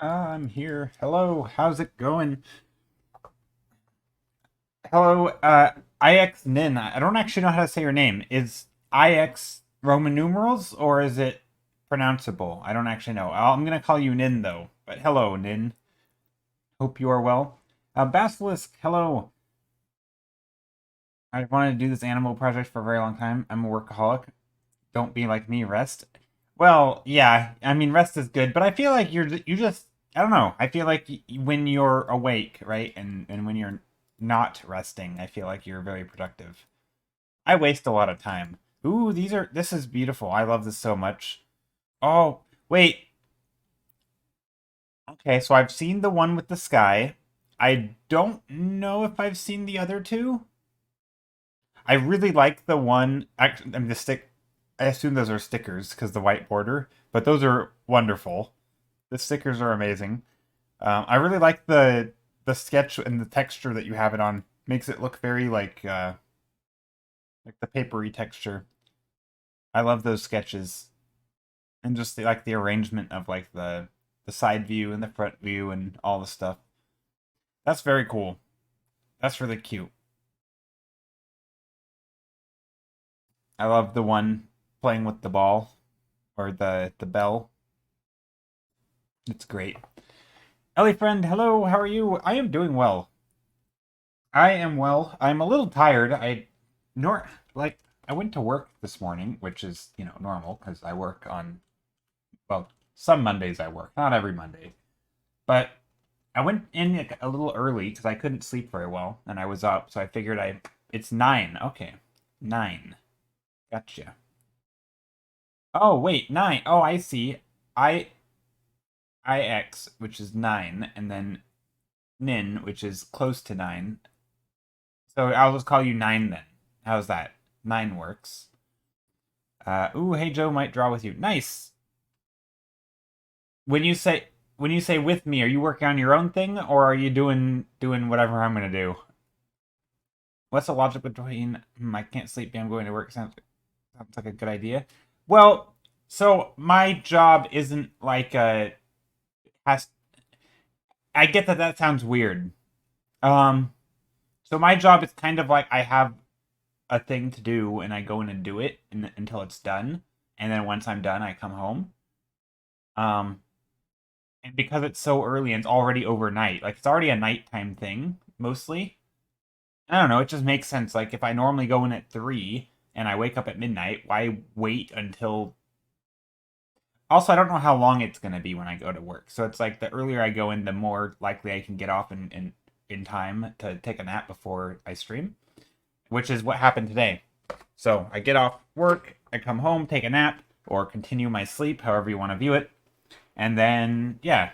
I'm here. Hello, how's it going? Hello, IX Nin. I don't actually know how to say your name. Is IX Roman numerals or is it pronounceable? I don't actually know. I'm gonna call you Nin though. But hello, Nin. Hope you are well. Basilisk, hello. I wanted to do this animal project for a very long time. I'm a workaholic. Don't be like me, rest. Well, yeah, I mean rest is good, but I feel like you just I don't know. I feel like when you're awake, right, and when you're not resting, I feel like you're very productive. I waste a lot of time. Ooh, this is beautiful. I love this so much. Oh, wait. Okay, so I've seen the one with the sky. I don't know if I've seen the other two. I really like the one. Actually, I mean, the stick. I assume those are stickers because the white border, but those are wonderful. The stickers are amazing. I really like the sketch and the texture that you have it on. Makes it look very like the papery texture. I love those sketches and just like the arrangement of like the side view and the front view and all the stuff. That's very cool. That's really cute. I love the one playing with the ball or the bell. It's great. Ellie friend, hello, how are you? I am doing well. I am well. I'm a little tired. Nor like I went to work this morning, which is, normal because I work on well, some Mondays I work, not every Monday. But I went in like, a little early because I couldn't sleep very well and I was up, so I figured it's 9. Okay. 9. Gotcha. Oh, wait, 9. Oh, I see. I IX, which is 9, and then Nin, which is close to 9. So I'll just call you 9 then. How's that? 9 works. Ooh, hey Joe might draw with you. Nice. When you say with me, are you working on your own thing or are you doing whatever I'm gonna do? What's the logic between I can't sleep, I'm going to work? Sounds like a good idea. Well, so my job isn't like a has. I get that that sounds weird. Um, so my job is kind of like I have a thing to do and I go in and do it until it's done, and then once I'm done, I come home. Um, and because it's so early and it's already overnight, like it's already a nighttime thing mostly. I don't know. It just makes sense. Like if I normally go in at 3 and I wake up at midnight, why wait until? Also, I don't know how long it's gonna be when I go to work. So it's like the earlier I go in, the more likely I can get off in time to take a nap before I stream, which is what happened today. So I get off work, I come home, take a nap, or continue my sleep, however you want to view it, and then yeah.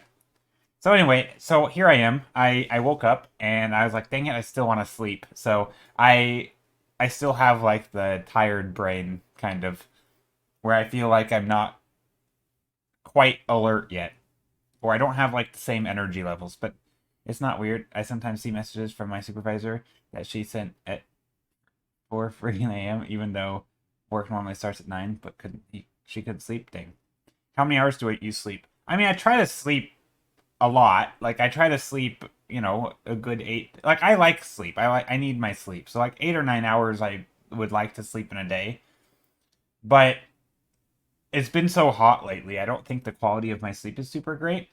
So anyway, so here I am. I woke up and I was like, dang it, I still want to sleep. So I still have like the tired brain kind of where I feel like I'm not quite alert yet, or I don't have like the same energy levels. But it's not weird. I sometimes see messages from my supervisor that she sent at 4 freaking a.m. even though work normally starts at 9, but she couldn't sleep. Dang. How many hours do you sleep? I mean, I try to sleep a lot. Like I try to sleep, a good 8. Like I like sleep. I need my sleep. So like 8 or 9 hours I would like to sleep in a day. But it's been so hot lately. I don't think the quality of my sleep is super great.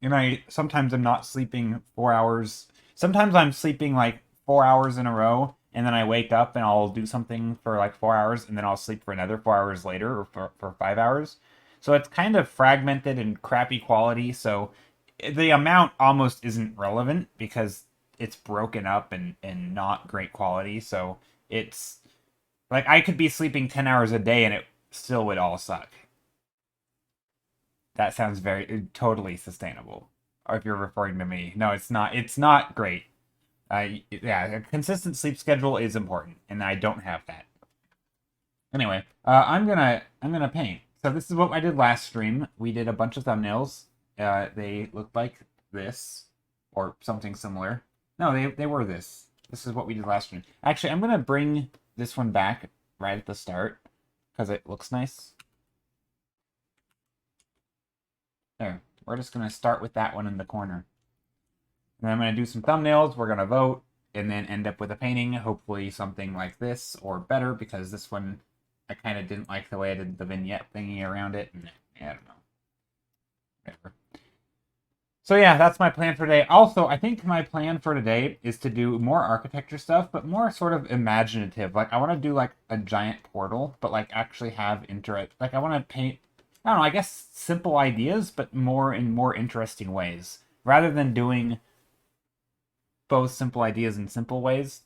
And I sometimes I'm not sleeping 4 hours. Sometimes I'm sleeping like 4 hours in a row and then I wake up and I'll do something for like 4 hours and then I'll sleep for another 4 hours later or for 5 hours. So it's kind of fragmented and crappy quality. So the amount almost isn't relevant because it's broken up and not great quality. So it's like I could be sleeping 10 hours a day and it still would all suck. That sounds very totally sustainable. Or if you're referring to me, no, it's not. It's not great. Yeah, a consistent sleep schedule is important, and I don't have that. Anyway, I'm gonna paint. So this is what I did last stream. We did a bunch of thumbnails. They looked like this or something similar. No, they were this. This is what we did last stream. Actually, I'm gonna bring this one back right at the start because it looks nice. There. We're just going to start with that one in the corner. And I'm going to do some thumbnails. We're going to vote and then end up with a painting. Hopefully something like this or better, because this one, I kind of didn't like the way I did the vignette thingy around it. And I don't know. Whatever. So yeah, that's my plan for today. Also, I think my plan for today is to do more architecture stuff, but more sort of imaginative. Like, I want to do, like, a giant portal, but, like, actually have like, I want to paint, I don't know, I guess simple ideas, but more in more interesting ways. Rather than doing both simple ideas in simple ways,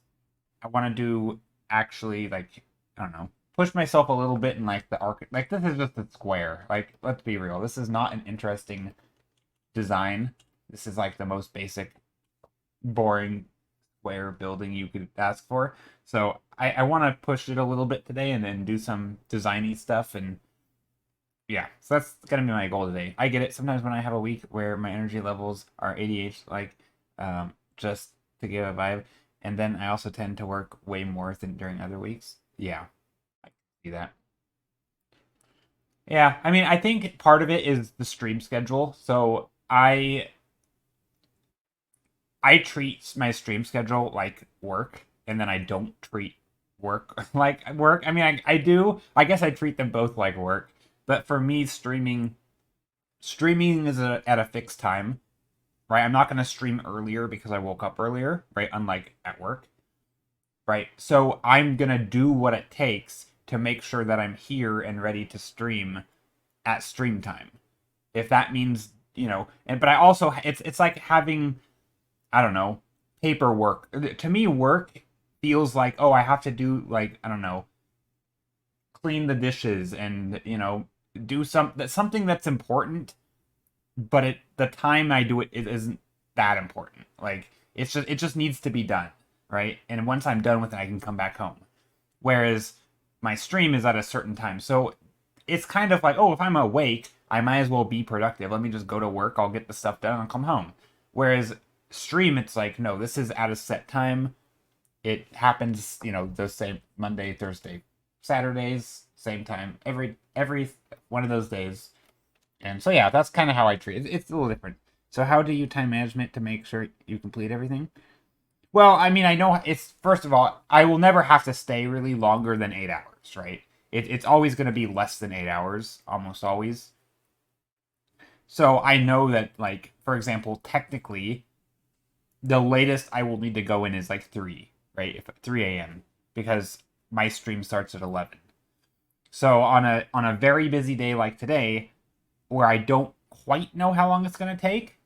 I want to do actually, like, I don't know, push myself a little bit in, like, the like, this is just a square. Like, let's be real. This is not an interesting design. This is like the most basic, boring square building you could ask for. So I want to push it a little bit today and then do some designy stuff. And yeah, so that's gonna be my goal today. I get it. Sometimes when I have a week where my energy levels are ADH, like, just to give a vibe, and then I also tend to work way more than during other weeks. Yeah, I can see that. Yeah, I mean, I think part of it is the stream schedule. So I treat my stream schedule like work, and then I don't treat work like work. I mean, I do. I guess I treat them both like work. But for me, streaming is at a fixed time, right? I'm not going to stream earlier because I woke up earlier, right? Unlike at work, right? So I'm going to do what it takes to make sure that I'm here and ready to stream at stream time. If that means, but I also, it's like having, I don't know, paperwork. To me, work feels like, oh, I have to do, like, I don't know, clean the dishes and, do something that's important, but the time I do it isn't that important. Like, it just needs to be done, right? And once I'm done with it, I can come back home. Whereas my stream is at a certain time. So it's kind of like, oh, if I'm awake, I might as well be productive. Let me just go to work, I'll get the stuff done, and I'll come home. Whereas stream, it's like, no, this is at a set time. It happens, the same Monday, Thursday, Saturdays, same time, every one of those days. And so yeah, that's kind of how I treat it. It's a little different. So how do you time management to make sure you complete everything? Well, I mean, I know it's, first of all, I will never have to stay really longer than 8 hours, right? It's always going to be less than 8 hours, almost always. So I know that, like, for example, technically, the latest I will need to go in is like 3, right? If 3 a.m. because my stream starts at 11. So on a very busy day like today, where I don't quite know how long it's going to take,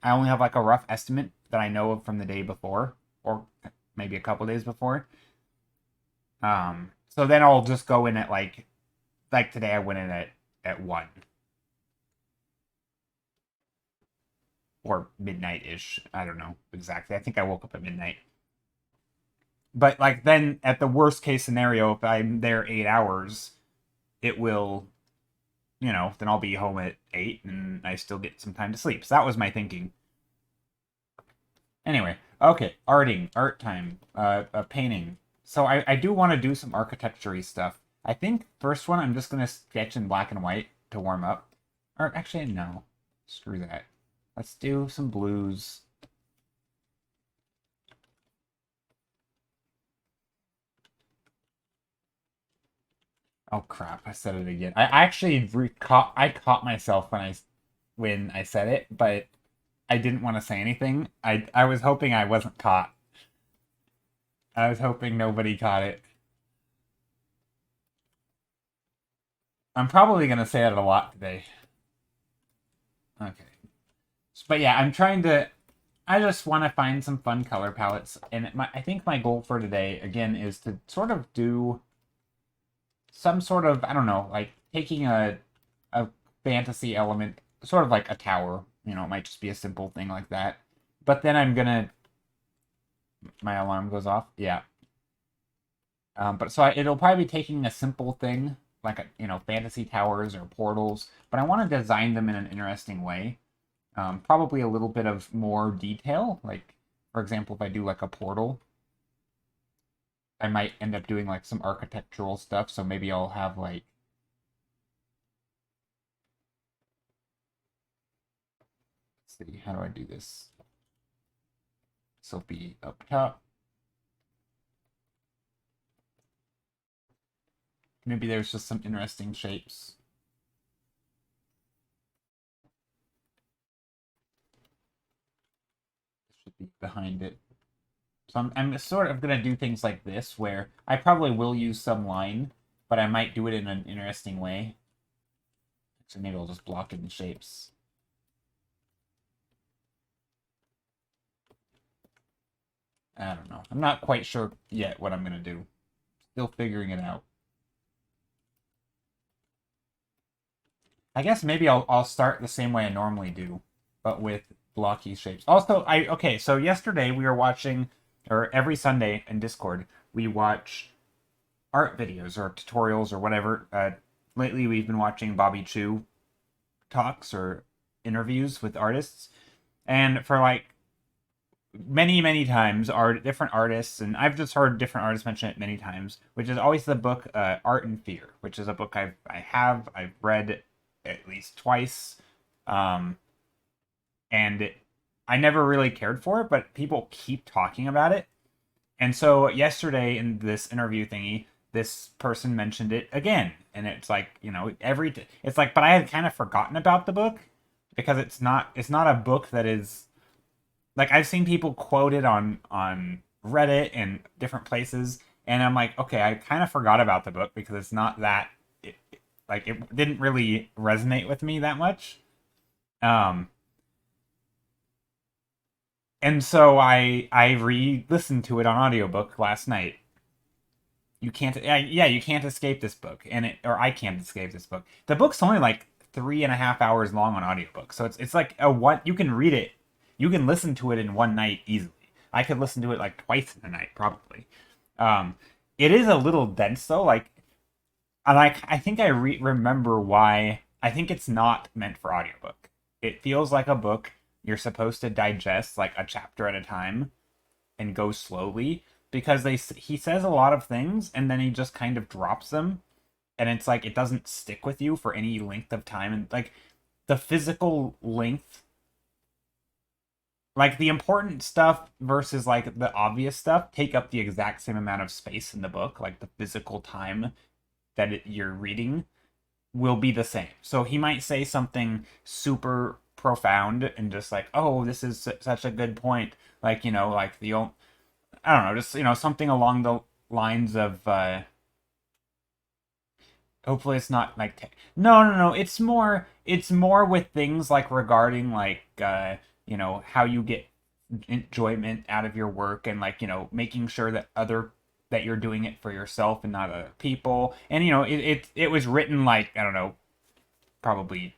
I only have like a rough estimate that I know of from the day before, or maybe a couple days before. So then I'll just go in at like today I went in at 1 or midnight-ish. I don't know exactly. I think I woke up at midnight. But like then at the worst case scenario, if I'm there 8 hours, it will, then I'll be home at 8 and I still get some time to sleep. So that was my thinking. Anyway, okay, art time, painting. So I do want to do some architecture-y stuff. I think first one I'm just gonna sketch in black and white to warm up. Or actually no, screw that. Let's do some blues. Oh crap! I said it again. I actually caught myself when I said it, but I didn't want to say anything. I was hoping I wasn't caught. I was hoping nobody caught it. I'm probably gonna say it a lot today. Okay. But yeah, I'm trying to. I just want to find some fun color palettes, and I think my goal for today again is to sort of do some sort of, I don't know, like taking a fantasy element, sort of like a tower. It might just be a simple thing like that. But then I'm gonna. My alarm goes off. Yeah. But so it'll probably be taking a simple thing like fantasy towers or portals, but I want to design them in an interesting way. Probably a little bit of more detail. Like, for example, if I do like a portal, I might end up doing like some architectural stuff. So maybe I'll have like see, how do I do this? So be up top. Maybe there's just some interesting shapes. Should be behind it. So I'm sort of going to do things like this, where I probably will use some line, but I might do it in an interesting way. So maybe I'll just block in the shapes. I don't know. I'm not quite sure yet what I'm going to do. Still figuring it out. I guess maybe I'll start the same way I normally do, but with blocky shapes. Also, okay, so yesterday we were watching, or every Sunday in Discord, we watch art videos or tutorials or whatever. Lately we've been watching Bobby Chu talks or interviews with artists. And for like many times, different artists, and I've just heard different artists mention it many times, which is always the book Art and Fear, which is a book I've read at least twice, and I never really cared for it, but people keep talking about it. And so yesterday in this interview thingy, this person mentioned it again, and it's like, it's like, but I had kind of forgotten about the book because it's not a book that is like, I've seen people quote it on Reddit and different places, and I'm like, okay, I kind of forgot about the book because it's not that like, it didn't really resonate with me that much. Um, and so I re-listened to it on audiobook last night. You can't, yeah, you can't escape this book, or I can't escape this book. The book's only like 3.5 hours long on audiobook, so it's like a one, you can read it, you can listen to it in one night easily. I could listen to it like twice in a night probably. Um, it is a little dense though, like, and I think I remember why. I think it's not meant for audiobook. It feels like a book you're supposed to digest like a chapter at a time and go slowly, because he says a lot of things and then he just kind of drops them, and it's like it doesn't stick with you for any length of time, and like the physical length, like the important stuff versus like the obvious stuff, take up the exact same amount of space in the book. Like the physical time that you're reading will be the same. So he might say something super profound and just like, oh, this is such a good point, like, like I don't know, just, something along the lines of hopefully it's not like no, it's more with things like regarding like how you get enjoyment out of your work, and like, making sure that you're doing it for yourself and not other people. And it was written like, I don't know, probably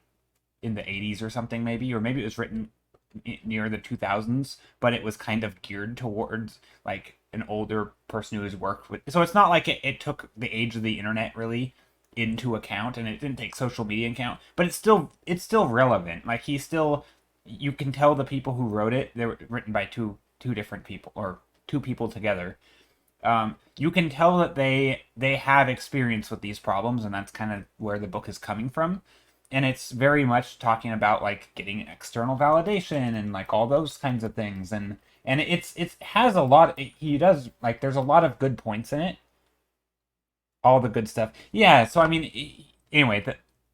in the 80s or something, maybe, or maybe it was written near the 2000s, but it was kind of geared towards like an older person who has worked with, so it's not like it took the age of the internet really into account, and it didn't take social media into account, but it's still relevant. Like, you can tell the people who wrote it, they were written by two different people, or two people together. You can tell that they have experience with these problems, and that's kind of where the book is coming from. And it's very much talking about like getting external validation and like all those kinds of things, and it has a lot. He does, like, there's a lot of good points in it, all the good stuff. Yeah. So I mean, anyway,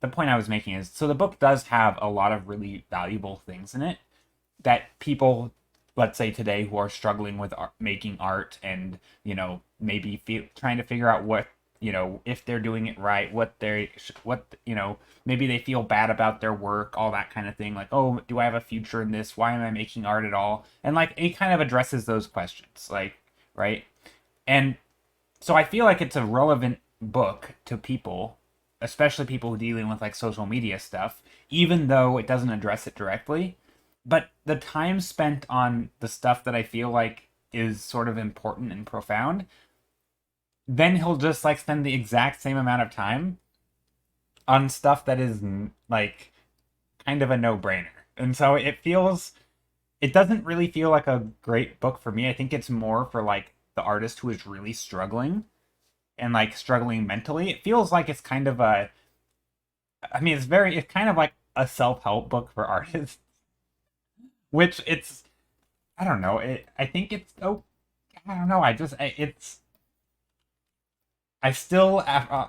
the point I was making is, so the book does have a lot of really valuable things in it that people, let's say today, who are struggling with making art, and maybe trying to figure out what, if they're doing it right, maybe they feel bad about their work, all that kind of thing, like, oh, do I have a future in this, why am I making art at all, and like it kind of addresses those questions, like, right. And so I feel like it's a relevant book to people, especially people dealing with like social media stuff, even though it doesn't address it directly. But the time spent on the stuff that I feel like is sort of important and profound, then he'll just like spend the exact same amount of time on stuff that is like kind of a no-brainer. And so it doesn't really feel like a great book for me. I think it's more for like the artist who is really struggling, and like struggling mentally. It feels like it's kind of I mean, it's kind of like a self-help book for artists. which it's I don't know. I think it's oh I don't know. It's I still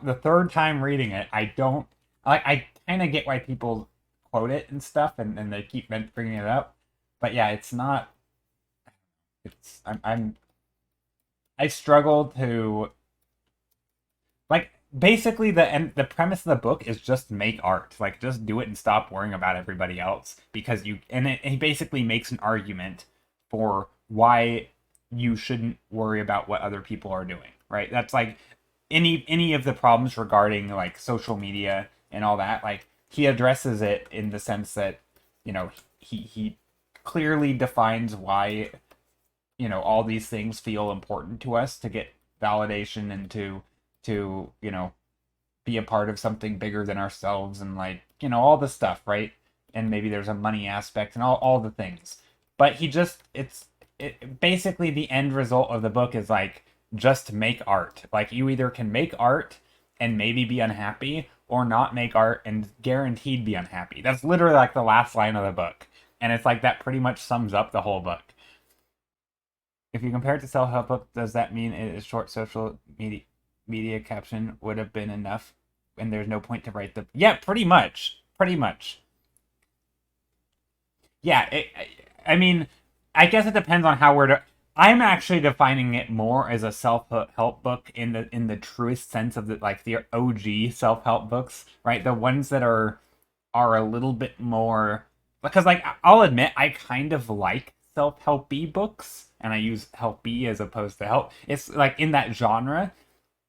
the third time reading it, I don't like. I kind of get why people quote it and stuff, and they keep bringing it up. But yeah, it's not. It's I struggle to like basically the premise of the book is just make art, like just do it and stop worrying about everybody else because you he basically makes an argument for why you shouldn't worry about what other people are doing, right? That's like any of the problems regarding like social media and all that, like he addresses it in the sense that he clearly defines why all these things feel important to us to get validation and to be a part of something bigger than ourselves and like all the stuff, right? And maybe there's a money aspect and all the things, but he just it basically the end result of the book is like just make art. Like you either can make art and maybe be unhappy or not make art and guaranteed be unhappy. That's literally like the last line of the book, and it's like that pretty much sums up the whole book. If you compare it to self-help book, does that mean a short social media caption would have been enough and there's no point to write the yeah, pretty much. Pretty much. Yeah, I mean, I guess it depends on how we're I'm actually defining it more as a self-help book in the truest sense of the like the OG self-help books, right? The ones that are a little bit more because like I'll admit I kind of like self-helpy books and I use helpy as opposed to help. It's like in that genre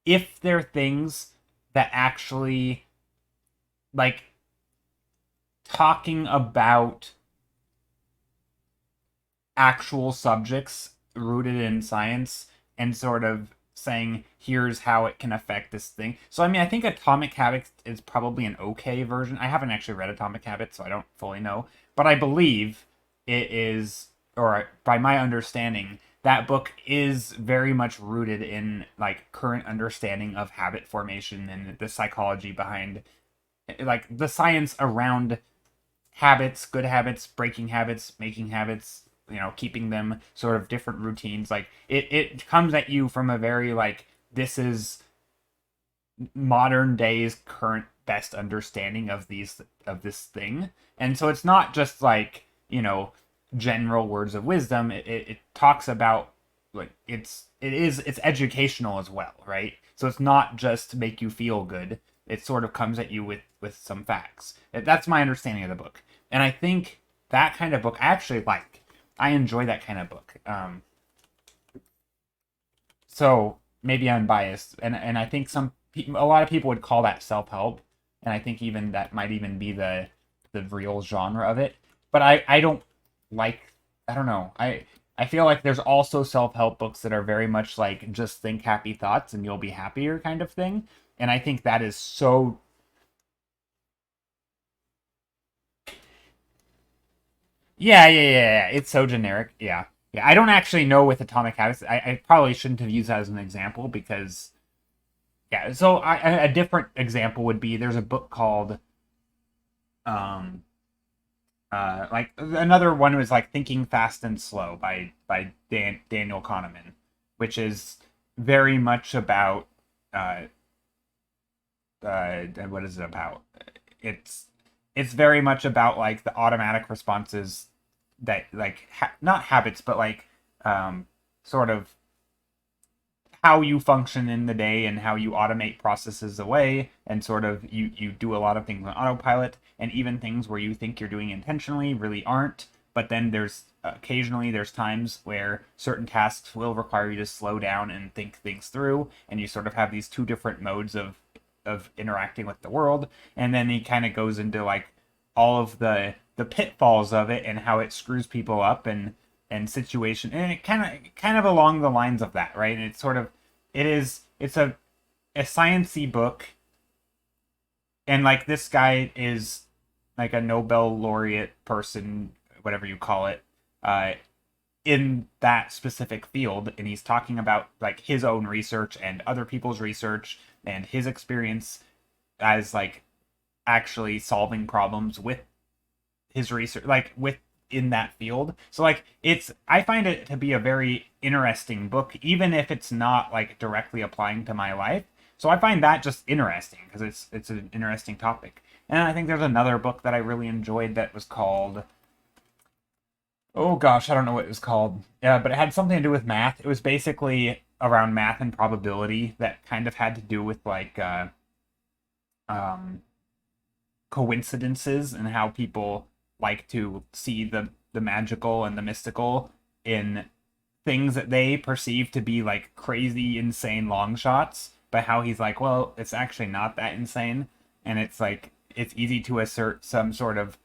if they're things that actually like talking about actual subjects rooted in science and sort of saying here's how it can affect this thing. So I mean I think Atomic Habits is probably an okay version. I haven't actually read Atomic Habits, so I don't fully know, but I believe it is, or by my understanding, that book is very much rooted in like current understanding of habit formation and the psychology behind like the science around habits, good habits, breaking habits, making habits, keeping them sort of different routines. Like it comes at you from a very like this is modern day's current best understanding of this thing. And so it's not just like, general words of wisdom. It talks about like it's educational as well, right? So it's not just to make you feel good. It sort of comes at you with some facts. That's my understanding of the book. And I think that kind of book I actually like. I enjoy that kind of book. So maybe I'm biased, and I think a lot of people would call that self help, and I think even that might even be the real genre of it. But I don't like I don't know I feel like there's also self help books that are very much like just think happy thoughts and you'll be happier kind of thing, and I think that is so yeah. It's so generic. Yeah. Yeah. I don't actually know with Atomic Habits. I probably shouldn't have used that as an example because, yeah. So a different example would be there's a book called, um, like another one was like Thinking Fast and Slow by Daniel Kahneman, which is very much about, uh, what is it about? It's, it's very much about like the automatic responses that like not habits but like um sort of how you function in the day and how you automate processes away and sort of you do a lot of things on autopilot and even things where you think you're doing intentionally really aren't, but then there's occasionally there's times where certain tasks will require you to slow down and think things through and you sort of have these two different modes of interacting with the world. And then he kind of goes into like all of the pitfalls of it and how it screws people up and situation, and it kind of along the lines of that, right? And it's sort of it's a sciency book, and like this guy is like a Nobel laureate person, whatever you call it, uh, in that specific field, and he's talking about like his own research and other people's research and his experience as like actually solving problems with his research, like with in that field. So like I find it to be a very interesting book, even if it's not like directly applying to my life. So I find that just interesting because it's an interesting topic. And I think there's another book that I really enjoyed that was called, oh gosh, I don't know what it was called. Yeah, but it had something to do with math. It was basically around math and probability that kind of had to do with like um coincidences and how people like to see the magical and the mystical in things that they perceive to be like crazy, insane long shots, but how he's like, well, it's actually not that insane, and it's like it's easy to assert some sort of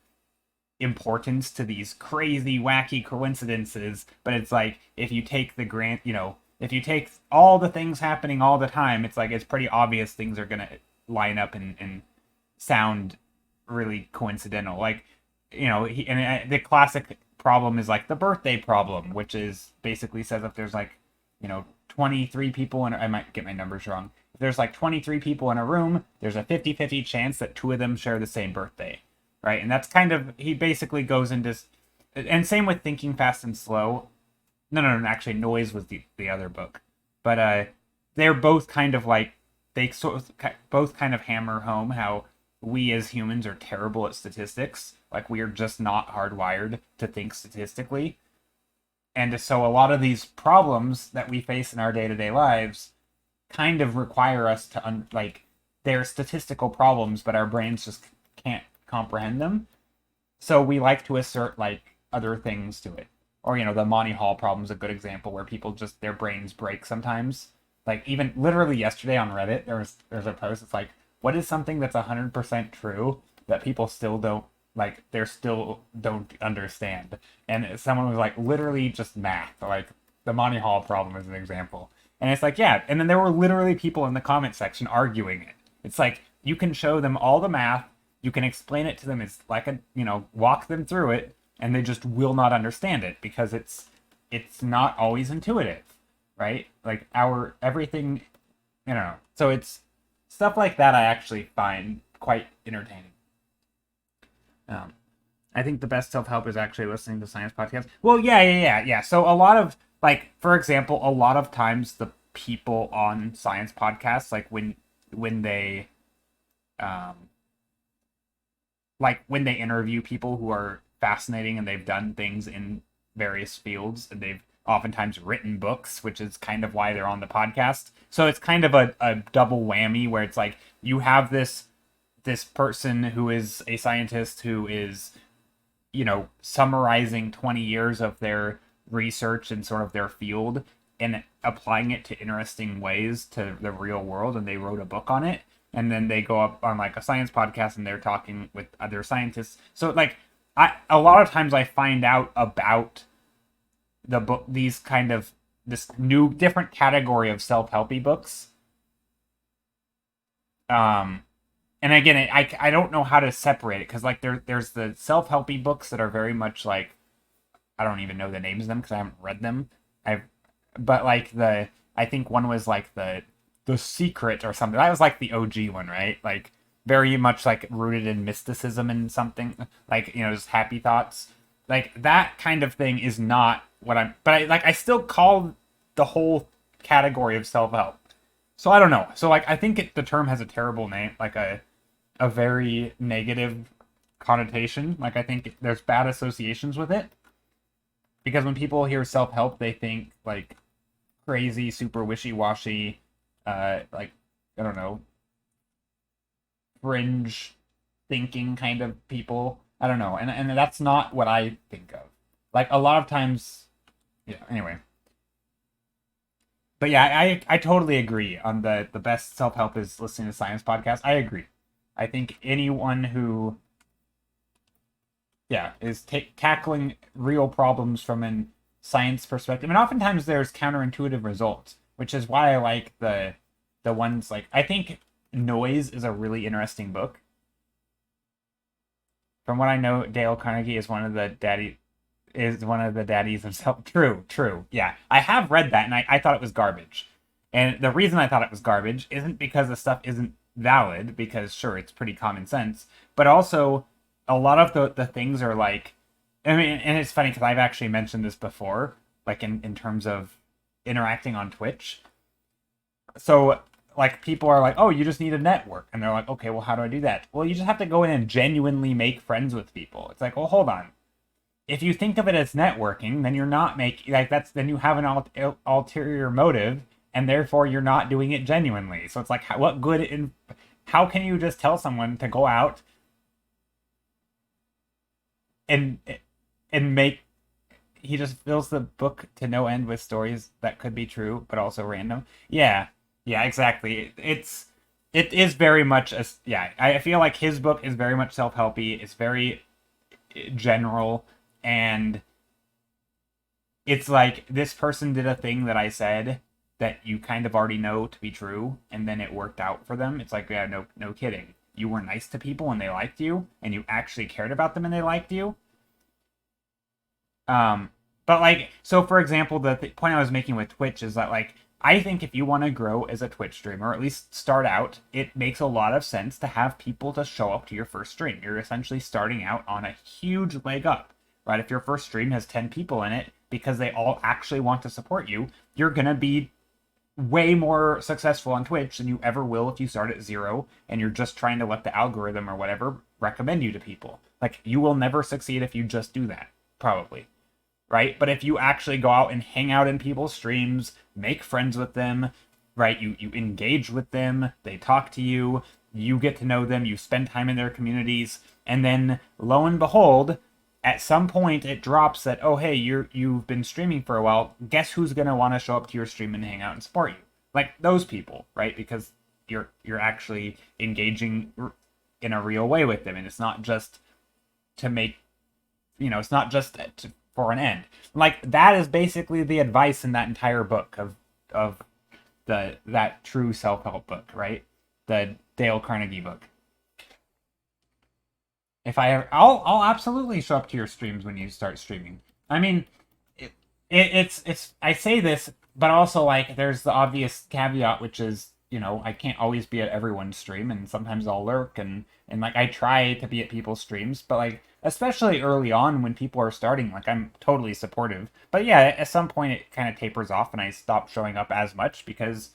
importance to these crazy, wacky coincidences, but it's like if you take the grant, if you take all the things happening all the time, it's like it's pretty obvious things are gonna line up and sound really coincidental. Like, the classic problem is like the birthday problem, which is basically says if there's like, 23 people, and I might get my numbers wrong. If there's like 23 people in a room, there's a 50-50 chance that two of them share the same birthday, right? And that's kind of, he basically goes into, and same with Thinking Fast and Slow. No, actually, Noise was the other book. But they're both kind of like, they sort of both kind of hammer home how we as humans are terrible at statistics. Like, we are just not hardwired to think statistically. And so a lot of these problems that we face in our day-to-day lives kind of require us to, they're statistical problems, but our brains just can't comprehend them. So we like to assert, like, other things to it. Or, the Monty Hall problem is a good example where people just, their brains break sometimes. Like, even literally yesterday on Reddit, there's a post, it's like, what is something that's 100% true that people still don't, like, they still don't understand? And someone was like, literally just math. Like, the Monty Hall problem is an example. And it's like, yeah. And then there were literally people in the comment section arguing it. It's like, you can show them all the math, you can explain it to them, it's like walk them through it, and they just will not understand it because it's not always intuitive, right? Like, everything, So it's stuff like that I actually find quite entertaining. I think the best self-help is actually listening to science podcasts. Well, yeah. So a lot of, like, for example, a lot of times the people on science podcasts, like when they when they interview people who are fascinating and they've done things in various fields and they've oftentimes written books, which is kind of why they're on the podcast. So it's kind of a double whammy where it's like you have this person who is a scientist who is, summarizing 20 years of their research and sort of their field and applying it to interesting ways to the real world, and they wrote a book on it. And then they go up on like a science podcast and they're talking with other scientists. So like a lot of times I find out about the book, these kind of this new different category of self-helpy books. And again, I don't know how to separate it because like there's the self-helpy books that are very much like, I don't even know the names of them because I haven't read them. But like I think one was like the Secret or something. That was like the OG one, right? Like very much like rooted in mysticism and something like, just happy thoughts. Like that kind of thing is not what but I still call the whole category of self-help. So I don't know. So like I think the term has a terrible name, like a very negative connotation. Like I think there's bad associations with it. Because when people hear self-help, they think like crazy, super wishy-washy, like, I don't know, fringe thinking kind of people. I don't know. And that's not what I think of. Like a lot of times, yeah, anyway. But yeah, I totally agree on the best self-help is listening to science podcasts. I agree. I think anyone who, yeah, is tackling real problems from an science perspective, and oftentimes there's counterintuitive results, which is why I like the ones like, I think Noise is a really interesting book. From what I know, Dale Carnegie is one of the daddies himself. True. Yeah. I have read that and I thought it was garbage. And the reason I thought it was garbage isn't because the stuff isn't valid, because sure, it's pretty common sense, but also a lot of the things are like, I mean, and it's funny because I've actually mentioned this before, like in terms of interacting on Twitch. So like people are like, oh, you just need a network, and they're like, okay, well, how do I do that? Well, you just have to go in and genuinely make friends with people. It's like, well, hold on. If you think of it as networking, then you're not making like that's then you have an ulterior motive, and therefore you're not doing it genuinely. So it's like, what good in? How can you just tell someone to go out and make he just fills the book to no end with stories that could be true but also random. Yeah, yeah, exactly. It is very much a yeah. I feel like his book is very much self helpy. It's very general, and it's like this person did a thing that I said that you kind of already know to be true, and then it worked out for them. It's like, yeah, no kidding. You were nice to people and they liked you, and you actually cared about them and they liked you. Um, but like, so for example, the point I was making with Twitch is that like, I think if you want to grow as a Twitch streamer, or at least start out, it makes a lot of sense to have people to show up to your first stream. You're essentially starting out on a huge leg up, right? If your first stream has 10 people in it because they all actually want to support you, you're going to be way more successful on Twitch than you ever will if you start at zero and you're just trying to let the algorithm or whatever recommend you to people. Like, you will never succeed if you just do that, probably, right? But if you actually go out and hang out in people's streams, make friends with them, right? You engage with them, they talk to you, you get to know them, you spend time in their communities, and then lo and behold, at some point it drops that, oh hey, you've been streaming for a while. Guess who's gonna want to show up to your stream and hang out and support you? Like those people, right? Because you're actually engaging in a real way with them, and it's not just to make it's not just for an end. Like that is basically the advice in that entire book of that true self help book, right? The Dale Carnegie book. If I ever, I'll absolutely show up to your streams when you start streaming. I mean, it's I say this, but also like there's the obvious caveat, which is I can't always be at everyone's stream, and sometimes I'll lurk and like I try to be at people's streams, but like especially early on when people are starting, like I'm totally supportive. But yeah, at some point it kind of tapers off, and I stop showing up as much because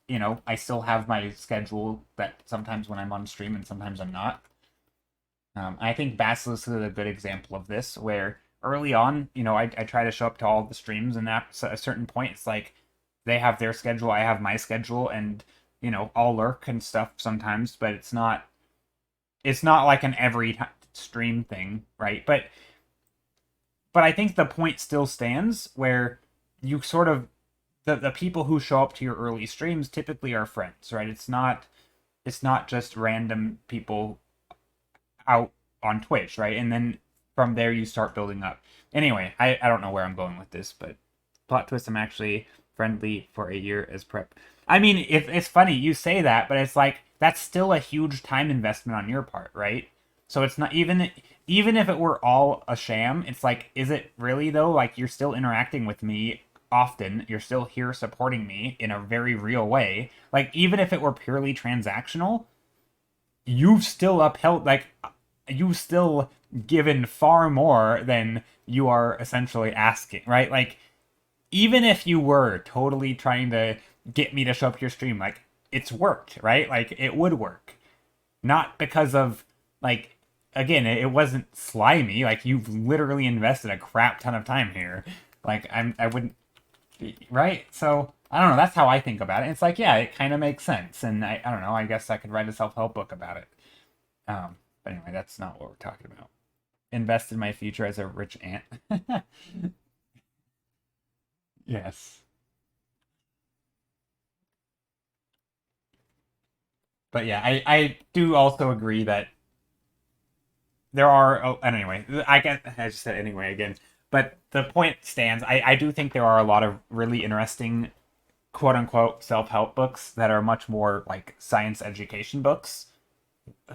I still have my schedule that sometimes when I'm on stream and sometimes I'm not. I think Basilisk is a good example of this, where early on, I try to show up to all the streams, and at a certain point, it's like they have their schedule, I have my schedule, and I'll lurk and stuff sometimes, but it's not like an every stream thing, right? But I think the point still stands where you sort of the people who show up to your early streams typically are friends, right? It's not just random people out on Twitch, right? And then from there you start building up. Anyway, I don't know where I'm going with this, but plot twist, I'm actually friendly for a year as prep. I mean, it's funny you say that, but it's like that's still a huge time investment on your part, right? So it's not even if it were all a sham, it's like, is it really though? Like you're still interacting with me often, you're still here supporting me in a very real way. Like even if it were purely transactional, you've still upheld like you've still given far more than you are essentially asking, right? Like even if you were totally trying to get me to show up to your stream, like it's worked, right? Like it would work. Not because of like again, it wasn't slimy. Like you've literally invested a crap ton of time here. Like I wouldn't right? So I don't know, that's how I think about it. It's like, yeah, it kind of makes sense. And I don't know, I guess I could write a self-help book about it. But anyway, that's not what we're talking about. Invest in my future as a rich aunt. Yes. But yeah, I do also agree that there are. Oh, and anyway, I guess I just said anyway again. But the point stands. I do think there are a lot of really interesting quote unquote self help books that are much more like science education books,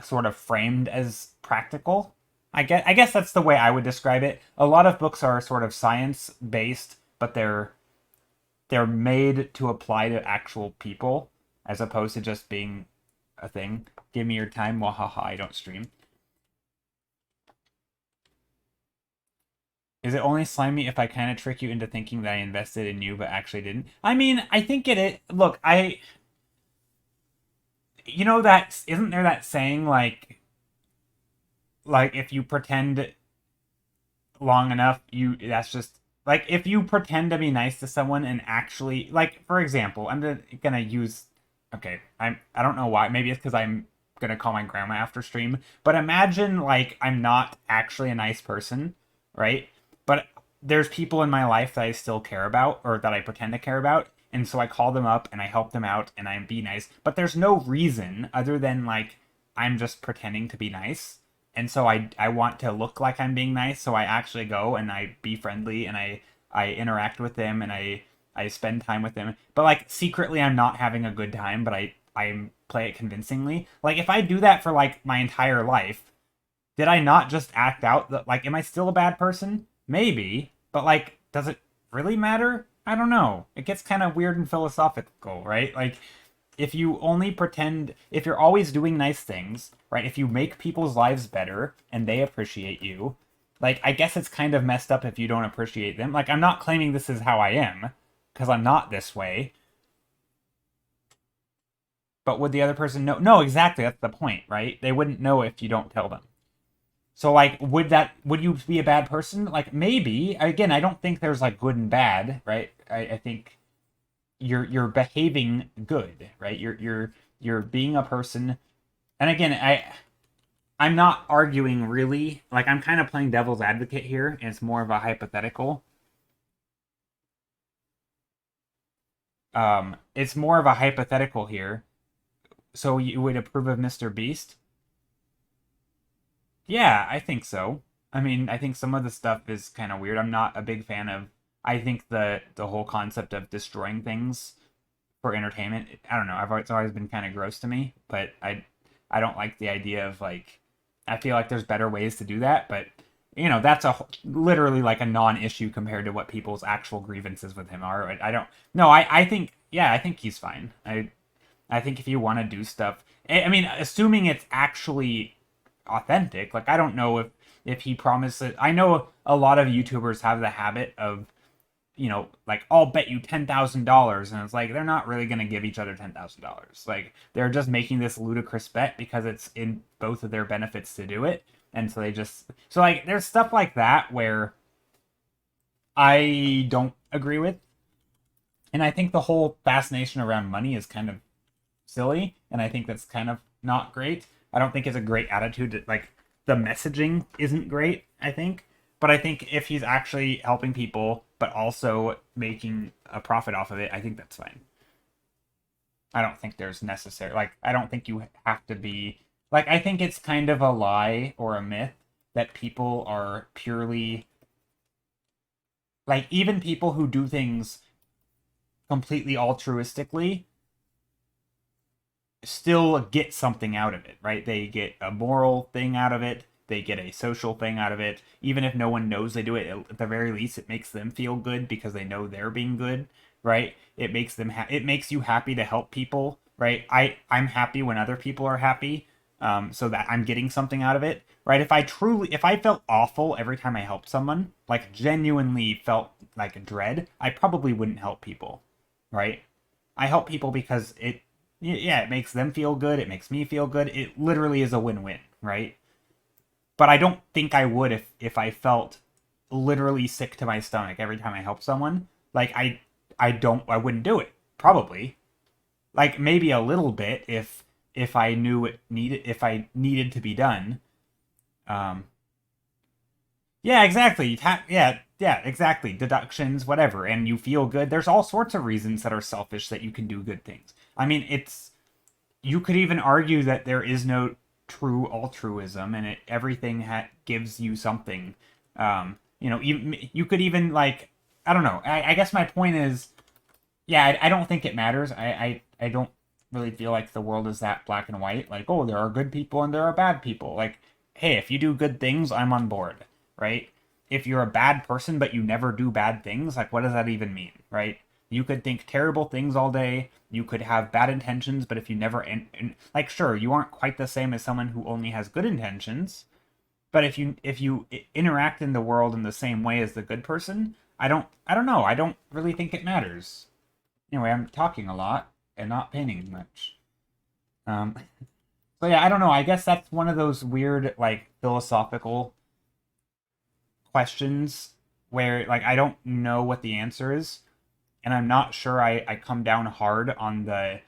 sort of framed as practical. I guess that's the way I would describe it. A lot of books are sort of science based, but they're made to apply to actual people as opposed to just being a thing. Give me your time, wahaha, I don't stream. Is it only slimy if I kind of trick you into thinking that I invested in you but actually didn't? I mean, I think look, you know that isn't there that saying like if you pretend long enough, that's just like if you pretend to be nice to someone and actually like for example, gonna use okay, I don't know why, maybe it's because I'm gonna call my grandma after stream, but imagine like I'm not actually a nice person, right? But there's people in my life that I still care about or that I pretend to care about, and so I call them up and I help them out and I be nice, but there's no reason other than like I'm just pretending to be nice, and so I want to look like I'm being nice, so I actually go and I be friendly and I interact with them and I spend time with them. But like secretly I'm not having a good time, but I play it convincingly. Like if I do that for like my entire life, did I not just act out that like am I still a bad person? Maybe, but like does it really matter? I don't know. It gets kind of weird and philosophical, right? Like if you only pretend, if you're always doing nice things, right? If you make people's lives better and they appreciate you, like I guess it's kind of messed up if you don't appreciate them. Like I'm not claiming this is how I am because I'm not this way. But would the other person know? No, exactly. That's the point, right? They wouldn't know if you don't tell them. So like would you be a bad person? Like maybe. Again, I don't think there's like good and bad, right? I think you're behaving good, right? You're being a person. And again, I'm not arguing really. Like I'm kind of playing devil's advocate here, and it's more of a hypothetical. It's more of a hypothetical here. So you would approve of Mr. Beast? Yeah, I think so. I mean, I think some of the stuff is kind of weird. I'm not a big fan of. I think the whole concept of destroying things for entertainment. I don't know. It's always been kind of gross to me, but I don't like the idea of like. I feel like there's better ways to do that, but that's literally like a non-issue compared to what people's actual grievances with him are. I don't. No, I think yeah, I think he's fine. I think if you want to do stuff, I mean, assuming it's actually authentic. Like I don't know if he promises. I know a lot of YouTubers have the habit of like I'll bet you $10,000, and it's like they're not really gonna give each other $10,000. Like they're just making this ludicrous bet because it's in both of their benefits to do it, and so they just like there's stuff like that where I don't agree with, and I think the whole fascination around money is kind of silly, and I think that's kind of not great. I don't think it's a great attitude. Like the messaging isn't great, I think. But I think if he's actually helping people, but also making a profit off of it, I think that's fine. I don't think there's necessary. Like I don't think you have to be like I think it's kind of a lie or a myth that people are purely like even people who do things completely altruistically still get something out of it, right? They get a moral thing out of it. They get a social thing out of it. Even if no one knows they do it, at the very least, it makes them feel good because they know they're being good, right? It makes them. It makes you happy to help people, right? I'm happy when other people are happy, so that I'm getting something out of it, right? If I felt awful every time I helped someone, like genuinely felt like dread, I probably wouldn't help people, right? I help people because yeah, it makes them feel good. It makes me feel good. It literally is a win-win, right? But I don't think I would if I felt literally sick to my stomach every time I helped someone. Like I wouldn't do it. Probably. Like maybe a little bit if I knew if I needed to be done. Um yeah, exactly. Yeah, exactly. Deductions, whatever, and you feel good. There's all sorts of reasons that are selfish that you can do good things. I mean, you could even argue that there is no true altruism, and everything gives you something. You could even like I don't know. I guess my point is, yeah, I don't think it matters. I don't really feel like the world is that black and white. Like, oh, there are good people and there are bad people. Like, hey, if you do good things, I'm on board, right? If you're a bad person but you never do bad things, like, what does that even mean, right? You could think terrible things all day. You could have bad intentions, but if you never, like, sure, you aren't quite the same as someone who only has good intentions, But if you interact in the world in the same way as the good person, I don't know. I don't really think it matters. Anyway, I'm talking a lot and not painting much. Um, so yeah, I don't know. I guess that's one of those weird like philosophical questions where like I don't know what the answer is, and I'm not sure I come down hard on the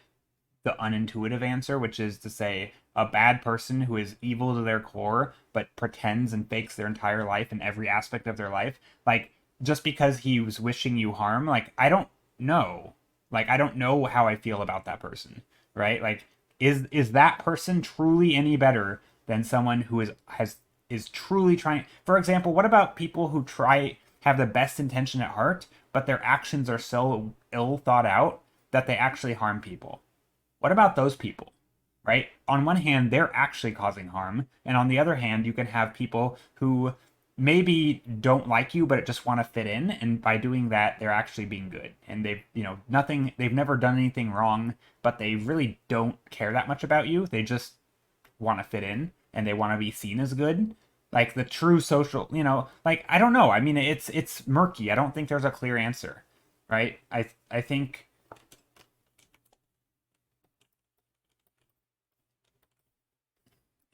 unintuitive answer, which is to say a bad person who is evil to their core but pretends and fakes their entire life in every aspect of their life. Like just because he was wishing you harm, like I don't know. Like I don't know how I feel about that person, right? Like is that person truly any better than someone who is truly trying? For example, what about people who try have the best intention at heart, but their actions are so ill thought out that they actually harm people? What about those people? Right? On one hand, they're actually causing harm, and on the other hand, you can have people who maybe don't like you but just want to fit in, and by doing that, they're actually being good. And they've never done anything wrong, but they really don't care that much about you. They just want to fit in and they want to be seen as good. Like the true social, like I don't know. I mean, it's murky. I don't think there's a clear answer, right? I think.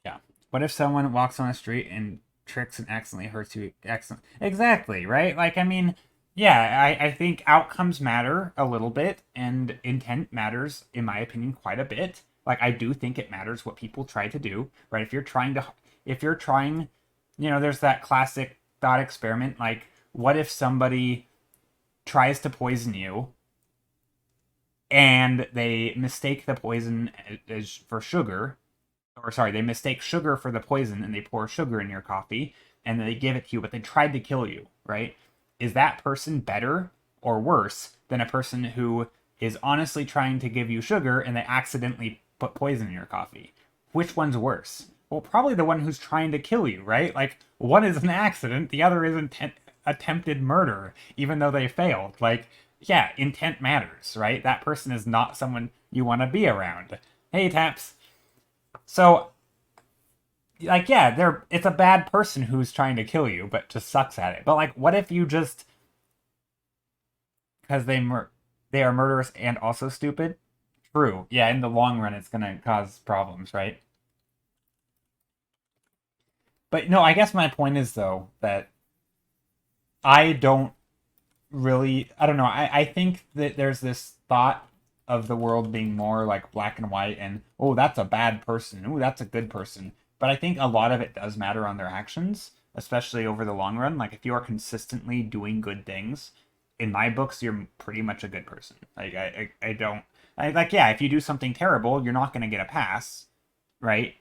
Yeah. What if someone walks on the street and tricks and accidentally hurts you? Excellent. Exactly, right? Like, I mean, yeah, I think outcomes matter a little bit, and intent matters, in my opinion, quite a bit. Like, I do think it matters what people try to do, right? If you're trying, there's that classic thought experiment, like, what if somebody tries to poison you and they mistake the poison as for sugar, or sorry, they mistake sugar for the poison and they pour sugar in your coffee and then they give it to you, but they tried to kill you, right? Is that person better or worse than a person who is honestly trying to give you sugar and they accidentally put poison in your coffee? Which one's worse? Well, probably the one who's trying to kill you, right? Like, one is an accident, the other is attempted murder, even though they failed. Like, yeah, intent matters, right? That person is not someone you want to be around. Hey, Taps. So, like, yeah, it's a bad person who's trying to kill you, but just sucks at it. But like, what if you just because they are murderous and also stupid? True. Yeah, in the long run, it's gonna cause problems, right? But no, I guess my point is though that I don't I don't know. I think that there's this thought of the world being more like black and white and oh that's a bad person, oh that's a good person. But I think a lot of it does matter on their actions, especially over the long run. Like if you are consistently doing good things, in my books, you're pretty much a good person. Like I don't like yeah, if you do something terrible, you're not gonna get a pass, right?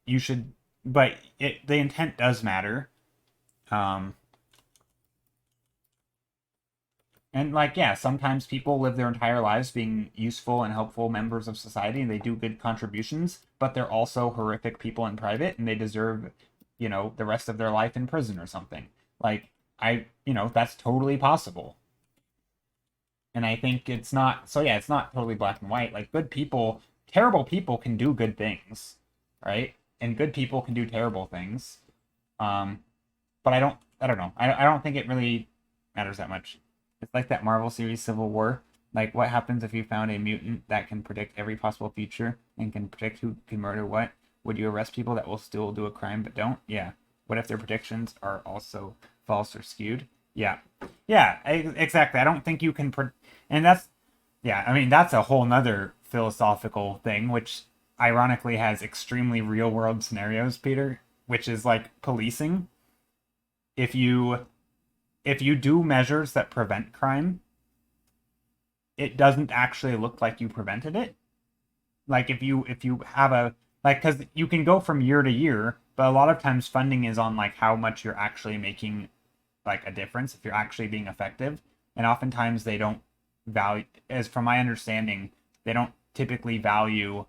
You should, but the intent does matter. Um, And like, yeah, sometimes people live their entire lives being useful and helpful members of society and they do good contributions, but they're also horrific people in private and they deserve, the rest of their life in prison or something. Like, that's totally possible. And I think it's not, so yeah, it's not totally black and white. Like, terrible people can do good things, right? And good people can do terrible things. Um, but I don't know. I don't think it really matters that much. It's like that Marvel series Civil War. Like, what happens if you found a mutant that can predict every possible future and can predict who can murder what? Would you arrest people that will still do a crime but don't? Yeah. What if their predictions are also false or skewed? Yeah. Yeah, exactly. I don't think you can. And that's, yeah, I mean, that's a whole nother philosophical thing, which ironically has extremely real world scenarios, Peter, which is like policing. If you if you do measures that prevent crime, it doesn't actually look like you prevented it. Like if you have a like because you can go from year to year, but a lot of times funding is on like how much you're actually making like a difference if you're actually being effective, and oftentimes they don't value as from my understanding they don't typically value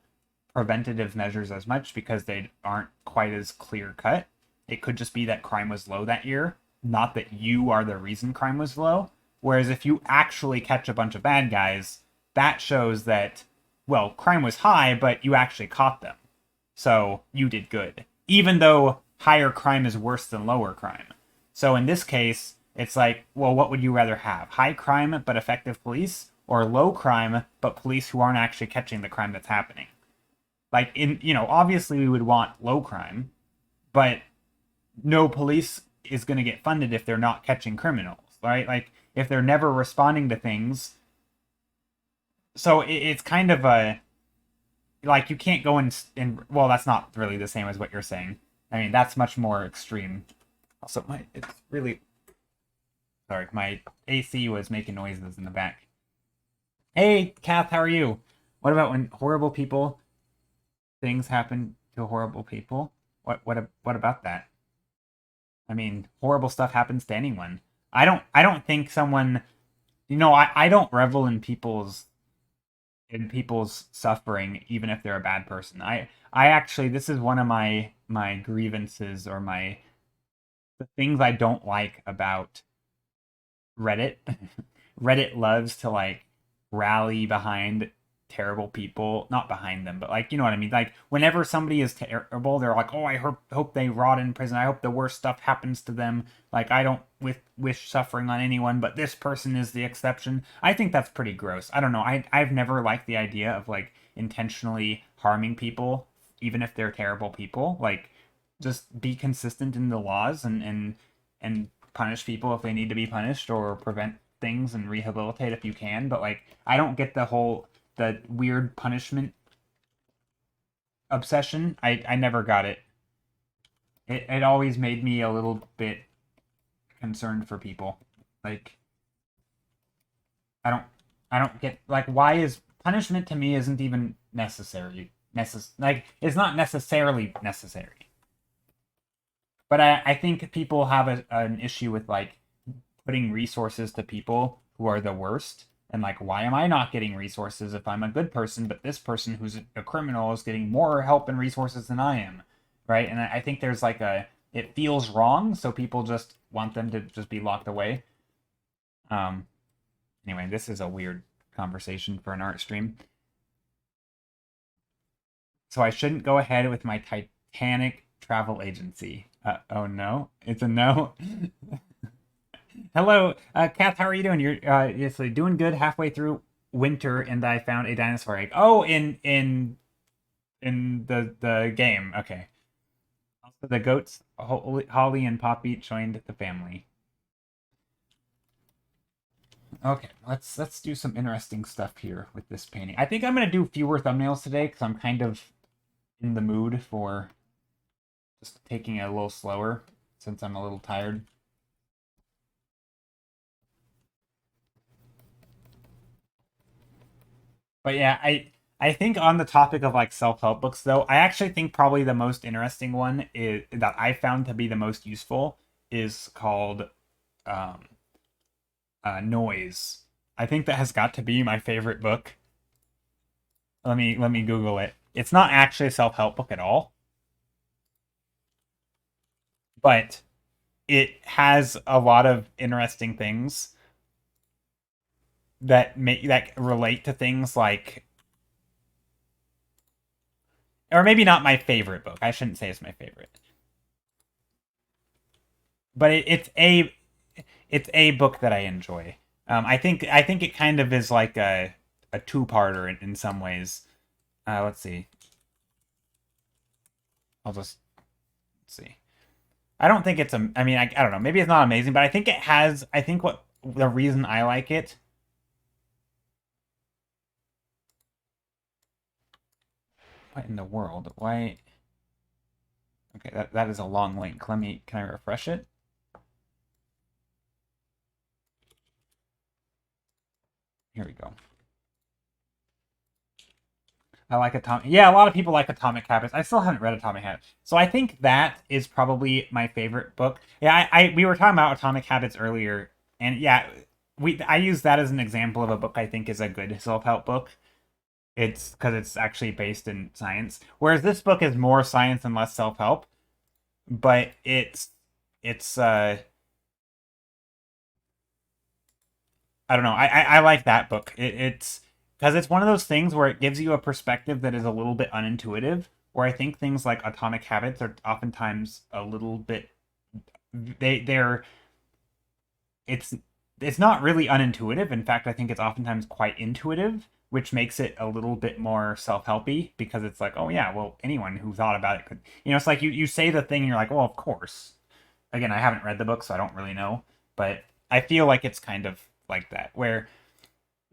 preventative measures as much because they aren't quite as clear cut. It could just be that crime was low that year, not that you are the reason crime was low. Whereas if you actually catch a bunch of bad guys, that shows that, well, crime was high, but you actually caught them. So you did good. Even though higher crime is worse than lower crime. So in this case, it's like, well, what would you rather have? High crime but effective police, or low crime but police who aren't actually catching the crime that's happening? Like, obviously we would want low crime, but no police is going to get funded if they're not catching criminals, right? Like, if they're never responding to things. So it's kind of a, like, you can't go in, well, that's not really the same as what you're saying. I mean, that's much more extreme. Also, it's really, sorry, my AC was making noises in the back. Hey, Kath, how are you? What about when horrible people, things happen to horrible people? What about that? I mean, horrible stuff happens to anyone. I don't think someone, I don't revel in people's suffering, even if they're a bad person. I actually, this is one of my grievances, or the things I don't like about Reddit. Reddit loves to, like, rally behind terrible people, not behind them, but, like, you know what I mean? Like, whenever somebody is terrible, they're like, "Oh, I hope they rot in prison. I hope the worst stuff happens to them. Like, I don't wish suffering on anyone, but this person is the exception." I think that's pretty gross. I don't know. I've never liked the idea of, like, intentionally harming people, even if they're terrible people. Like, just be consistent in the laws, and punish people if they need to be punished, or prevent things and rehabilitate if you can. But, like, I don't get the weird punishment obsession. I never got it. It always made me a little bit concerned for people. Like, I don't get, like, why is punishment, to me, isn't even necessary. Like, it's not necessarily necessary. But I think people have an issue with, like, putting resources to people who are the worst. And, like, why am I not getting resources if I'm a good person, but this person who's a criminal is getting more help and resources than I am, right? And I think there's, like, it feels wrong, so people just want them to just be locked away. Um. Anyway, this is a weird conversation for an art stream. So I shouldn't go ahead with my Titanic travel agency. Oh no, it's a no. Hello, Kath. How are you doing? You're yes, doing good. Halfway through winter, and I found a dinosaur egg. Oh, in the game. Okay. Also, the goats, Holly and Poppy, joined the family. Okay, let's do some interesting stuff here with this painting. I think I'm gonna do fewer thumbnails today because I'm kind of in the mood for just taking it a little slower since I'm a little tired. But yeah, I think on the topic of, like, self-help books, though, I actually think probably the most interesting one is that I found to be the most useful is called um Noise. I think that has got to be my favorite book. Let me Google it. It's not actually a self-help book at all, but it has a lot of interesting things that relate to things like, or maybe not my favorite book. I shouldn't say it's my favorite, but it's a book that I enjoy. I think it kind of is like a two-parter in some ways. Let's see. I'll just see. I don't think it's a. I mean, I don't know. Maybe it's not amazing, but I think it has. I think what the reason I like it. What in the world? Why? Okay, that is a long link. Can I refresh it? Here we go. I like Atomic. Yeah, a lot of people like Atomic Habits. I still haven't read Atomic Habits, so I think that is probably my favorite book. Yeah, we were talking about Atomic Habits earlier, and yeah, I use that as an example of a book I think is a good self-help book. It's because it's actually based in science, whereas this book is more science and less self-help. But it's I don't know. I like that book. It's because it's one of those things where it gives you a perspective that is a little bit unintuitive. where I think things like atomic habits are oftentimes a little bit they're it's it's not really unintuitive. In fact, I think it's oftentimes quite intuitive, which makes it a little bit more self-helpy because it's like, oh yeah, well, anyone who thought about it could, it's like you say the thing and you're like, well, of course. Again, I haven't read the book, so I don't really know, but I feel like it's kind of like that where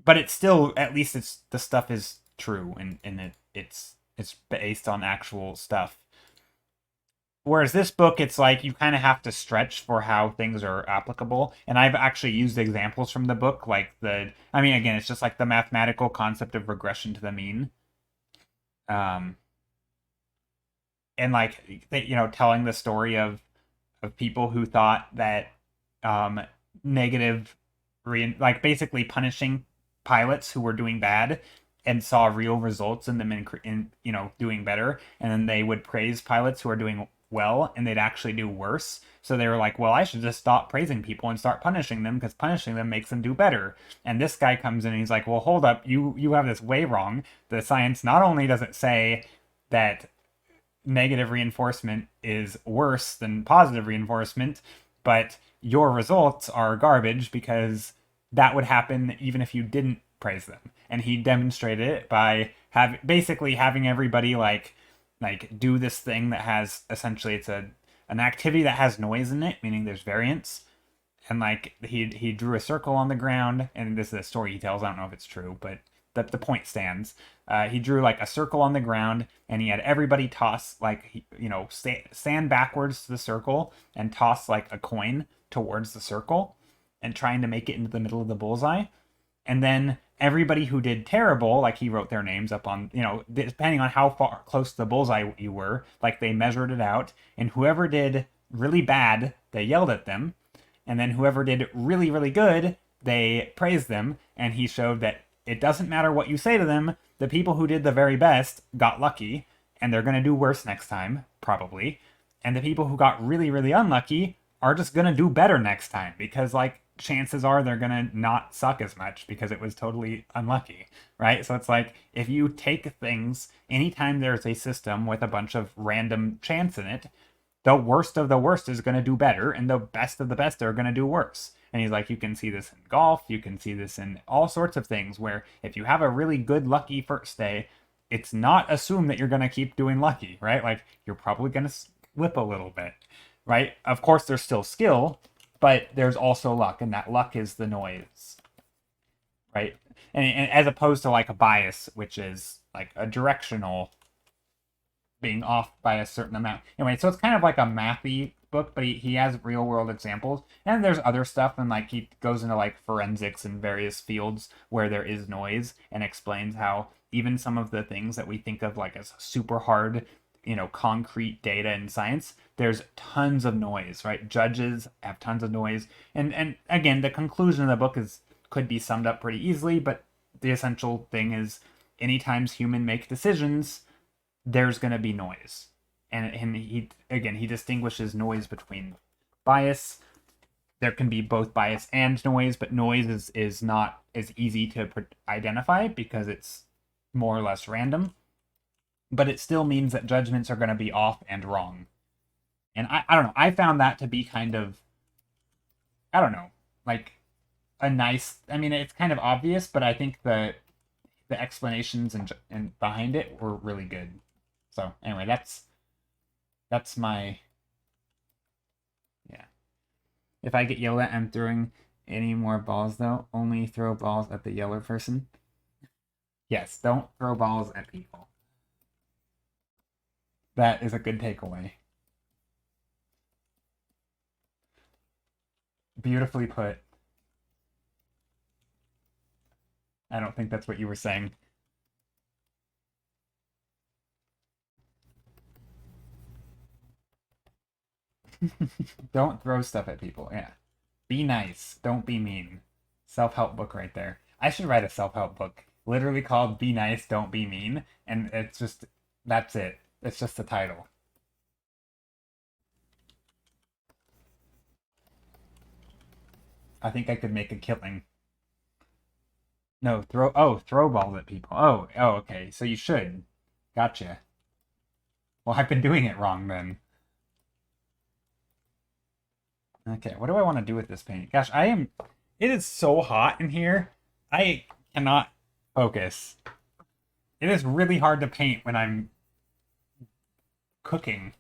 but it's still, at least it's the stuff is true and it's based on actual stuff. Whereas this book, it's like you kind of have to stretch for how things are applicable. And I've actually used examples from the book, like I mean, again, it's just like the mathematical concept of regression to the mean. Um, and like, telling the story of people who thought that um, negative, like basically punishing pilots who were doing bad and saw real results in them in doing better, and then they would praise pilots who are doing well and they'd actually do worse. So they were like, well, I should just stop praising people and start punishing them because punishing them makes them do better. And this guy comes in and he's like, well, hold up, you have this way wrong. The science not only doesn't say that negative reinforcement is worse than positive reinforcement, but your results are garbage because that would happen even if you didn't praise them. And he demonstrated it by basically having everybody like do this thing that has essentially it's an activity that has noise in it, meaning there's variance. And like he drew a circle on the ground, and this is a story he tells. I don't know if it's true, but the point stands. He drew like a circle on the ground, and he had everybody toss like stand backwards to the circle and toss like a coin towards the circle, and trying to make it into the middle of the bullseye. And then everybody who did terrible, like he wrote their names up on, depending on how far close to the bullseye you were, like they measured it out, and whoever did really bad, they yelled at them, and then whoever did really, really good, they praised them, and he showed that it doesn't matter what you say to them, the people who did the very best got lucky, and they're going to do worse next time, probably. And the people who got really, really unlucky are just going to do better next time because, like, chances are they're going to not suck as much because it was totally unlucky, right? So it's like if you take things, anytime there's a system with a bunch of random chance in it, the worst of the worst is going to do better, and the best of the best are going to do worse. And he's like, you can see this in golf, you can see this in all sorts of things where if you have a really good lucky first day, it's not assumed that you're going to keep doing lucky, right? Like you're probably going to slip a little bit, right? Of course, there's still skill, but there's also luck, and that luck is the noise, right? And as opposed to like a bias, which is like a directional being off by a certain amount. Anyway, so it's kind of like a mathy book, but he has real world examples. And there's other stuff, and like he goes into like forensics and various fields where there is noise and explains how even some of the things that we think of like as super hard, concrete data in science, there's tons of noise, right? Judges have tons of noise. And again, the conclusion of the book could be summed up pretty easily, but the essential thing is anytime humans make decisions, there's going to be noise. And he distinguishes noise between bias. There can be both bias and noise, but noise is not as easy to identify because it's more or less random. But it still means that judgments are going to be off and wrong. And I don't know. I found that to be kind of, I don't know, like a nice. I mean, it's kind of obvious, but I think the explanations and behind it were really good. So anyway, that's my, yeah. If I get yelled at, I'm throwing any more balls though. Only throw balls at the yeller person. Yes, don't throw balls at people. That is a good takeaway. Beautifully put. I don't think that's what you were saying. Don't throw stuff at people. Yeah. Be nice. Don't be mean. Self-help book right there. I should write a self-help book literally called Be Nice, Don't Be Mean. And that's it. It's just the title. I think I could make a killing. No, throw balls at people. Oh, okay. So you should. Gotcha. Well, I've been doing it wrong then. Okay, what do I want to do with this paint? Gosh, it is so hot in here. I cannot focus. It is really hard to paint when I'm cooking.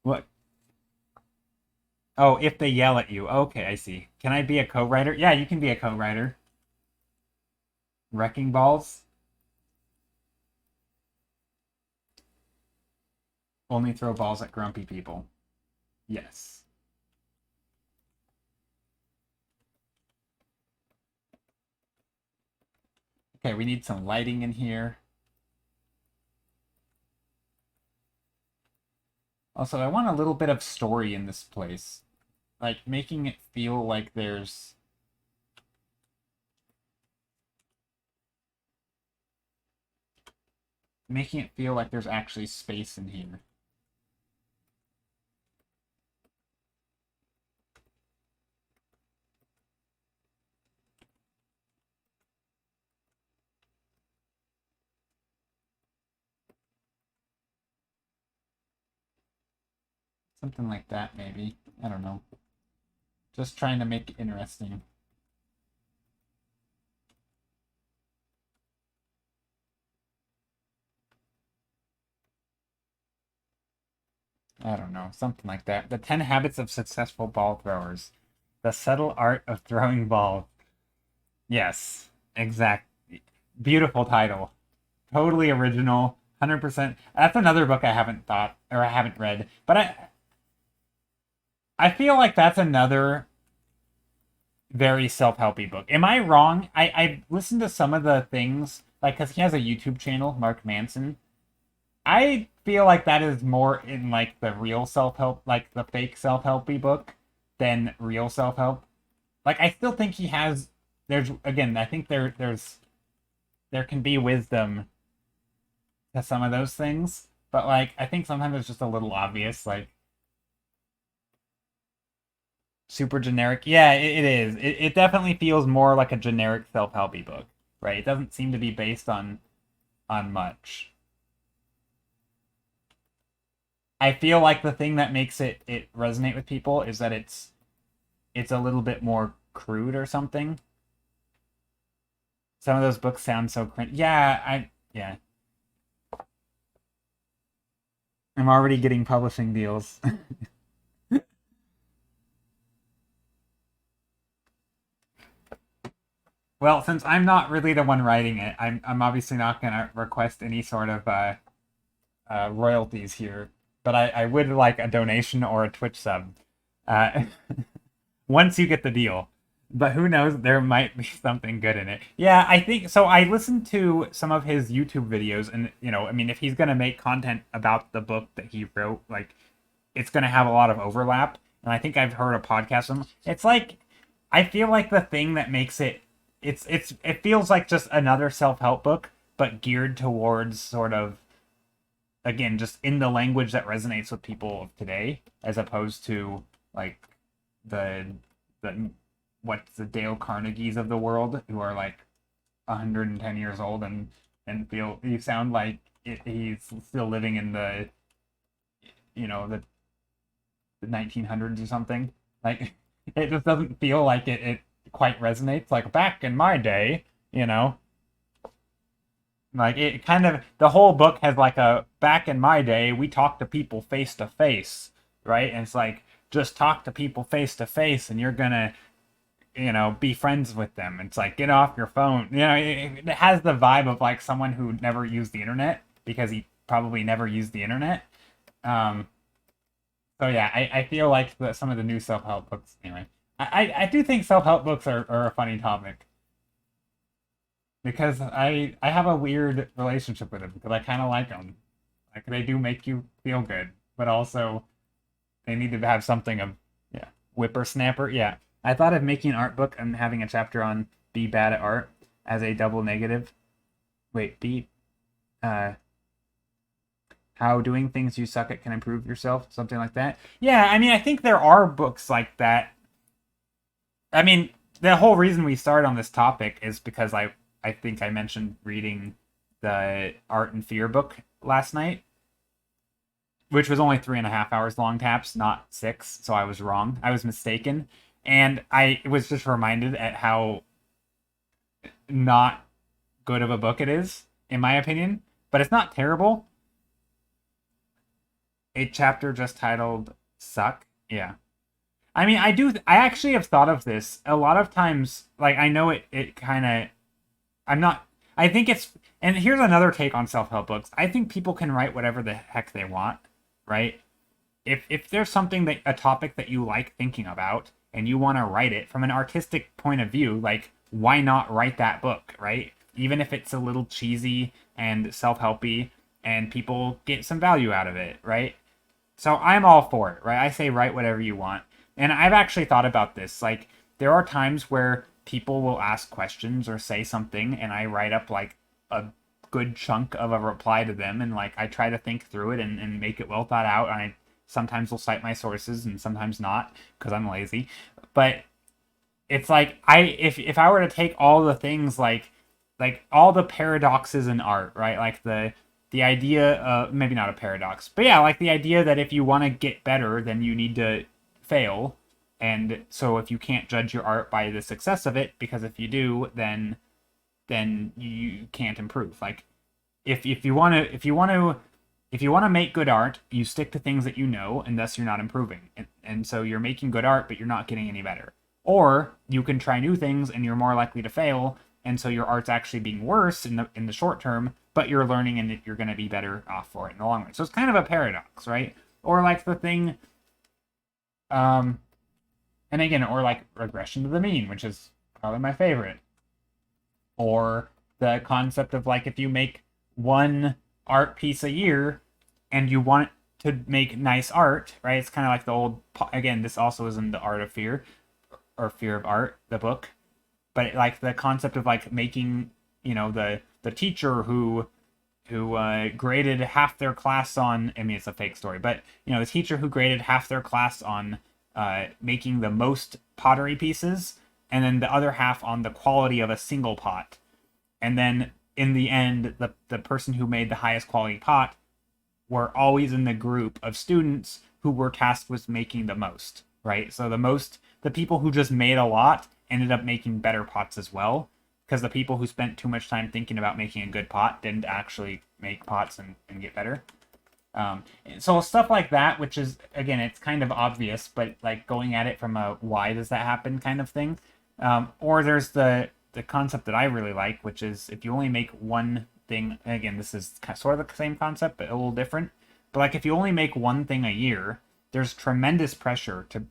What? Oh, if they yell at you. Okay, I see. Can I be a co-writer? Yeah, you can be a co-writer. Wrecking balls? Only throw balls at grumpy people. Yes. Okay, we need some lighting in here. Also, I want a little bit of story in this place. Like, making it feel like there's... Making it feel like there's actually space in here. Something like that, maybe. I don't know. Just trying to make it interesting. I don't know. Something like that. The 10 Habits of Successful Ball Throwers. The Subtle Art of Throwing Balls. Yes, exact. Beautiful title. Totally original. 100%. That's another book I haven't thought, or I haven't read. But I feel like that's another very self-helpy book. Am I wrong? I listened to some of the things, like, because he has a YouTube channel, Mark Manson. I feel like that is more in, like, the real self-help, like, the fake self-helpy book than real self-help. Like, I still think he has, there's, again, I think there can be wisdom to some of those things, but, like, I think sometimes it's just a little obvious, like, super generic. Yeah, it is. It definitely feels more like a generic self-helpy book, right? It doesn't seem to be based on much. I feel like the thing that makes it resonate with people is that it's a little bit more crude or something. Some of those books sound so cringe. Yeah. I'm already getting publishing deals. Well, since I'm not really the one writing it, I'm obviously not gonna request any sort of royalties here, but I would like a donation or a Twitch sub uh, once you get the deal. But who knows? There might be something good in it. Yeah, I think so. I listened to some of his YouTube videos, and I mean, if he's gonna make content about the book that he wrote, like, it's gonna have a lot of overlap. And I think I've heard a podcast of him. It's like I feel like the thing that makes it feels like just another self-help book, but geared towards sort of, again, just in the language that resonates with people of today, as opposed to, like, the the what's the Dale Carnegies of the world, who are like 110 years old and feel you sound like he's still living in the 1900s or something. Like, it just doesn't feel like it quite resonates. Like, back in my day, you know, like, it kind of, the whole book has like a, back in my day, we talked to people face to face, right? And it's like, just talk to people face to face and you're gonna, be friends with them. It's like, get off your phone. It has the vibe of like someone who never used the internet because he probably never used the internet. Um, so yeah, I feel like some of the new self help books. Anyway, I do think self help books are a funny topic because I have a weird relationship with them because I kind of like them. Like, they do make you feel good, but also they need to have something of, yeah, whippersnapper. Yeah, I thought of making an art book and having a chapter on be bad at art as a double negative. Wait, be uh how doing things you suck at can improve yourself, something like that. Yeah, I mean, I think there are books like that. I mean, the whole reason we started on this topic is because I think I mentioned reading the Art and Fear book last night, which was only 3.5 hours long taps, not 6. So I was wrong. I was mistaken. And I was just reminded at how not good of a book it is, in my opinion. But it's not terrible. A chapter just titled Suck. Yeah. I mean, I actually have thought of this a lot of times. Like, I know it kind of, I'm not, I think it's, and here's another take on self-help books. I think people can write whatever the heck they want, right? If there's something that, a topic that you like thinking about and you want to write it from an artistic point of view, like, why not write that book, right? Even if it's a little cheesy and self-helpy and people get some value out of it, right? So I'm all for it, right? I say write whatever you want. And I've actually thought about this. Like, there are times where people will ask questions or say something, and I write up like a good chunk of a reply to them, and like I try to think through it and make it well thought out. And I sometimes will cite my sources and sometimes not because I'm lazy. But it's like if I were to take all the things like all the paradoxes in art, right? Like the idea of, maybe not a paradox, but yeah, like the idea that if you want to get better, then you need to fail. And so if you can't judge your art by the success of it, because if you do, then you can't improve. Like if you want to if you want to make good art, you stick to things that you know, and thus you're not improving. And so you're making good art, but you're not getting any better. Or you can try new things and you're more likely to fail, and so your art's actually being worse in the short term, but you're learning and you're going to be better off for it in the long run. So it's kind of a paradox, right? Or like the thing, and again, or like regression to the mean, which is probably my favorite. Or the concept of like if you make one art piece a year and you want to make nice art, right? It's kind of like the old, again, this also is in The Art of Fear or Fear of Art, the book. But like the concept of like making, the teacher who graded half their class on, I mean, it's a fake story, but the teacher who graded half their class on making the most pottery pieces, and then the other half on the quality of a single pot. And then in the end, the person who made the highest quality pot were always in the group of students who were tasked with making the most, right? So the people who just made a lot ended up making better pots as well, because the people who spent too much time thinking about making a good pot didn't actually make pots and get better. So stuff like that, which is, again, it's kind of obvious, but like going at it from a why does that happen kind of thing. Or there's the concept that I really like, which is if you only make one thing, again, this is sort of the same concept, but a little different. But like if you only make one thing a year, there's tremendous pressure to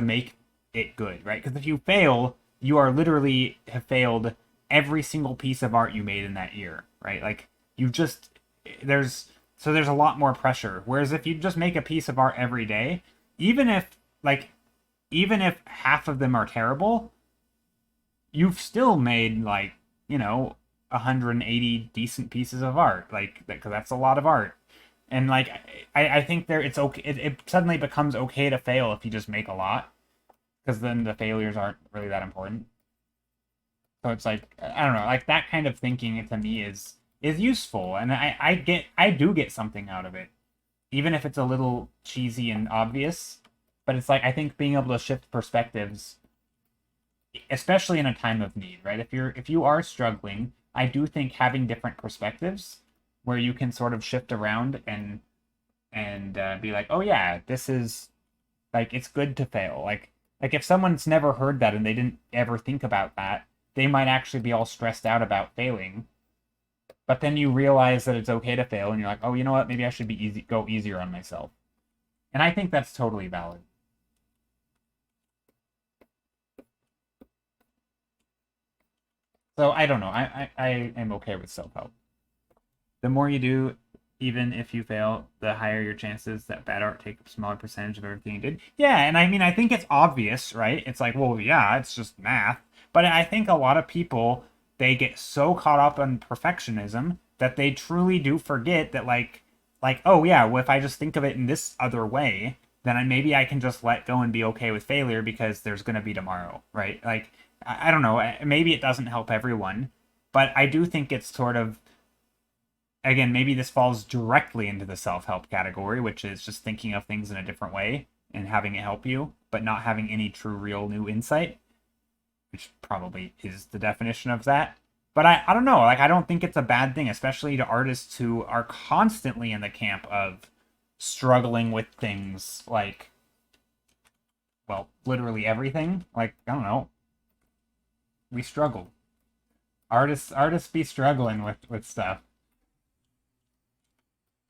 make it good, right? Because if you fail, you are literally have failed every single piece of art you made in that year, right? Like you just there's a lot more pressure. Whereas if you just make a piece of art every day, even if half of them are terrible, you've still made 180 decent pieces of art, like because that's a lot of art. And like I think it's okay. It suddenly becomes okay to fail if you just make a lot, because then the failures aren't really that important. So it's like, I don't know, like that kind of thinking to me is useful, and I do get something out of it, even if it's a little cheesy and obvious. But it's like I think being able to shift perspectives, especially in a time of need, right? If you are struggling, I do think having different perspectives where you can sort of shift around and be like, oh yeah, this is like it's good to fail. Like if someone's never heard that and they didn't ever think about that, they might actually be all stressed out about failing. But then you realize that it's okay to fail, and you're like, oh, you know what? Maybe I should go easier on myself. And I think that's totally valid. So I don't know. I am okay with self-help. The more you do, even if you fail, the higher your chances that bad art take a smaller percentage of everything you did. Yeah, and I mean, I think it's obvious, right? It's like, well, yeah, it's just math. But I think a lot of people, they get so caught up on perfectionism that they truly do forget that, oh yeah, well, if I just think of it in this other way, then maybe I can just let go and be okay with failure because there's going to be tomorrow, right? Like, I don't know, maybe it doesn't help everyone, but I do think it's sort of again, maybe this falls directly into the self-help category, which is just thinking of things in a different way and having it help you, but not having any true, real new insight, which probably is the definition of that. But I don't know. Like, I don't think it's a bad thing, especially to artists who are constantly in the camp of struggling with things like, well, literally everything. Like, I don't know. We struggle. Artists be struggling with stuff.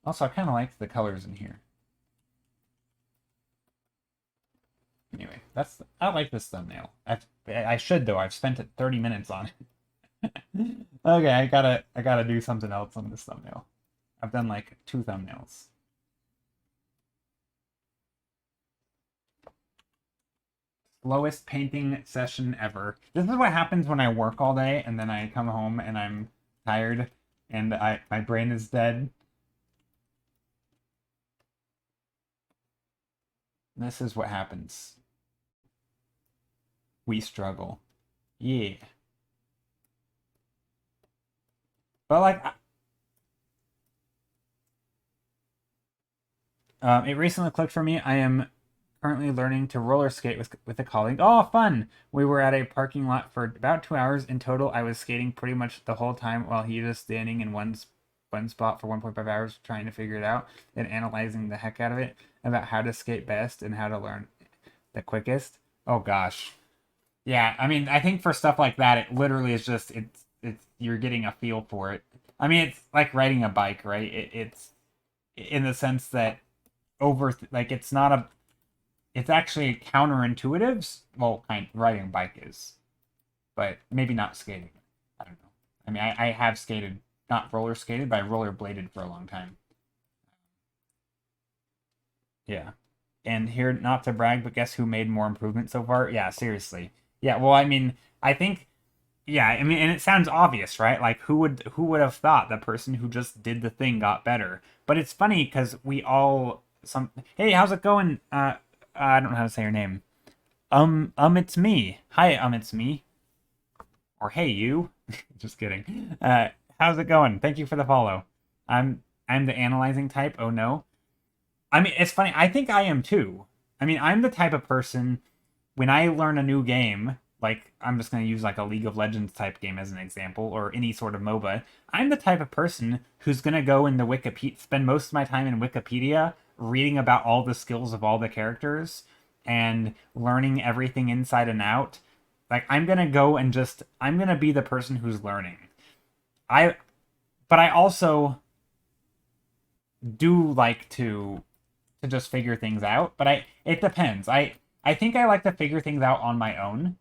Also, I kind of like the colors in here. Anyway, I like this thumbnail. I should though. I've spent 30 minutes on it. Okay, I gotta do something else on this thumbnail. I've done like 2 thumbnails. Slowest painting session ever. This is what happens when I work all day and then I come home and I'm tired and my brain is dead. This is what happens. We struggle. Yeah. But like, it recently clicked for me. I am currently learning to roller skate with a colleague. Oh, fun! We were at a parking lot for about 2 hours in total. I was skating pretty much the whole time while he was standing in one spot for 1.5 hours trying to figure it out and analyzing the heck out of it about how to skate best and how to learn the quickest. Oh gosh. Yeah, I mean, I think for stuff like that, it literally is just it's you're getting a feel for it. I mean, it's like riding a bike, right? It's in the sense that like it's not a it's actually counterintuitive. Well, kind riding a bike is, but maybe not skating. I don't know. I mean, I have skated, not roller skated, but I rollerbladed for a long time. Yeah. And here, not to brag, but guess who made more improvements so far? Yeah, seriously. Yeah, well, I mean, I think, yeah, I mean, and it sounds obvious, right? Like, who would have thought the person who just did the thing got better? But it's funny because we all Hey, how's it going? I don't know how to say your name. It's me. Hi, it's me. Or hey, you. Just kidding. How's it going? Thank you for the follow. I'm the analyzing type. Oh no. I mean, it's funny. I think I am too. I mean, I'm the type of person when I learn a new game, like I'm just going to use like a League of Legends type game as an example, or any sort of MOBA. I'm the type of person who's going to go in the Wikipedia, spend most of my time in Wikipedia reading about all the skills of all the characters and learning everything inside and out. Like I'm going to go and I'm going to be the person who's learning. I but I also do like to just figure things out, but it depends. I think I like to figure things out on my own,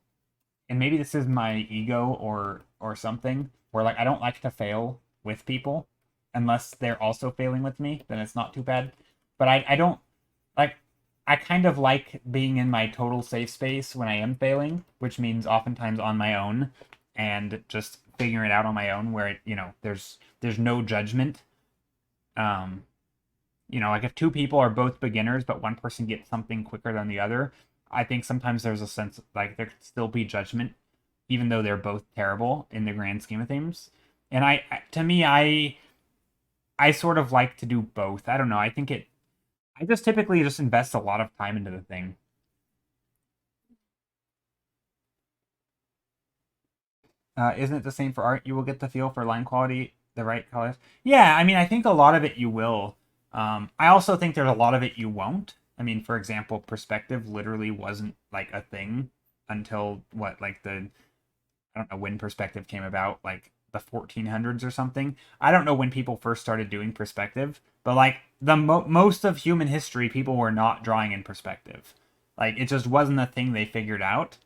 and maybe this is my ego or something where like I don't like to fail with people unless they're also failing with me, then it's not too bad. But I don't like I kind of like being in my total safe space when I am failing, which means oftentimes on my own and just figuring it out on my own where there's no judgment. Um like if 2 people are both beginners but one person gets something quicker than the other, I think sometimes there's a sense like there could still be judgment even though they're both terrible in the grand scheme of things. And to me, I sort of like to do both. I don't know. I just typically just invest a lot of time into the thing. Isn't it the same for art? You will get the feel for line quality, the right colors. Yeah, I mean, I think a lot of it you will. I also think there's a lot of it you won't. I mean, for example, perspective literally wasn't like a thing until what, like I don't know when perspective came about, like the 1400s or something. I don't know when people first started doing perspective, but like the most of human history, people were not drawing in perspective. Like it just wasn't a thing they figured out,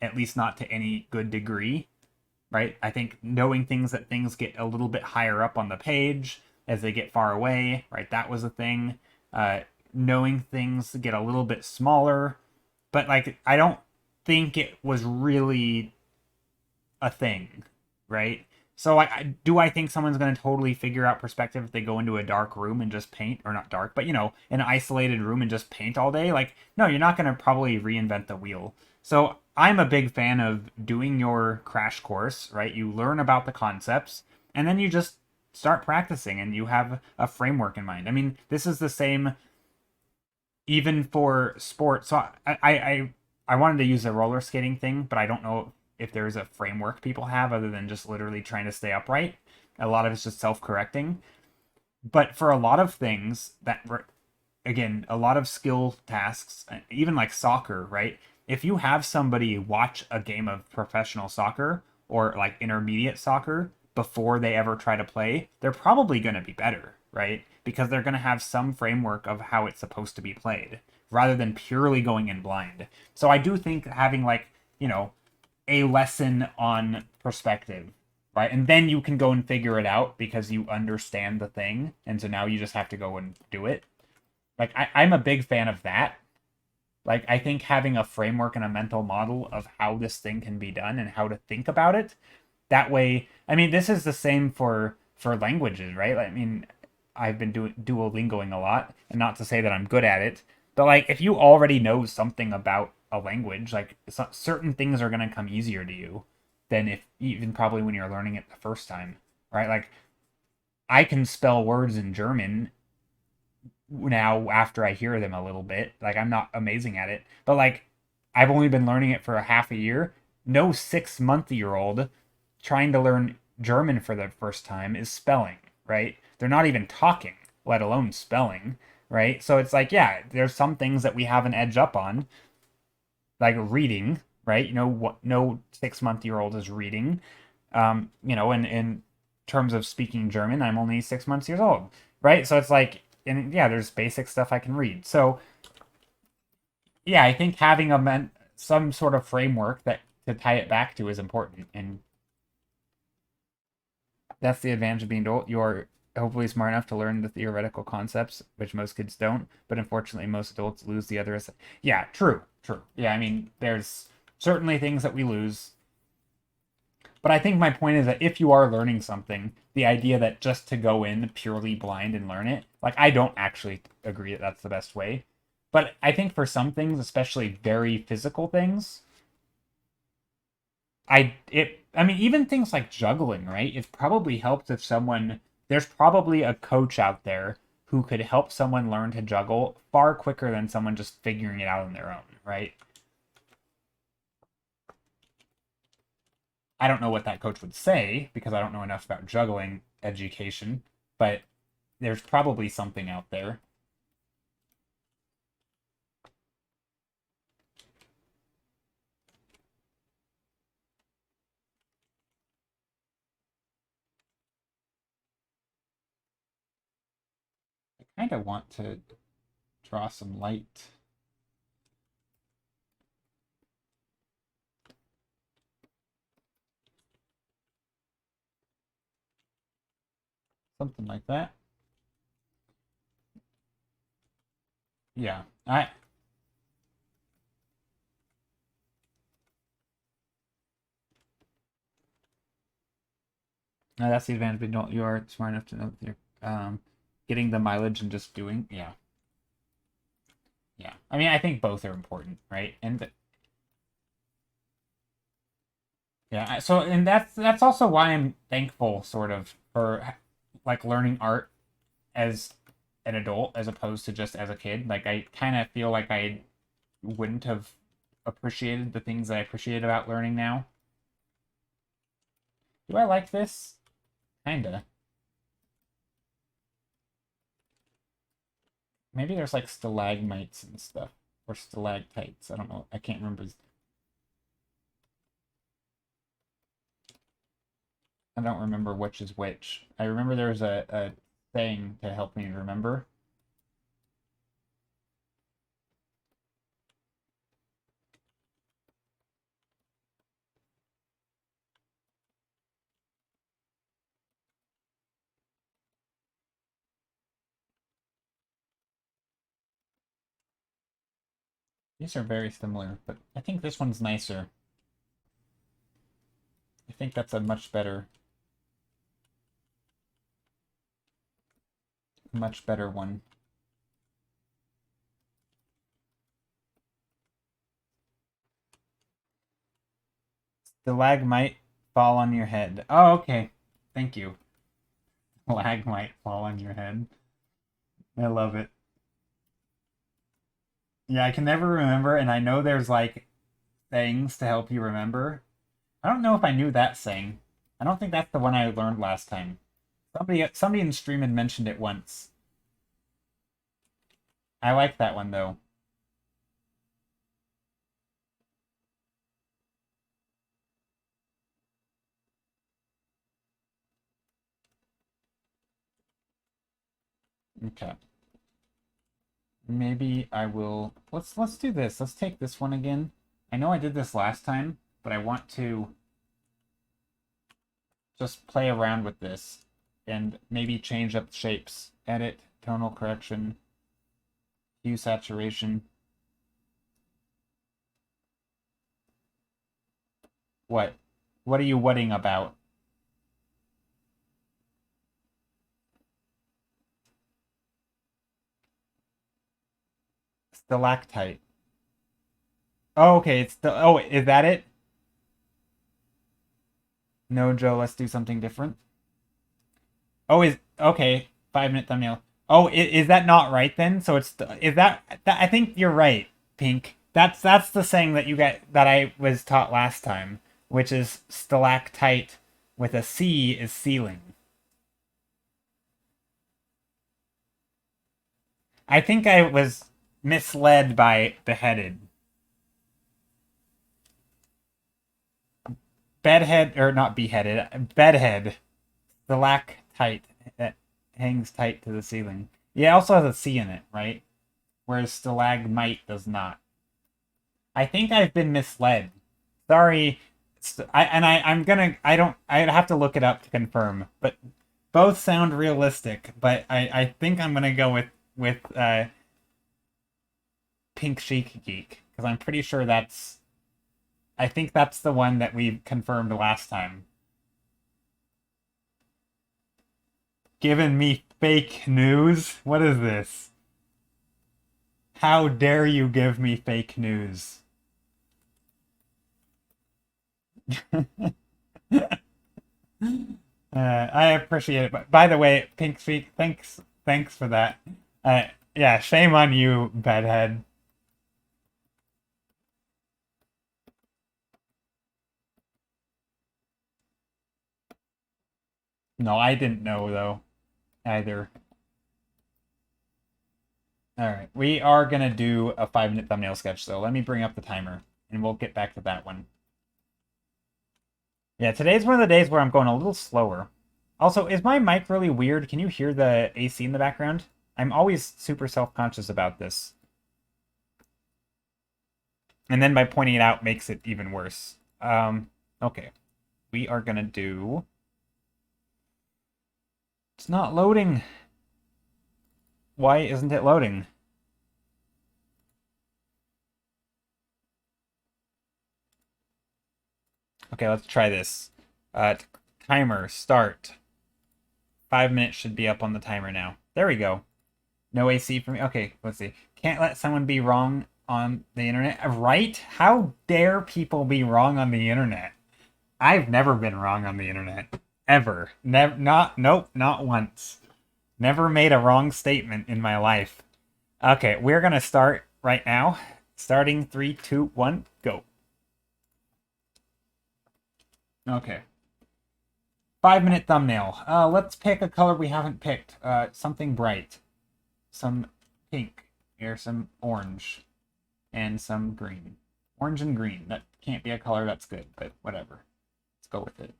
at least not to any good degree, right? I think knowing that things get a little bit higher up on the page as they get far away, right? That was a thing. Knowing things get a little bit smaller, but like I don't think it was really a thing, right? So do I think someone's going to totally figure out perspective if they go into a dark room and just paint, or not dark, but an isolated room and just paint all day? Like, no, you're not going to probably reinvent the wheel. So I'm a big fan of doing your crash course, right? You learn about the concepts and then you just start practicing and you have a framework in mind. I mean, this is the same even for sports. So I wanted to use a roller skating thing, but I don't know if there's a framework people have other than just literally trying to stay upright. A lot of it's just self-correcting. But for a lot of things that again, a lot of skill tasks, even like soccer, right? If you have somebody watch a game of professional soccer or like intermediate soccer before they ever try to play, they're probably going to be better, right? Because they're going to have some framework of how it's supposed to be played rather than purely going in blind. So I do think having like, you know, a lesson on perspective, right? And then you can go and figure it out because you understand the thing. And so now you just have to go and do it. Like I'm a big fan of that. Like I think having a framework and a mental model of how this thing can be done and how to think about it. That way, I mean, this is the same for languages, right? I mean, I've been doing Duolingoing a lot, and not to say that I'm good at it, but like if you already know something about a language, like certain things are gonna come easier to you than if even probably when you're learning it the first time, right? Like I can spell words in German now after I hear them a little bit. Like I'm not amazing at it, but like I've only been learning it for a half a year. No 6 month year old trying to learn German for the first time is spelling, right? They're not even talking, let alone spelling, right? So it's like, yeah, there's some things that we have an edge up on, like reading, right? You know what? No 6 month year old is reading. You know, in terms of speaking German, I'm only 6 months old, right? So it's like, and yeah, there's basic stuff I can read. So yeah, I think having some sort of framework that to tie it back to is important, and that's the advantage of being adult. You're hopefully smart enough to learn the theoretical concepts, which most kids don't. But unfortunately, most adults lose the others. Yeah, true, true. Yeah, I mean, there's certainly things that we lose. But I think my point is that if you are learning something, the idea that just to go in purely blind and learn it, like I don't actually agree that that's the best way. But I think for some things, especially very physical things, I mean even things like juggling, right? It probably helps if someone there's probably a coach out there who could help someone learn to juggle far quicker than someone just figuring it out on their own, right? I don't know what that coach would say because I don't know enough about juggling education, but there's probably something out there. I kind of want to draw some light. Something like that. Yeah. I that's the advantage of adult. You are smart enough to know that you're getting the mileage and just doing. Yeah. Yeah. I mean, I think both are important, right? And yeah, so and that's also why I'm thankful sort of for like learning art as an adult as opposed to just as a kid. Like I kind of feel like I wouldn't have appreciated the things that I appreciate about learning now. Do I like this? Kinda. Maybe there's like stalagmites and stuff or stalactites. I don't know. I can't remember. I don't remember which is which. I remember there was a thing to help me remember. These are very similar, but I think this one's nicer. I think that's a much better one. The lag might fall on your head. Oh, okay. Thank you. Lag might fall on your head. I love it. Yeah, I can never remember, and I know there's like sayings to help you remember. I don't know if I knew that saying. I don't think that's the one I learned last time. Somebody in stream had mentioned it once. I like that one though. Okay. Maybe I will let's do this. Let's take this one again. I know I did this last time, but I want to just play around with this and maybe change up shapes. Edit, tonal correction, hue saturation. What? What are you whatting about? Stalactite. Oh, okay, it's the oh, is that it? No, Joe, let's do something different. Oh, is okay. 5 minute thumbnail. Oh, is that not right then? So it's is that I think you're right, Pink. That's the saying that you get that I was taught last time, which is stalactite with a C is ceiling. I think I was misled by beheaded. Bedhead or not beheaded, bedhead. Stalactite that hangs tight to the ceiling. Yeah, it also has a C in it, right? Whereas stalagmite does not. I think I've been misled. Sorry. I'm gonna I'd have to look it up to confirm, but both sound realistic. But I think I'm gonna go with Pink Chic Geek because I'm pretty sure I think that's the one that we confirmed last time. Giving me fake news? What is this? How dare you give me fake news? I appreciate it. But by the way, Pink Streak, thanks for that. Yeah, shame on you, bedhead. No, I didn't know though, either. All right, we are gonna do a 5 minute thumbnail sketch, so let me bring up the timer, and we'll get back to that one. Yeah, today's one of the days where I'm going a little slower. Also, is my mic really weird? Can you hear the AC in the background? I'm always super self-conscious about this. And then by pointing it out makes it even worse. Okay. We are gonna do... It's not loading. Why isn't it loading? Okay, let's try this. Timer, start. 5 minutes should be up on the timer now. There we go. No AC for me. Okay, let's see. Can't let someone be wrong on the internet. Right? How dare people be wrong on the internet? I've never been wrong on the internet. Ever. Never, nope, not once. Never made a wrong statement in my life. Okay, we're gonna start right now. Starting 3, 2, 1, go. Okay. 5 minute thumbnail. Let's pick a color we haven't picked. Something bright. Some pink. Here's some orange. And some green. Orange and green. That can't be a color that's good, but whatever. Let's go with it.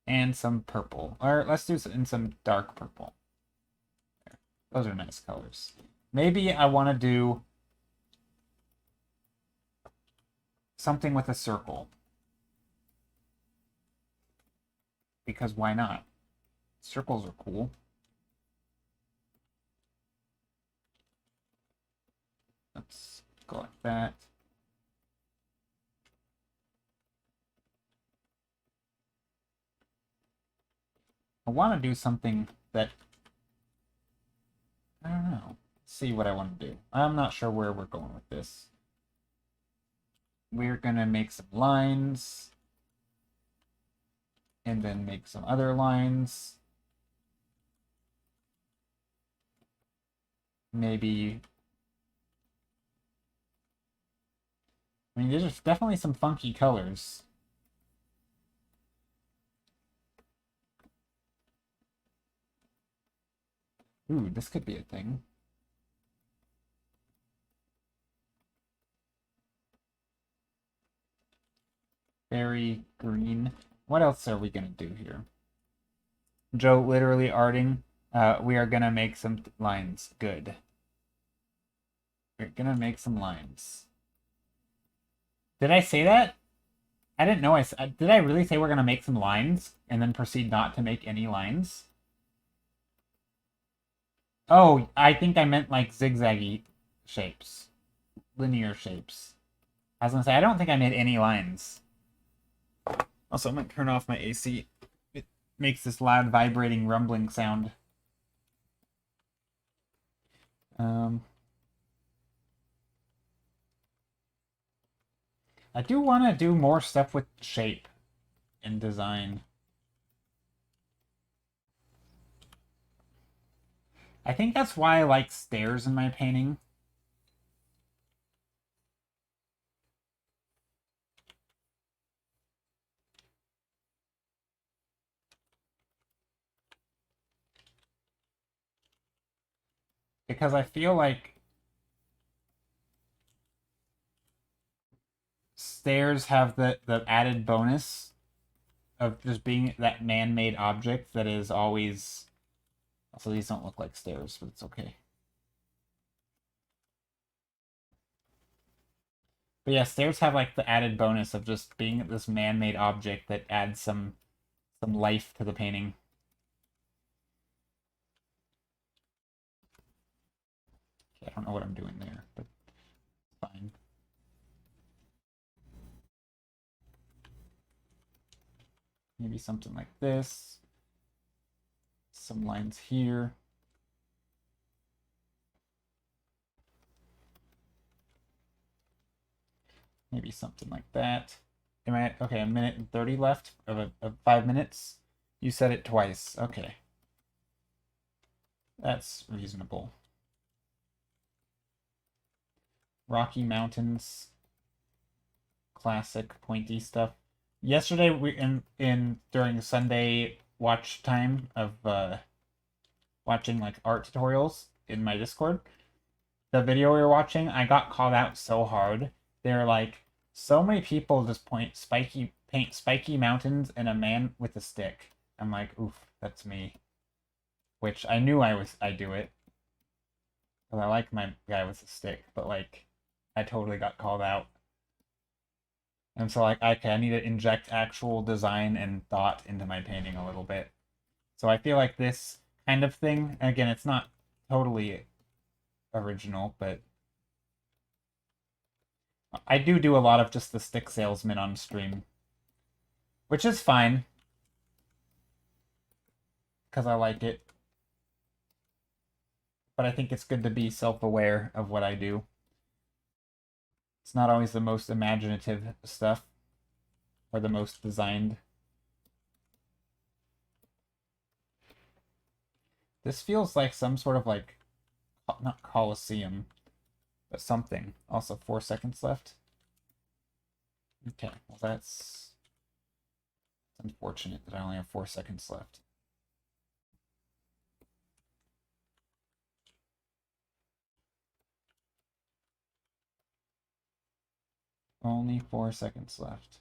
And some purple. Or let's do some dark purple. There. Those are nice colors. Maybe I want to do something with a circle. Because why not? Circles are cool. Let's go like that. I want to do something that... I don't know. See what I want to do. I'm not sure where we're going with this. We're going to make some lines. And then make some other lines. maybe... I mean, there's definitely some funky colors. Ooh, this could be a thing. Berry green. What else are we gonna do here? Joe literally arting. We are gonna make some lines. Good. We're gonna make some lines. Did I say that? I didn't know did I really say we're gonna make some lines and then proceed not to make any lines? Oh, I think I meant like zigzaggy shapes. Linear shapes. I was gonna say, I don't think I made any lines. Also, I'm gonna turn off my AC. It makes this loud vibrating rumbling sound. I do want to do more stuff with shape and design. I think that's why I like stairs in my painting. Because I feel like stairs have the added bonus of just being that man-made object that is always... Also, these don't look like stairs, but it's okay. But yeah, stairs have like the added bonus of just being this man-made object that adds some life to the painting. Okay, I don't know what I'm doing there, but fine. Maybe something like this. Some lines here. Maybe something like that. Am I okay? A minute and 30 left of 5 minutes. You said it twice. Okay, that's reasonable. Rocky Mountains, classic pointy stuff. Yesterday, we in during Sunday watch time of watching like art tutorials in my Discord. The video we were watching, I got called out so hard. They're like, so many people just paint spiky mountains and a man with a stick. I'm like, oof, that's me. Which I knew I do it. Because I like my guy with a stick, but like I totally got called out. And so like okay, I need to inject actual design and thought into my painting a little bit. So I feel like this kind of thing, again, it's not totally original, but I do a lot of just the stick salesman on stream, which is fine because I like it. But I think it's good to be self-aware of what I do. It's not always the most imaginative stuff or the most designed. This feels like some sort of like, not Coliseum, but something. Also 4 seconds left. Okay, well that's unfortunate that I only have 4 seconds left. Only 4 seconds left.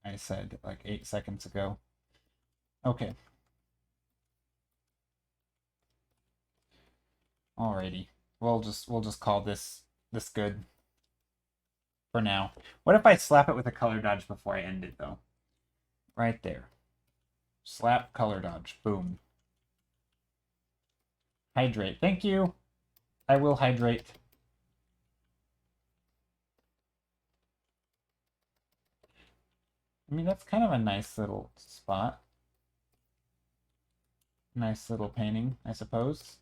I said like 8 seconds ago. Okay. Alrighty. We'll just call this good for now. What if I slap it with a color dodge before I end it though? Right there. Slap color dodge. Boom. Hydrate. Thank you. I will hydrate. I mean, that's kind of a nice little spot. Nice little painting, I suppose.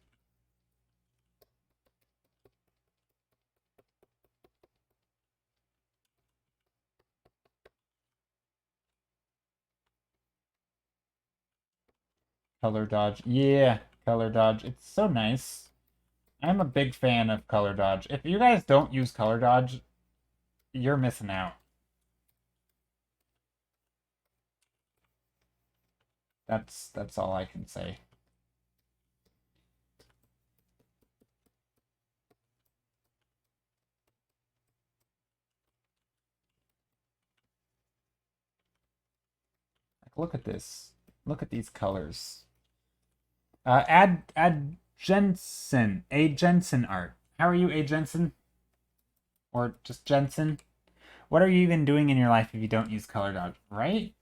Color dodge. Yeah, color dodge. It's so nice. I'm a big fan of color dodge. If you guys don't use color dodge, you're missing out. That's all I can say. Like, look at this. Look at these colors. Add Jensen. A Jensen art. How are you, A Jensen? Or just Jensen? What are you even doing in your life if you don't use color dodge, right?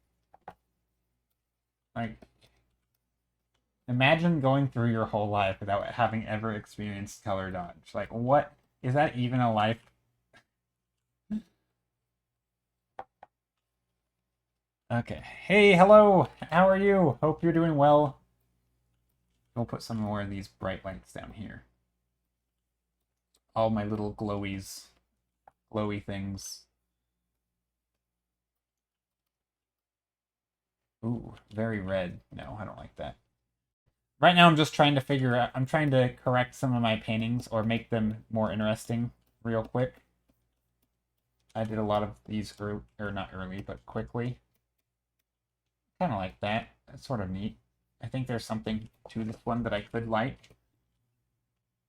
Like, imagine going through your whole life without having ever experienced color dodge. Like, what is that even a life? Okay. Hey, hello. How are you? Hope you're doing well. We'll put some more of these bright lights down here. All my little glowies, glowy things. Ooh, very red. No, I don't like that. Right now I'm just trying to figure out, I'm trying to correct some of my paintings or make them more interesting real quick. I did a lot of these early, or not early, but quickly. Kind of like that. That's sort of neat. I think there's something to this one that I could like.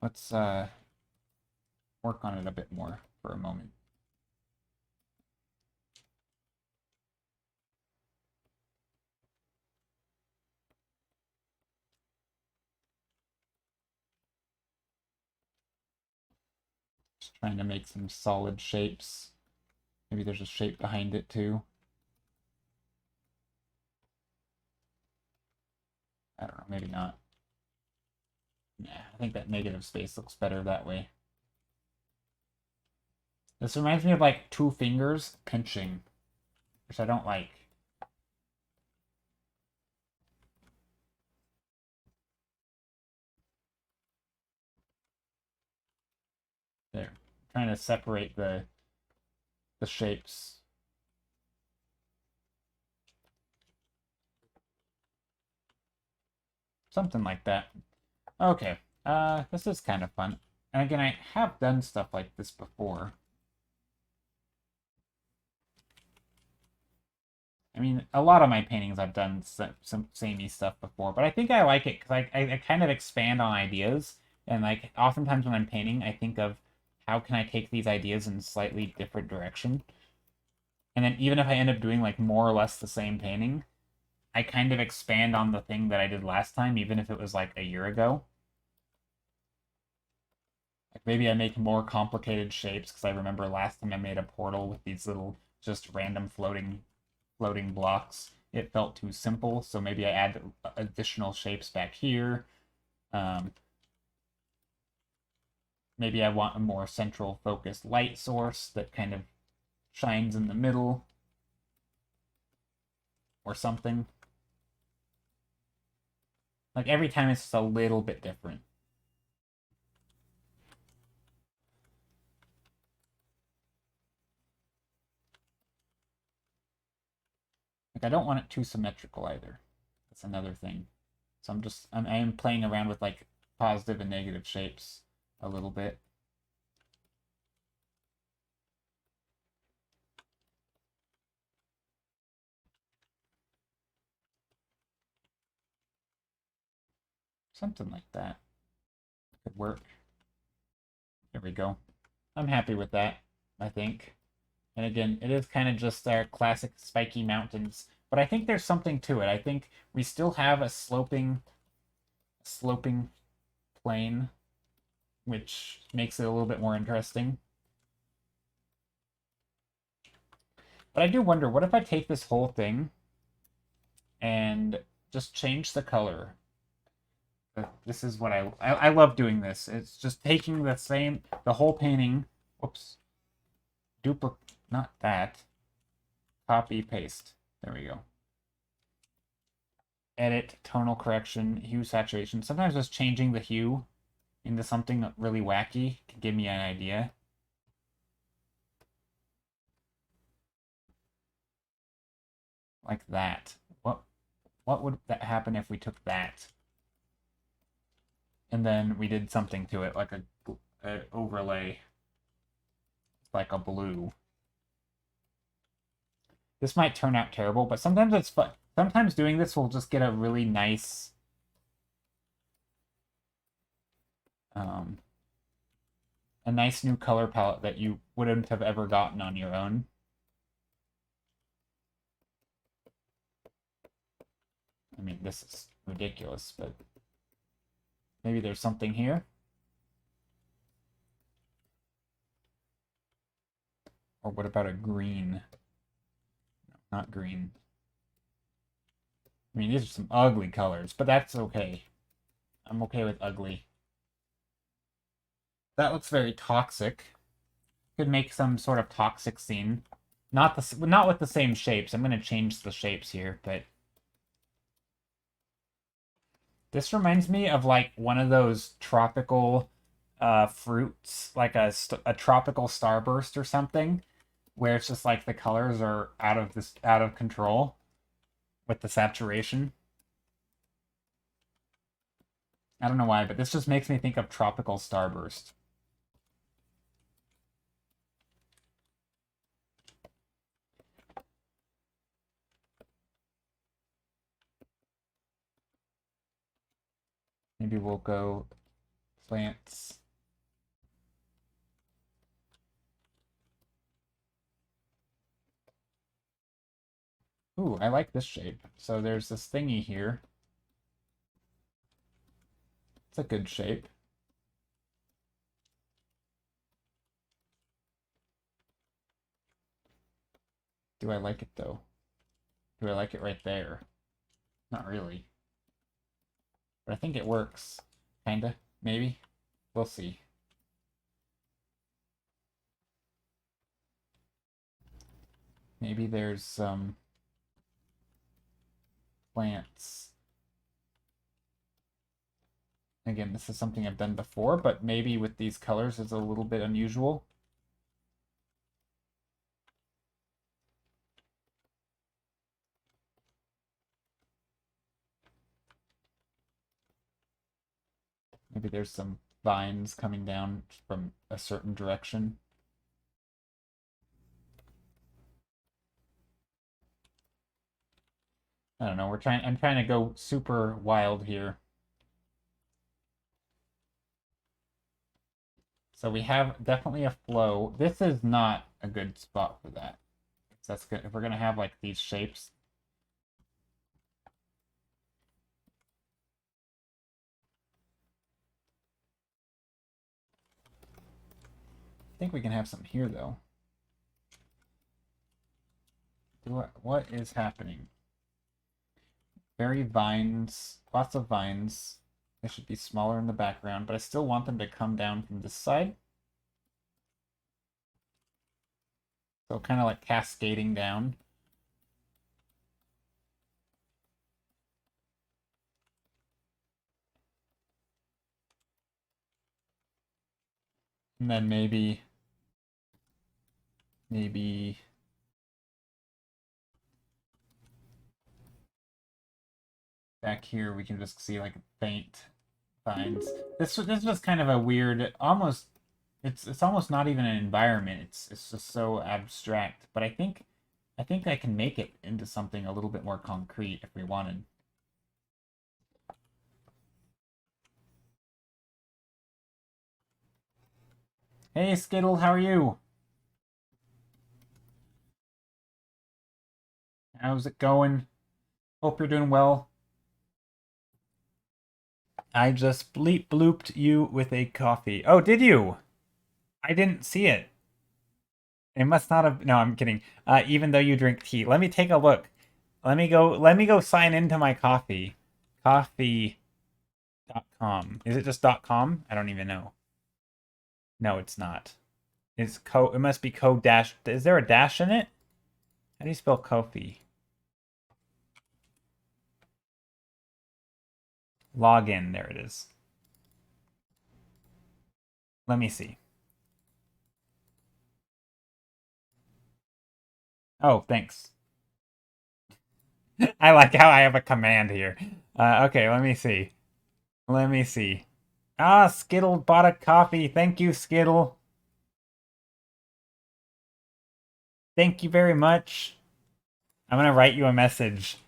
Let's work on it a bit more for a moment. Just trying to make some solid shapes. Maybe there's a shape behind it too. I don't know, maybe not. Yeah, I think that negative space looks better that way. This reminds me of like two fingers pinching, which I don't like. There, trying to separate the shapes. Something like that. Okay, this is kind of fun. And again, I have done stuff like this before. I mean, a lot of my paintings I've done some samey stuff before, but I think I like it because I kind of expand on ideas. And like oftentimes when I'm painting, I think of how can I take these ideas in a slightly different direction. And then even if I end up doing like more or less the same painting, I kind of expand on the thing that I did last time, even if it was like a year ago. Like maybe I make more complicated shapes because I remember last time I made a portal with these little just random floating blocks. It felt too simple, so maybe I add additional shapes back here. Maybe I want a more central focused light source that kind of shines in the middle or something. Like every time it's just a little bit different. Like I don't want it too symmetrical either. That's another thing. So I am playing around with like positive and negative shapes a little bit. Something like that could work. There we go. I'm happy with that, I think. And again, it is kind of just our classic spiky mountains, but I think there's something to it. I think we still have a sloping plane, which makes it a little bit more interesting. But I do wonder, what if I take this whole thing and just change the color? This is what I love doing this. It's just taking the whole painting. Whoops. Duplicate, not that. Copy, paste. There we go. Edit, tonal correction, hue, saturation. Sometimes just changing the hue into something really wacky can give me an idea. Like that. What would that happen if we took that And then we did something to it, like an overlay, like a blue. This might turn out terrible, but sometimes it's fun. Sometimes doing this will just get a really nice a nice new color palette that you wouldn't have ever gotten on your own. I mean, this is ridiculous, but maybe there's something here. Or what about a green? No, not green. I mean, these are some ugly colors, but that's okay. I'm okay with ugly. That looks very toxic. Could make some sort of toxic scene. Not with the same shapes. I'm gonna change the shapes here, but this reminds me of like one of those tropical fruits, like a tropical starburst or something, where it's just like the colors are out of control with the saturation. I don't know why, but this just makes me think of tropical starburst. Maybe we'll go plants. Ooh, I like this shape. So there's this thingy here. It's a good shape. Do I like it though? Do I like it right there? Not really. But I think it works. Kinda. Maybe. We'll see. Maybe there's some plants. Again, this is something I've done before, but maybe with these colors it's a little bit unusual. Maybe there's some vines coming down from a certain direction. I don't know, I'm trying to go super wild here. So we have definitely a flow. This is not a good spot for that. That's good. If we're gonna have like these shapes. I think we can have some here though. What is happening? Very vines, lots of vines. They should be smaller in the background, but I still want them to come down from this side. So kind of like cascading down. And then maybe back here we can just see like faint vines. This was kind of a weird, almost it's almost not even an environment. It's just so abstract. But I think I can make it into something a little bit more concrete if we wanted. Hey Skittle, how are you? How's it going? Hope you're doing well. I just bleep blooped you with a coffee. Oh, did you? I didn't see it. It must not have. No, I'm kidding. Even though you drink tea, let me take a look. Let me go sign into my coffee. Coffee.com. Is it just .com? I don't even know. No, it's not. It's co. It must be co dash. Is there a dash in it? How do you spell Kofi? Login. There it is. Let me see. Oh, thanks. I like how I have a command here. Okay, let me see. Let me see. Ah, Skittle bought a coffee. Thank you, Skittle. Thank you very much. I'm gonna write you a message.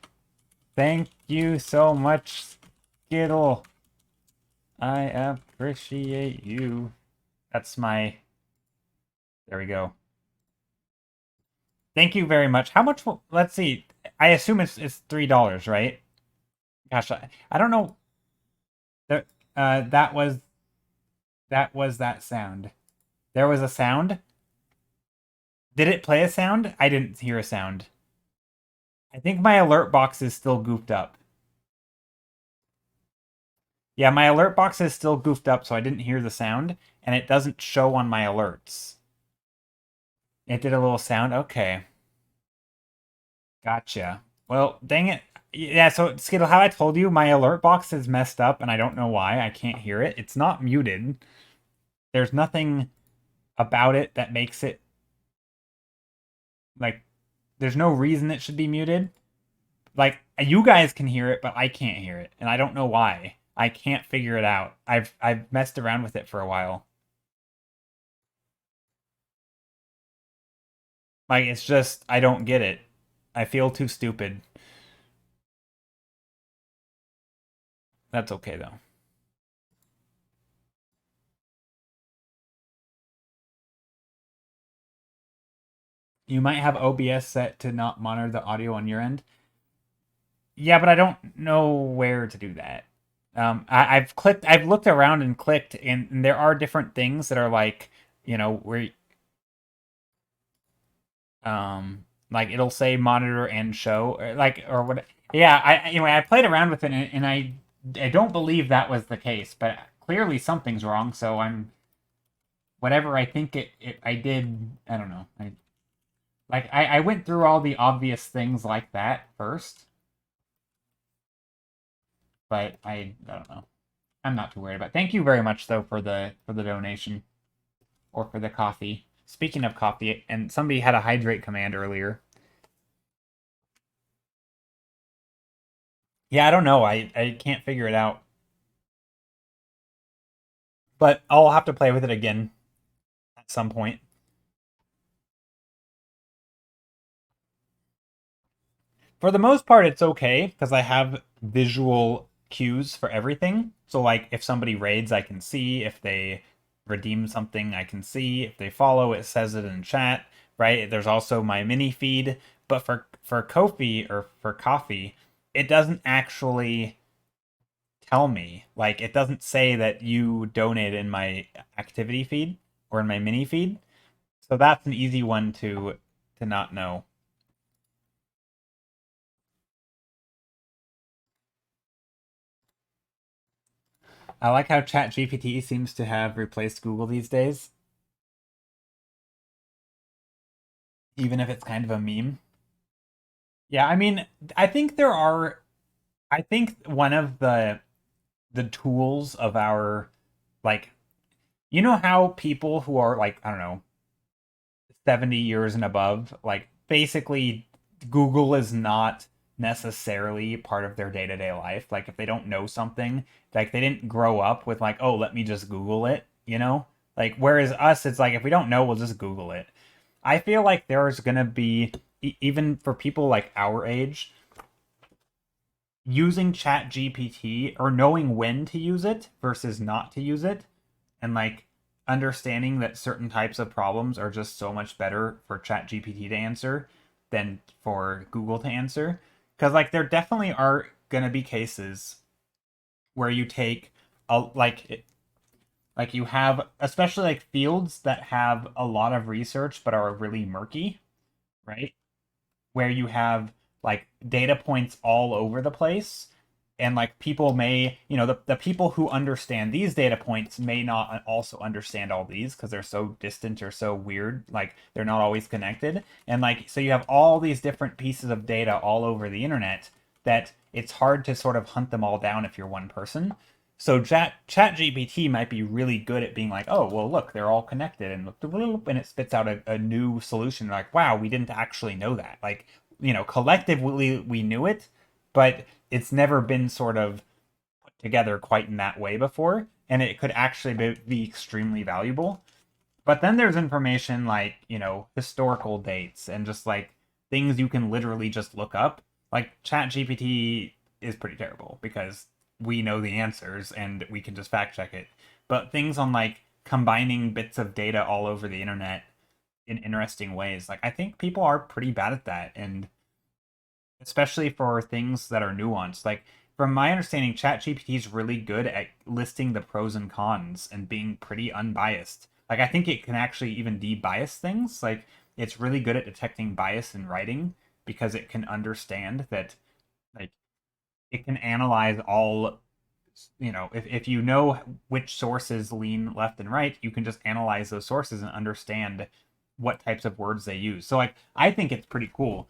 Thank you so much, Skittle. I appreciate you. That's my... There we go. Thank you very much. How much will... Let's see. I assume it's $3, right? Gosh, I don't know. There, that was that sound. There was a sound. Did it play a sound? I didn't hear a sound. I think my alert box is still goofed up. Yeah, my alert box is still goofed up, so I didn't hear the sound, and it doesn't show on my alerts. It did a little sound. Okay. Gotcha. Well, dang it. Yeah, so Skittle, how I told you, my alert box is messed up, and I don't know why. I can't hear it. It's not muted. There's nothing about it that makes it like there's no reason it should be muted. Like you guys can hear it, but I can't hear it, and I don't know why. I can't figure it out. I've messed around with it for a while. Like it's just I don't get it. I feel too stupid. That's okay though. You might have OBS set to not monitor the audio on your end. Yeah, but I don't know where to do that. I've looked around and clicked, and there are different things that are like, where, like it'll say monitor and show, or what. Yeah, anyway, I played around with it, and I don't believe that was the case, but clearly something's wrong. So whatever I think I did. I don't know. I went through all the obvious things like that first, but I don't know. I'm not too worried about it. Thank you very much though for the donation or for the coffee. Speaking of coffee, and somebody had a hydrate command earlier. Yeah, I don't know. I can't figure it out. But I'll have to play with it again at some point. For the most part, it's okay because I have visual cues for everything. So, like, if somebody raids, I can see. If they redeem something, I can see. If they follow, it says it in chat, right? There's also my mini feed. But for Kofi or for coffee, it doesn't actually tell me. Like, it doesn't say that you donate in my activity feed or in my mini feed. So that's an easy one to not know. I like how ChatGPT seems to have replaced Google these days, even if it's kind of a meme. Yeah, I mean, I think there are I think one of the tools of our like how people who are like, I don't know, 70 years and above, like basically Google is not necessarily part of their day-to-day life. Like if they don't know something, like they didn't grow up with like, oh, let me just Google it, you know? Like whereas us, it's like if we don't know, we'll just Google it. I feel like there's gonna be even for people like our age, using Chat GPT or knowing when to use it versus not to use it, and like understanding that certain types of problems are just so much better for Chat GPT to answer than for Google to answer. Because like there definitely are gonna be cases where you take a like you have especially like fields that have a lot of research but are really murky, right? Where you have like data points all over the place, and like people may, the people who understand these data points may not also understand all these because they're so distant or so weird, like they're not always connected, and like so you have all these different pieces of data all over the internet that it's hard to sort of hunt them all down if you're one person. So chat GPT might be really good at being like, oh well, look, they're all connected, and and it spits out a new solution. Like, wow, we didn't actually know that. Like, collectively we knew it, but it's never been sort of put together quite in that way before. and it could actually be extremely valuable. But then there's information like, historical dates and just like things you can literally just look up. Like ChatGPT is pretty terrible because we know the answers and we can just fact check it. But things on like combining bits of data all over the internet in interesting ways, like I think people are pretty bad at that, and especially for things that are nuanced. Like from my understanding, ChatGPT is really good at listing the pros and cons and being pretty unbiased. Like I think it can actually even de-bias things. Like it's really good at detecting bias in writing because it can understand that, like, it can analyze all, if you know which sources lean left and right, you can just analyze those sources and understand what types of words they use. So like I think it's pretty cool.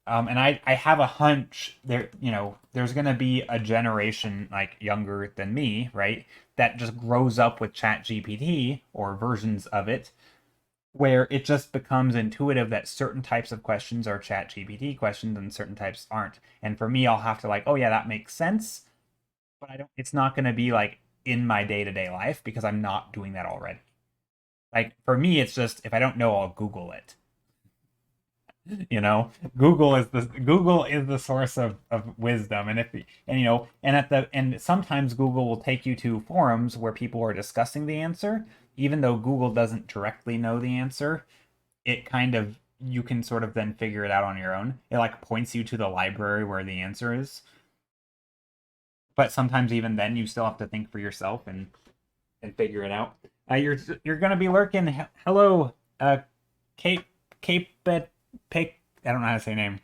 And I have a hunch there's gonna be a generation like younger than me, right, that just grows up with Chat GPT or versions of it, where it just becomes intuitive that certain types of questions are Chat GPT questions and certain types aren't. And for me, I'll have to like, oh yeah, that makes sense, but I don't. It's not gonna be like in my day to day life because I'm not doing that already. Like for me, it's just if I don't know, I'll Google it. you know Google is the source of wisdom, and if and and sometimes Google will take you to forums where people are discussing the answer. Even though Google doesn't directly know the answer, it kind of, you can sort of then figure it out on your own. It like points you to the library where the answer is, but sometimes even then you still have to think for yourself and figure it out. You're gonna be lurking. Hello, Cape Cape Pic. I don't know how to say your name.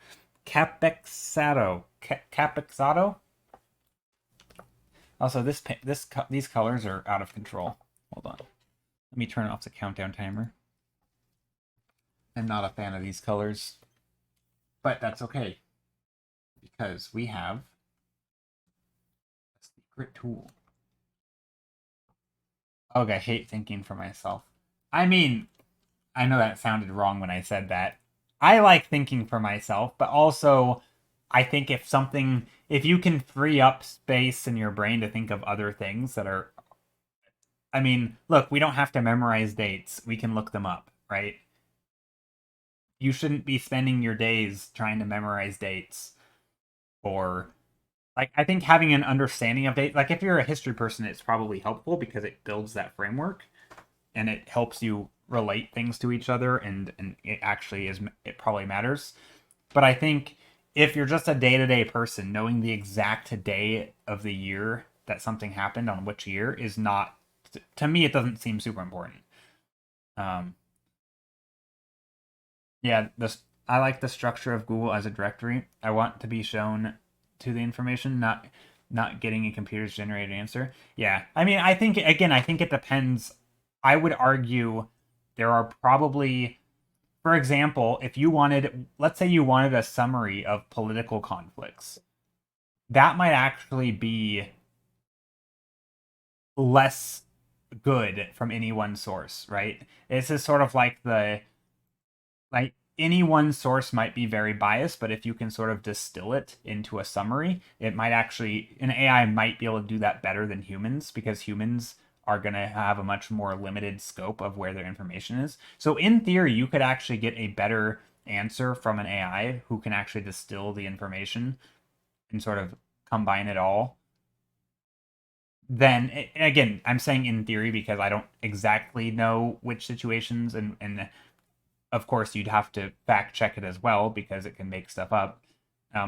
Capexado. Capexado. Also, these colors are out of control. Hold on. Let me turn off the countdown timer. I'm not a fan of these colors, but that's okay because we have a secret tool. Oh, I hate thinking for myself. I mean, I know that sounded wrong when I said that. I like thinking for myself, but also I think if you can free up space in your brain to think of other things that are, I mean, look, we don't have to memorize dates. We can look them up, right? You shouldn't be spending your days trying to memorize dates, or like I think having an understanding of dates, like if you're a history person, it's probably helpful because it builds that framework and it helps you relate things to each other, and it probably matters. But I think if you're just a day-to-day person, knowing the exact day of the year that something happened on which year is not, to me it doesn't seem super important. um yeah, this I like the structure of Google as a directory. I want to be shown to the information, not getting a computer's generated answer. Yeah, I mean, I think it depends. I would argue there are probably, for example, if you wanted, let's say you wanted a summary of political conflicts, that might actually be less good from any one source, right? This is sort of like any one source might be very biased, but if you can sort of distill it into a summary, it might actually, an AI might be able to do that better than humans because humans are going to have a much more limited scope of where their information is. So in theory, you could actually get a better answer from an AI who can actually distill the information and sort of combine it all. Then again, I'm saying in theory because I don't exactly know which situations, and of course you'd have to fact check it as well because it can make stuff up.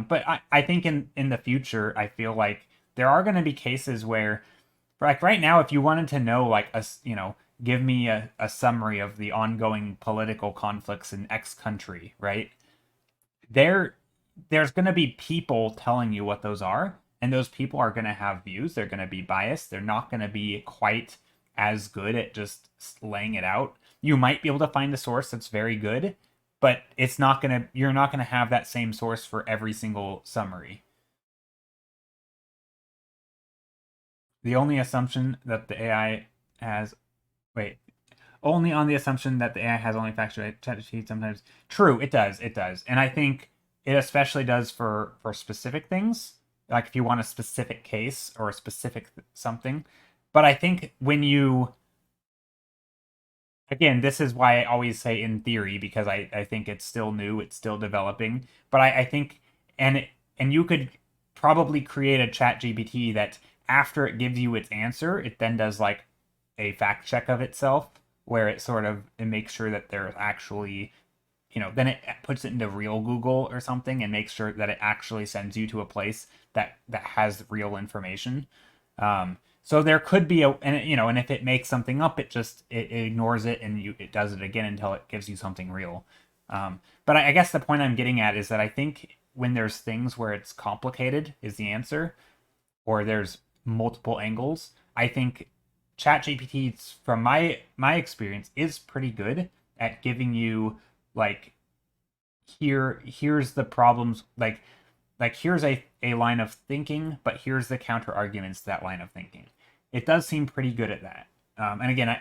But I think in the future, I feel like there are going to be cases where, like right now, if you wanted to know, like, give me a summary of the ongoing political conflicts in X country, right? There, there's going to be people telling you what those are, and those people are going to have views. They're going to be biased. They're not going to be quite as good at just laying it out. You might be able to find a source that's very good, but you're not gonna have that same source for every single summary. The only assumption that the AI has wait, only on the assumption that the AI has only factual ChatGPT sometimes. True, it does. And I think it especially does for specific things. Like if you want a specific case or a specific something, But I think when you, again, this is why I always say in theory, because I think it's still new, it's still developing. But I think, and you could probably create a chat GPT that after it gives you its answer, it then does like a fact check of itself, where it sort of it makes sure that there's actually, then it puts it into real Google or something and makes sure that it actually sends you to a place that has real information. So there could be and if it makes something up, it ignores it and it does it again until it gives you something real. But I guess the point I'm getting at is that I think when there's things where it's complicated is the answer, or there's multiple angles, I think ChatGPT, from my experience, is pretty good at giving you like here's the problems, like here's a line of thinking, but here's the counter arguments to that line of thinking. It does seem pretty good at that. And again,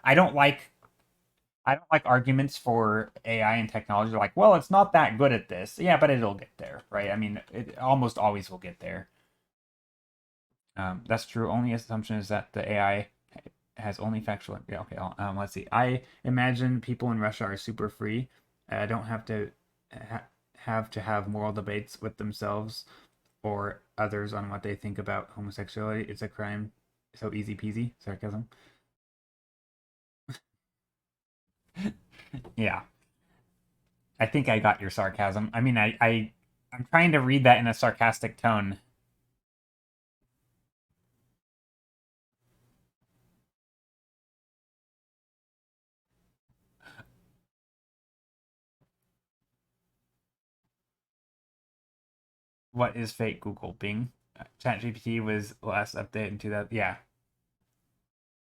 I don't like arguments for AI and technology. Like, well, it's not that good at this. Yeah, but it'll get there, right? I mean, it almost always will get there. That's true. Only assumption is that the AI has only factual. Yeah, okay. Let's see. I imagine people in Russia are super free. Don't have to have moral debates with themselves or others on what they think about homosexuality. It's a crime. So easy peasy. Sarcasm. Yeah, I think I got your sarcasm. I mean, I'm trying to read that in a sarcastic tone. What is fake Google? Bing. ChatGPT was last update in 2000. Yeah,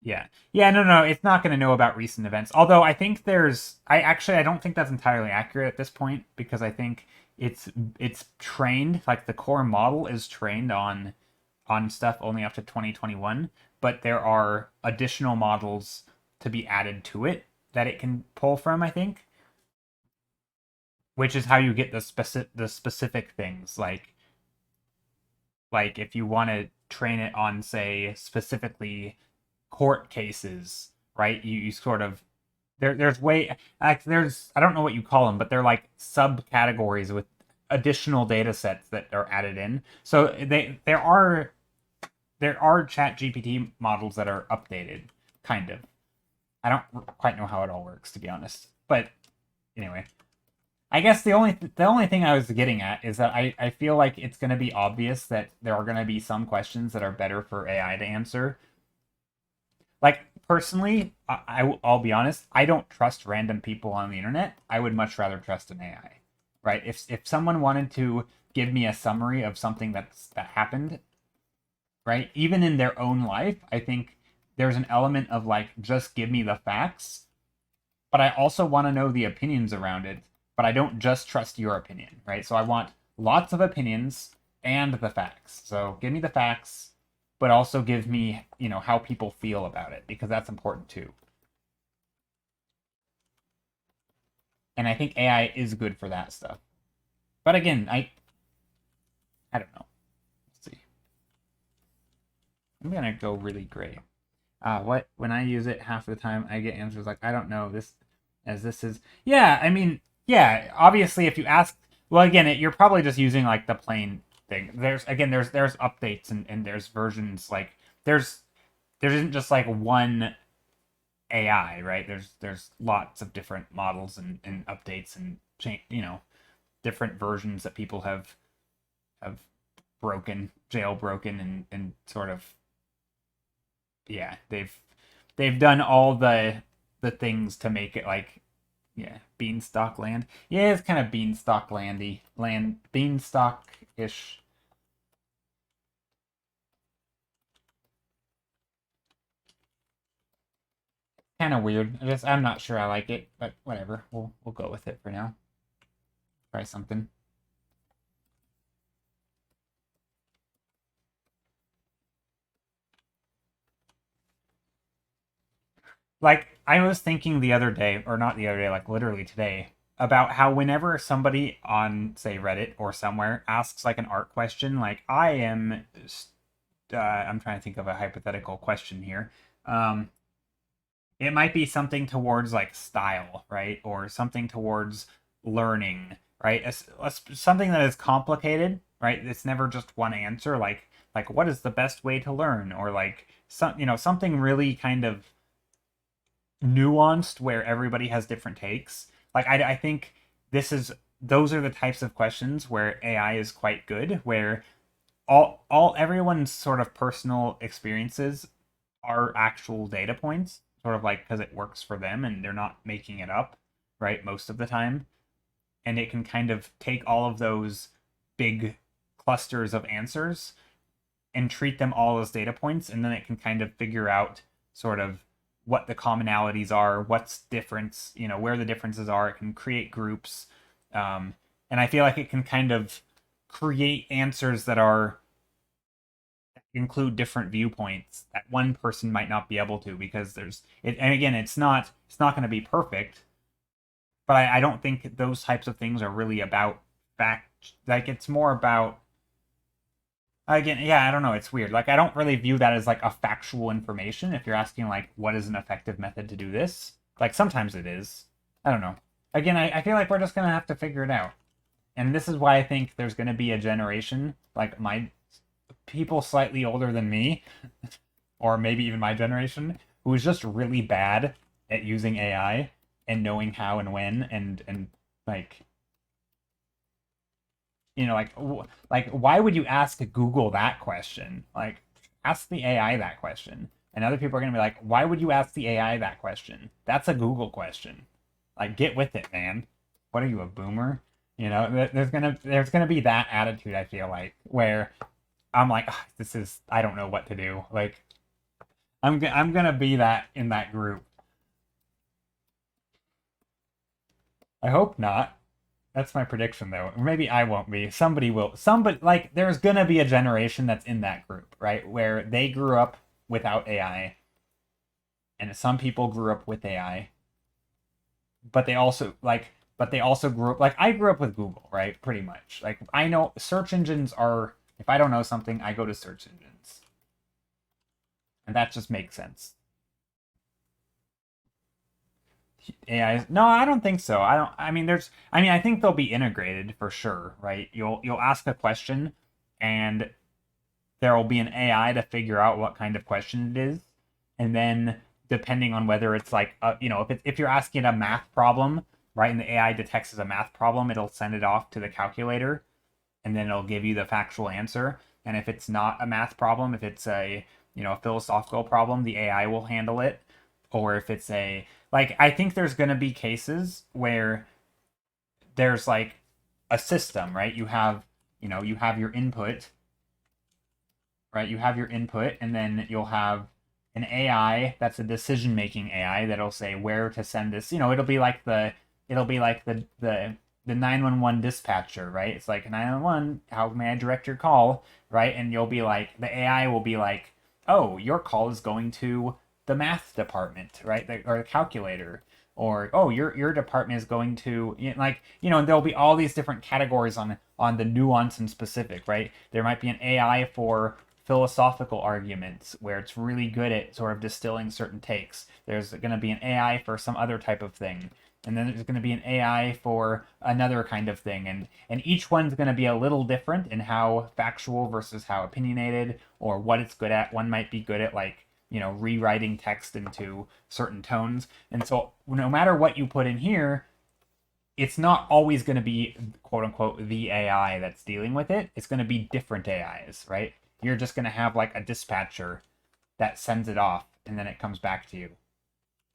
yeah. No. It's not going to know about recent events. Although I think I don't think that's entirely accurate at this point, because I think it's trained, like the core model is trained on stuff only up to 2021, but there are additional models to be added to it that it can pull from, I think, which is how you get the specific things, like if you want to train it on, say, specifically court cases, right? You sort of there's way like there's I don't know what you call them, but they're like subcategories with additional data sets that are added in. So there are chat GPT models that are updated, kind of. I don't quite know how it all works, to be honest. But anyway, I guess the only thing I was getting at is that I feel like it's going to be obvious that there are going to be some questions that are better for AI to answer. Like personally, I'll be honest, I don't trust random people on the internet. I would much rather trust an AI, right? If someone wanted to give me a summary of something that happened, right, even in their own life, I think there's an element of like just give me the facts, but I also want to know the opinions around it. But I don't just trust your opinion, right? So I want lots of opinions and the facts. So give me the facts, but also give me, how people feel about it, because that's important too. And I think AI is good for that stuff. But again, I don't know. Let's see. I'm gonna go really gray. What when I use it half the time I get answers like I don't know this, as this is, yeah, I mean, yeah, obviously if you ask, well, again, you're probably just using like the plain thing. There's updates, and there's versions, like there's there isn't just like one AI, right? There's lots of different models and updates and change, different versions that people have jailbroken, and sort of, yeah, they've done all the things to make it like, yeah, beanstalk land. Yeah, it's kind of beanstalk landy land, beanstalk ish. Kind of weird. I'm not sure I like it, but whatever. We'll go with it for now. Try something. Like I was thinking the other day, or not the other day, like literally today, about how whenever somebody on, say, Reddit or somewhere asks like an art question, like I am I'm trying to think of a hypothetical question here. Um, it might be something towards like style, right? Or something towards learning, right? Something that is complicated, right? It's never just one answer. Like what is the best way to learn, or like something really kind of nuanced where everybody has different takes. Like I think this is those are the types of questions where AI is quite good, where all everyone's sort of personal experiences are actual data points, sort of like because it works for them and they're not making it up, right? Most of the time. And it can kind of take all of those big clusters of answers and treat them all as data points, and then it can kind of figure out sort of what the commonalities are, what's difference, where the differences are. It can create groups, and I feel like it can kind of create answers that include different viewpoints that one person might not be able to, because there's it. And again, it's not going to be perfect, but I don't think those types of things are really about fact. Like it's more about, again, yeah, I don't know, it's weird. Like I don't really view that as like a factual information. If you're asking like what is an effective method to do this, like sometimes it is. I don't know. Again, I feel like we're just gonna have to figure it out. And this is why I think there's gonna be a generation like my people slightly older than me, or maybe even my generation, who is just really bad at using AI and knowing how and when, and like like why would you ask Google that question? Like ask the AI that question. And other people are going to be like, why would you ask the AI that question? That's a Google question. Like get with it, man. What are you, a boomer? There's gonna be that attitude, I feel like, where I'm like, "Ugh, this is, I don't know what to do." Like I'm gonna be that in that group. I hope not. That's my prediction, though. Maybe I won't be. Somebody will. Somebody, like, there's gonna be a generation that's in that group, right? Where they grew up without AI, and some people grew up with AI, but they also grew up, like, I grew up with Google, right? Pretty much. Like, I know search engines are, if I don't know something, I go to search engines. And that just makes sense. AI, no, I don't think so. I don't, I mean, I think they'll be integrated for sure, right? You'll ask a question, and there will be an AI to figure out what kind of question it is, and then depending on whether it's like if you're asking a math problem, right, and the AI detects as a math problem, it'll send it off to the calculator, and then it'll give you the factual answer. And if it's not a math problem, if it's a philosophical problem, the AI will handle it. Or if it's a, like, I think there's going to be cases where there's like a system, right? You have your input, right? You have your input, and then you'll have an AI that's a decision making AI that'll say where to send this. It'll be like the 911 dispatcher, right? It's like 911, how may I direct your call, right? And you'll be like, the AI will be like, oh, your call is going to the math department, right? Or the calculator. Or oh, your department is going to, there'll be all these different categories on the nuance and specific, right? There might be an AI for philosophical arguments where it's really good at sort of distilling certain takes. There's going to be an AI for some other type of thing. And then there's going to be an AI for another kind of thing. And each one's going to be a little different in how factual versus how opinionated, or what it's good at. One might be good at, like, rewriting text into certain tones. And so no matter what you put in here, it's not always going to be quote unquote the AI that's dealing with it. It's going to be different AIs, right? You're just going to have like a dispatcher that sends it off, and then it comes back to you.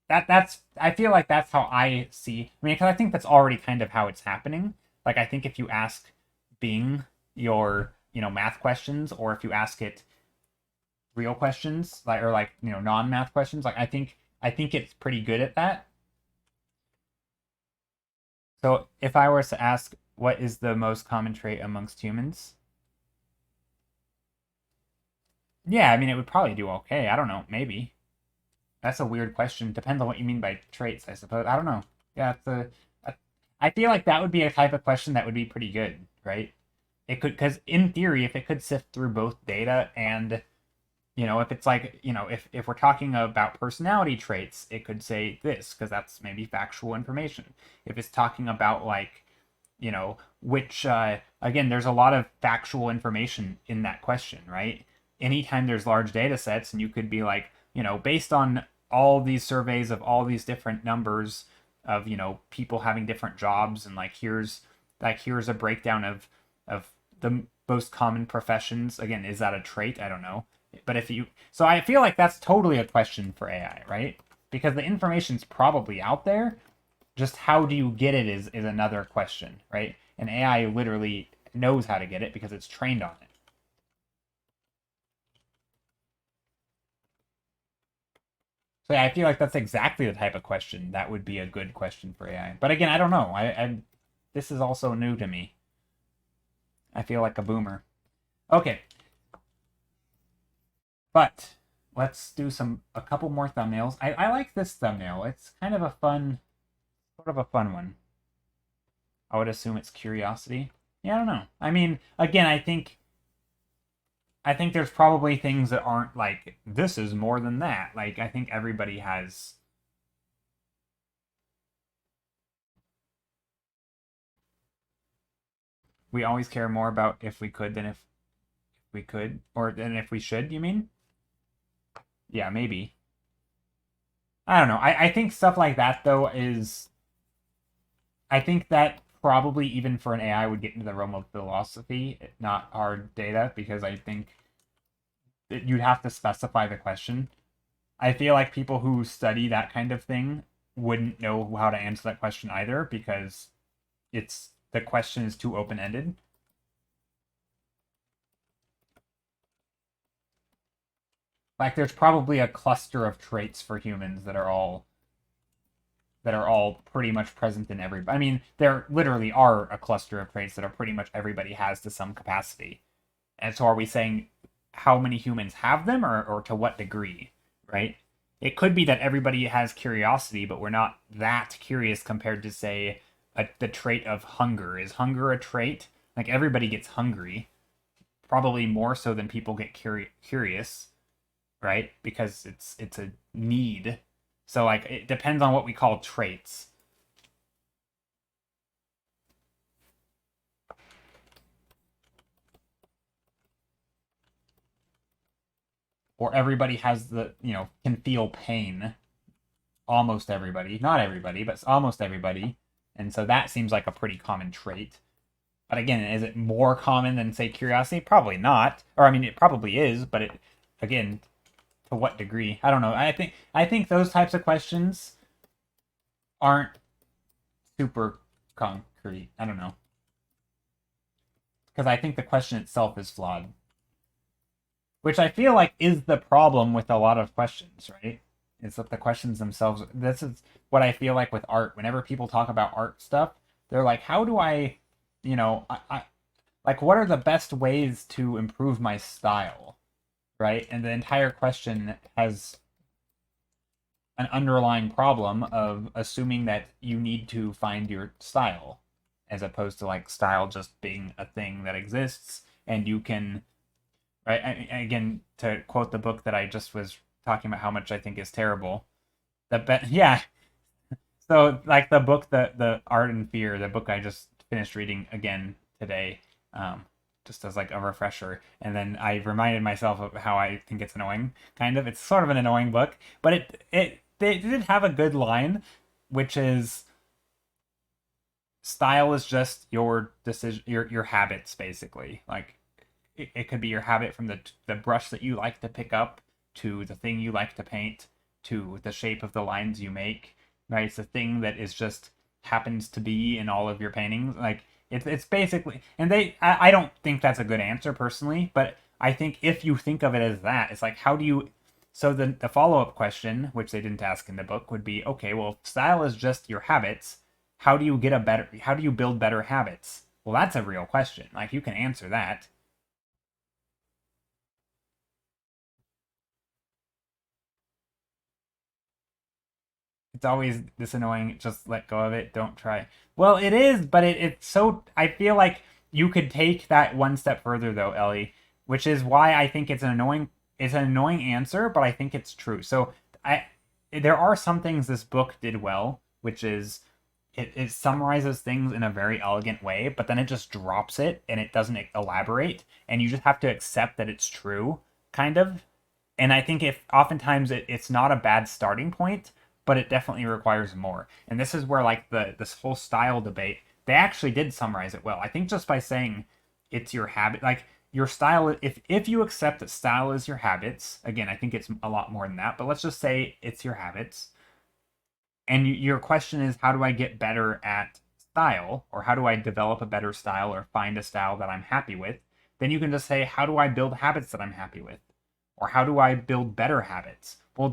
That's I feel like that's how I see. I mean, because I think that's already kind of how it's happening. Like I think if you ask Bing your math questions, or if you ask it real questions, like, or like non-math questions, like I think it's pretty good at that. So if I were to ask what is the most common trait amongst humans, yeah, I mean it would probably do okay. I don't know, maybe. That's a weird question. Depends on what you mean by traits, I suppose. I don't know. Yeah, I feel like that would be a type of question that would be pretty good, right? It could, because in theory, if it could sift through both data and You know, if it's like, if we're talking about personality traits, it could say this because that's maybe factual information. If it's talking about like, which again, there's a lot of factual information in that question, right? Anytime there's large data sets, and you could be like, based on all these surveys of all these different numbers of, people having different jobs, and here's a breakdown of the most common professions. Again, is that a trait? I don't know. But so I feel like that's totally a question for AI, right? Because the information's probably out there. Just how do you get it is another question, right? And AI literally knows how to get it because it's trained on it. So yeah, I feel like that's exactly the type of question that would be a good question for AI. But again, I don't know. This is also new to me. I feel like a boomer. Okay, but let's do a couple more thumbnails. I like this thumbnail. It's kind of a fun, sort of a fun one. I would assume it's curiosity. Yeah, I don't know. I mean, again, I think there's probably things that aren't like this is more than that. Like I think everybody has. We always care more about if we could than if we could, or than if we should. You mean? Yeah, maybe. I don't know. I think stuff like that though is. I think that probably even for an AI would get into the realm of philosophy, not hard data, because I think that you'd have to specify the question. I feel like people who study that kind of thing wouldn't know how to answer that question either because the question is too open ended. Like there's probably a cluster of traits for humans that are all pretty much present in everybody. I mean, there literally are a cluster of traits that are pretty much everybody has to some capacity. And so are we saying how many humans have them or to what degree, right? It could be that everybody has curiosity, but we're not that curious compared to, say, the trait of hunger. Is hunger a trait? Like everybody gets hungry, probably more so than people get curious, right? Because it's a need. So like it depends on what we call traits. Or everybody has can feel pain. Almost everybody, not everybody, but almost everybody. And so that seems like a pretty common trait. But again, is it more common than say curiosity? Probably not. Or I mean, it probably is, but again, to what degree? I don't know. I think those types of questions aren't super concrete. I don't know. Because I think the question itself is flawed. Which I feel like is the problem with a lot of questions, right? It's that the questions themselves. This is what I feel like with art. Whenever people talk about art stuff, they're like, "How do I, like, what are the best ways to improve my style?" Right? And the entire question has an underlying problem of assuming that you need to find your style, as opposed to like style just being a thing that exists and you can, right? Again, to quote the book that I just was talking about, how much I think is terrible. Yeah. So like the book, the Art and Fear, the book I just finished reading again today, just as like a refresher, and then I reminded myself of how I think it's annoying. Kind of, it's sort of an annoying book, but they did have a good line, which is style is just your decision, your habits, basically. Like it could be your habit from the brush that you like to pick up to the thing you like to paint to the shape of the lines you make, right? It's a thing that is just happens to be in all of your paintings. Like it's basically, and I don't think that's a good answer personally, but I think if you think of it as that, it's like how do you. So the follow up question, which they didn't ask in the book, would be okay. Well, if style is just your habits, how do you get a better? How do you build better habits? Well, that's a real question. Like you can answer that. It's always this annoying. Just let go of it. Don't try. Well, it is, but it's so. I feel like you could take that one step further, though, Ellie, which is why I think it's an annoying. it's an annoying answer, but I think it's true. So there are some things this book did well, which is it summarizes things in a very elegant way, but then it just drops it and it doesn't elaborate, and you just have to accept that it's true, kind of. And I think if oftentimes it's not a bad starting point, but it definitely requires more. And this is where like this whole style debate, they actually did summarize it well. I think just by saying it's your habit, like your style, if you accept that style is your habits, again, I think it's a lot more than that, but let's just say it's your habits. And your question is, how do I get better at style, or how do I develop a better style or find a style that I'm happy with? Then you can just say, how do I build habits that I'm happy with? Or how do I build better habits? Well,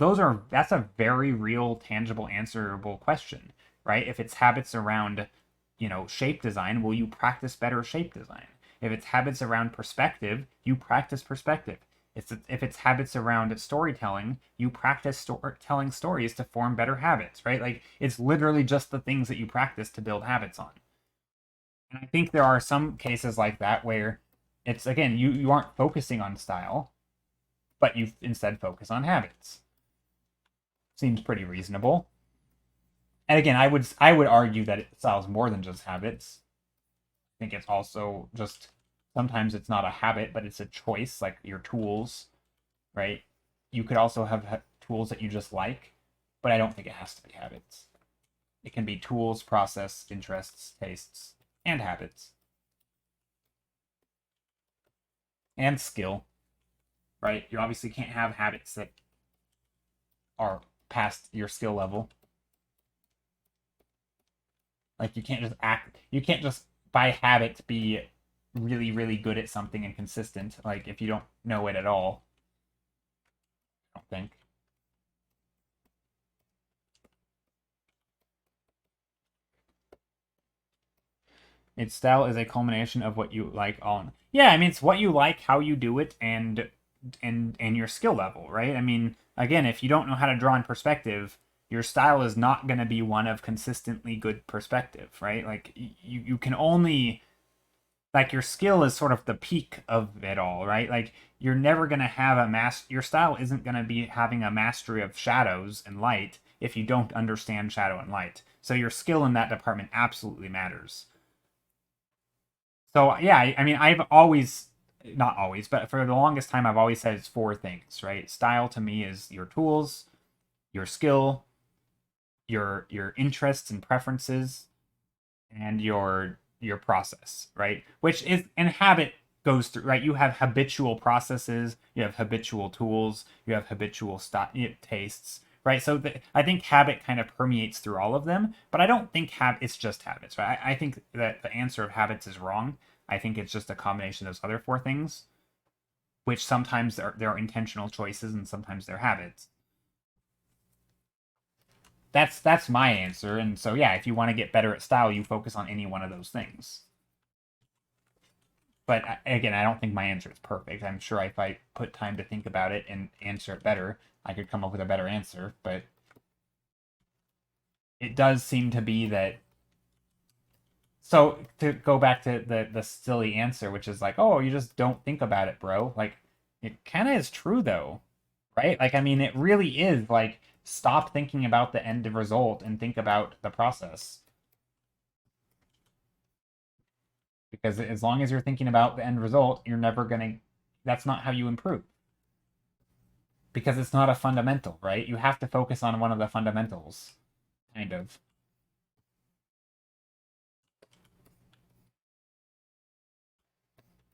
that's a very real, tangible, answerable question, right? If it's habits around, shape design, will you practice better shape design? If it's habits around perspective, you practice perspective. If it's habits around storytelling, you practice telling stories to form better habits, right? Like, it's literally just the things that you practice to build habits on. And I think there are some cases like that where it's, again, you aren't focusing on style, but you instead focus on habits. Seems pretty reasonable. And again, I would argue that style is more than just habits. I think it's also just, sometimes it's not a habit, but it's a choice, like your tools, right? You could also have tools that you just like, but I don't think it has to be habits. It can be tools, process, interests, tastes, and habits. And skill, right? You obviously can't have habits that are past your skill level. Like, you can't just by habit be really, really good at something and consistent, like if you don't know it at all. I don't think. Its style is a culmination of what you like on. Yeah, I mean, it's what you like, how you do it, and your skill level, right? I mean, again, if you don't know how to draw in perspective, your style is not going to be one of consistently good perspective, right? Like, you can only, like, your skill is sort of the peak of it all, right? Like, you're never going to have your style isn't going to be having a mastery of shadows and light if you don't understand shadow and light. So your skill in that department absolutely matters. So yeah, I mean, I've always, not always, but for the longest time, I've always said it's four things, right? Style to me is your tools, your skill, your interests and preferences, and your process, right? Which is, and habit goes through, right? You have habitual processes, you have habitual tools, you have habitual tastes, right? So I think habit kind of permeates through all of them, but I don't think it's just habits, right? I think that the answer of habits is wrong. I think it's just a combination of those other four things, which sometimes there are intentional choices and sometimes they're habits. That's my answer. And so yeah, if you want to get better at style, you focus on any one of those things. But again, I don't think my answer is perfect. I'm sure if I put time to think about it and answer it better, I could come up with a better answer. But it does seem to be that. So to go back to the silly answer, which is like, oh, you just don't think about it, bro. Like, it kind of is true though, right? Like, I mean, it really is like, stop thinking about the end result and think about the process. Because as long as you're thinking about the end result, you're never gonna. That's not how you improve. Because it's not a fundamental, right? You have to focus on one of the fundamentals, kind of.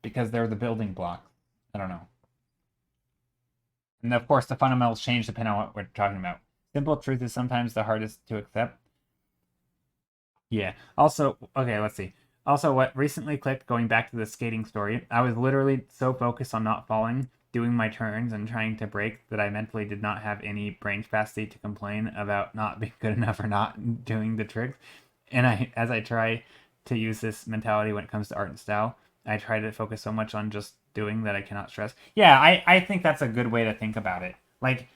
Because they're the building blocks. I don't know. And of course, the fundamentals change depending on what we're talking about. Simple truth is sometimes the hardest to accept. Yeah. Also, okay, let's see. Also, what recently clicked, going back to the skating story, I was literally so focused on not falling, doing my turns, and trying to break that I mentally did not have any brain capacity to complain about not being good enough or not doing the tricks. And as I try to use this mentality when it comes to art and style, I try to focus so much on just doing that I cannot stress. Yeah, I think that's a good way to think about it. Like,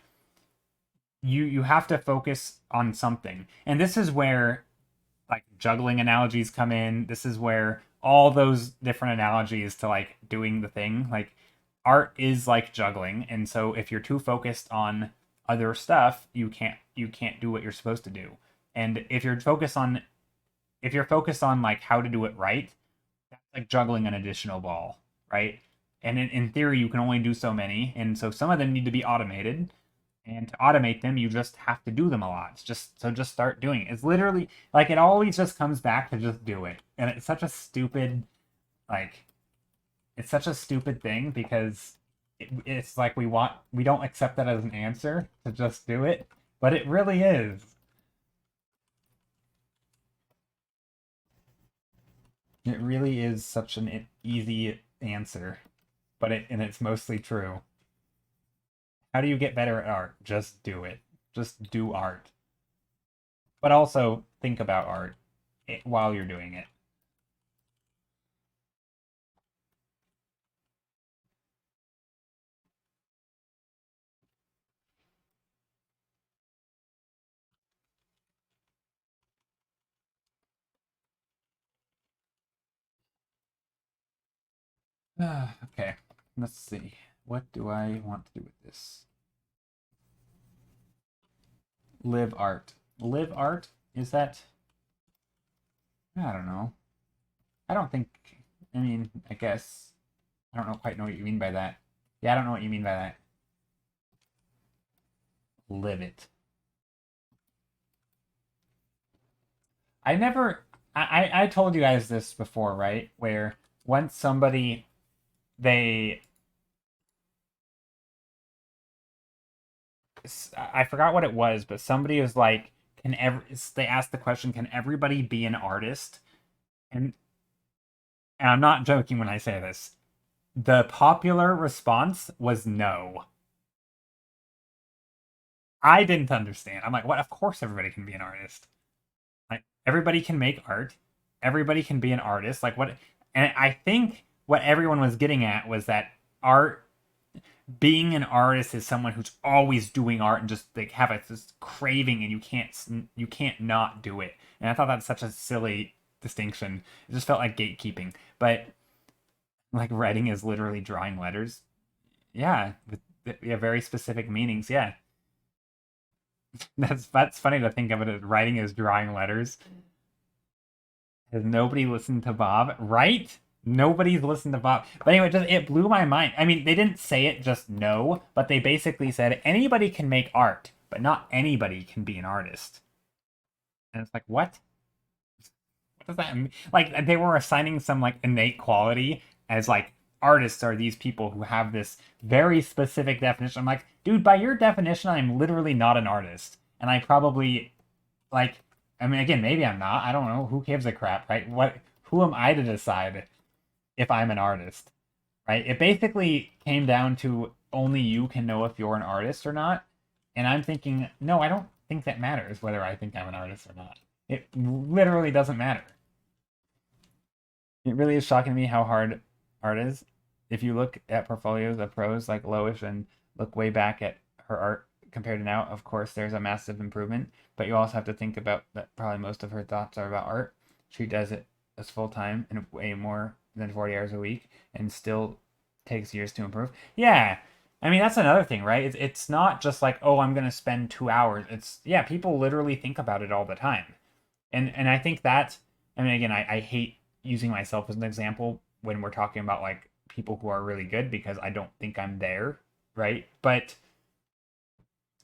you have to focus on something. And this is where like juggling analogies come in. This is where all those different analogies to like doing the thing, like art is like juggling, and so if you're too focused on other stuff, you can't do what you're supposed to do. And if you're focused on like how to do it right, that's like juggling an additional ball, right? And in theory, you can only do so many, and so some of them need to be automated. And to automate them, you just have to do them a lot. Just start doing it. It's literally like it always just comes back to just do it, and it's such a stupid like it's such a stupid thing because it's like we don't accept that as an answer to just do it, but it really is. It really is such an easy answer, and it's mostly true. How do you get better at art? Just do it. Just do art. But also think about art while you're doing it. Okay, let's see. What do I want to do with this? Live art. Live art? Is that? I don't know. I don't think. I mean, I guess. I don't know quite know what you mean by that. Yeah, I don't know what you mean by that. Live it. I never. I told you guys this before, right? Where once somebody they I forgot what it was, but somebody was like, they asked the question, can everybody be an artist? And, and I'm not joking when I say this. The popular response was no. I didn't understand. I'm like, what? Of course everybody can be an artist. Like everybody can make art. Everybody can be an artist. Like what? And I think what everyone was getting at was that art being an artist is someone who's always doing art and just like have this craving and you can't not do it. And I thought that's such a silly distinction. It just felt like gatekeeping. But like writing is literally drawing letters. Yeah, with yeah, very specific meanings. Yeah. That's funny to think of it as writing as drawing letters. Has nobody listened to Bob? Right? Nobody's listened to Bob. But anyway, it blew my mind. I mean, they didn't say it just no, but they basically said anybody can make art, but not anybody can be an artist. And it's like, what? What does that mean? Like they were assigning some like innate quality as like artists are these people who have this very specific definition. I'm like, dude, by your definition, I'm literally not an artist. And I probably like I mean again, maybe I'm not. I don't know. Who gives a crap, right? Who am I to decide if I'm an artist, right? It basically came down to only you can know if you're an artist or not. And I'm thinking, no, I don't think that matters whether I think I'm an artist or not. It literally doesn't matter. It really is shocking to me how hard art is. If you look at portfolios of pros like Loish and look way back at her art compared to now, of course, there's a massive improvement. But you also have to think about that probably most of her thoughts are about art. She does it as full time and way more than 40 hours a week and still takes years to improve. Yeah. I mean, that's another thing, right? It's not just like, oh, I'm going to spend 2 hours. It's, yeah, people literally think about it all the time. And I think that, I mean, again, I hate using myself as an example when we're talking about like people who are really good because I don't think I'm there, right? But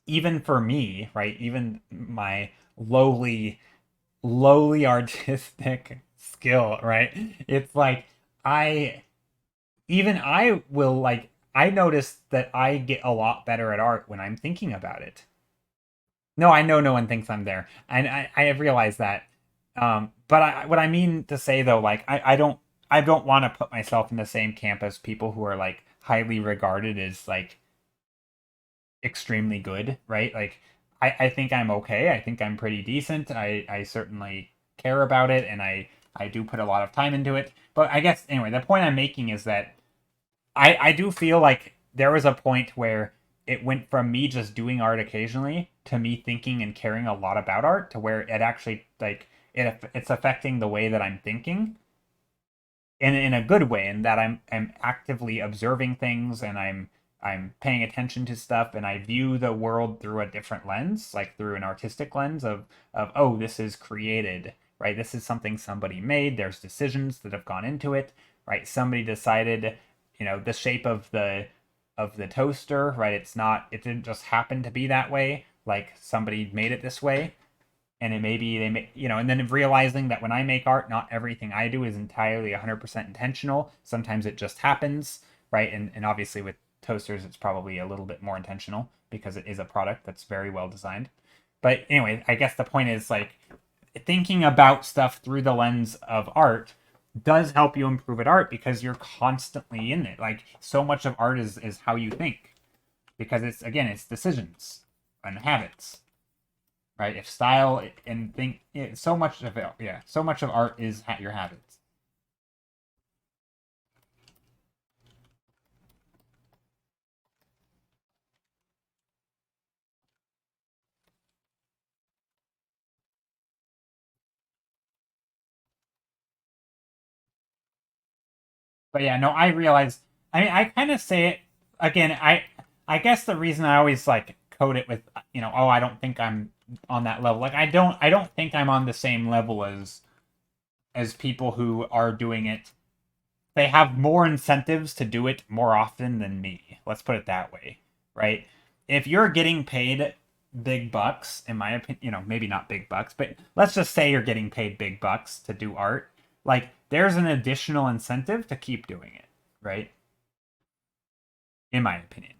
even for me, right, even my lowly artistic skill, right? It's like I I will like I notice that I get a lot better at art when I'm thinking about it. No, I know no one thinks I'm there, and I have realized that. But what I mean to say though, like I don't want to put myself in the same camp as people who are like highly regarded as like extremely good, right? Like I think I'm okay. I think I'm pretty decent. I certainly care about it, and I do put a lot of time into it. But I guess anyway, the point I'm making is that I do feel like there was a point where it went from me just doing art occasionally to me thinking and caring a lot about art to where it actually like it's affecting the way that I'm thinking. in a good way, in that I'm actively observing things, and I'm paying attention to stuff, and I view the world through a different lens, like through an artistic lens of oh, this is created, right? This is something somebody made. There's decisions that have gone into it, right? Somebody decided, the shape of the toaster, right? It didn't just happen to be that way. Like somebody made it this way, and it maybe they make, and then realizing that when I make art, not everything I do is entirely 100% intentional. Sometimes it just happens, right? And obviously with toasters it's probably a little bit more intentional because it is a product that's very well designed. But anyway, I guess the point is, like, thinking about stuff through the lens of art does help you improve at art because you're constantly in it. Like, so much of art is how you think, because it's decisions and habits, right? If style and think, so much of it, yeah, so much of art is your habits. But yeah, no, I realize. I mean, I kind of say it again. I guess the reason I always like code it with, oh, I don't think I'm on that level. Like, I don't think I'm on the same level as people who are doing it. They have more incentives to do it more often than me. Let's put it that way, right? If you're getting paid big bucks, in my opinion, maybe not big bucks, but let's just say you're getting paid big bucks to do art, like, there's an additional incentive to keep doing it, right? In my opinion.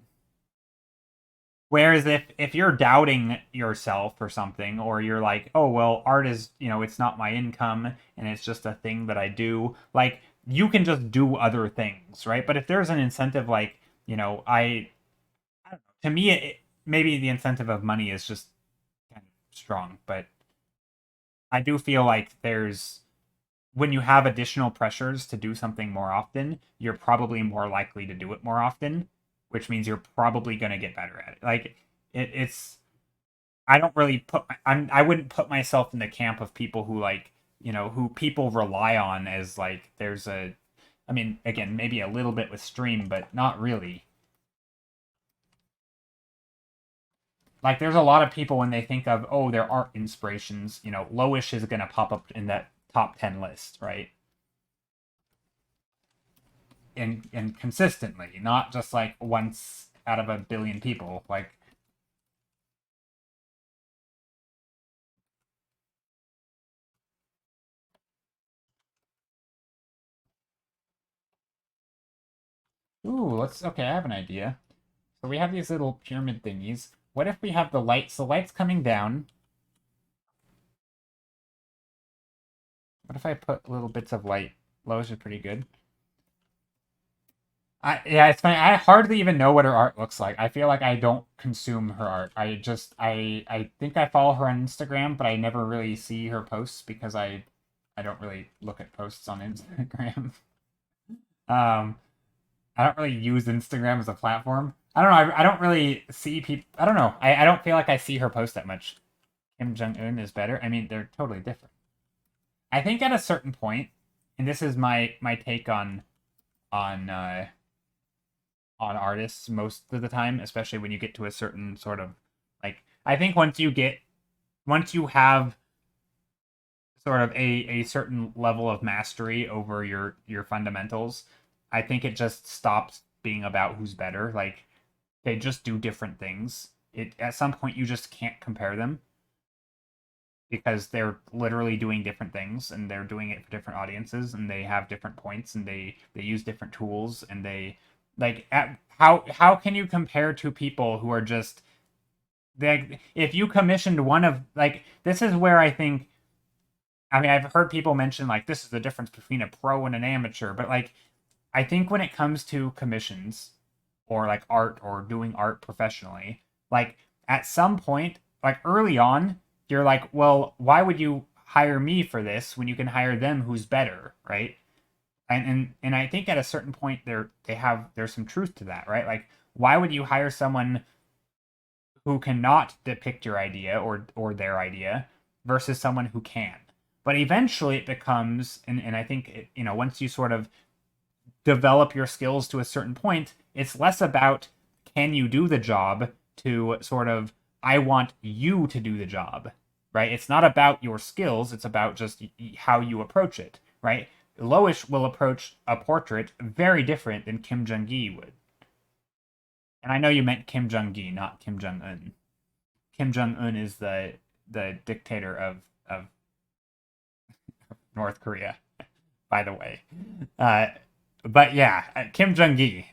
Whereas if you're doubting yourself or something, or you're like, oh well, art is, it's not my income and it's just a thing that I do, like, you can just do other things, right? But if there's an incentive, like, I don't know, to me, maybe the incentive of money is just kind of strong, but I do feel like there's, when you have additional pressures to do something more often, you're probably more likely to do it more often, which means you're probably going to get better at it. Like, it's, I don't really I wouldn't put myself in the camp of people who, like, who people rely on as, like, there's I mean, again, maybe a little bit with stream, but not really. Like, there's a lot of people, when they think of, oh, their art inspirations, Lowish is going to pop up in that top 10 list, right? And consistently, not just like once out of a billion people. Like, ooh, okay, I have an idea. So we have these little pyramid thingies. What if we have the lights? The light's coming down. What if I put little bits of light? Lows are pretty good. Yeah, it's funny. I hardly even know what her art looks like. I feel like I don't consume her art. I think I follow her on Instagram, but I never really see her posts because I don't really look at posts on Instagram. um, I don't really use Instagram as a platform. I don't know. I don't really see people. I don't know. I don't feel like I see her post that much. Kim Jong Un is better. I mean, they're totally different. I think at a certain point, and this is my take on uh, on artists most of the time, especially when you get to a certain sort of, like, I think once you have sort of a certain level of mastery over your fundamentals, I think it just stops being about who's better. Like, they just do different things. It At some point you just can't compare them because they're literally doing different things, and they're doing it for different audiences, and they have different points, and they use different tools, and they, like, how can you compare two people who are just, like, if you commissioned one of, like, this is where I think, I mean, I've heard people mention, like, this is the difference between a pro and an amateur, but, like, I think when it comes to commissions, or like art, or doing art professionally, like, at some point, like early on, you're like, well, why would you hire me for this when you can hire them who's better, right? And I think at a certain point there's some truth to that, right? Like, why would you hire someone who cannot depict your idea or their idea versus someone who can? But eventually it becomes, and I think, once you sort of develop your skills to a certain point, it's less about can you do the job to sort of I want you to do the job, right? It's not about your skills, it's about just how you approach it, right? Loish will approach a portrait very different than Kim Jong-gi would. And I know you meant Kim Jong-gi, not Kim Jong-un. Kim Jong-un is the dictator of North Korea, by the way. But yeah, Kim Jong-gi.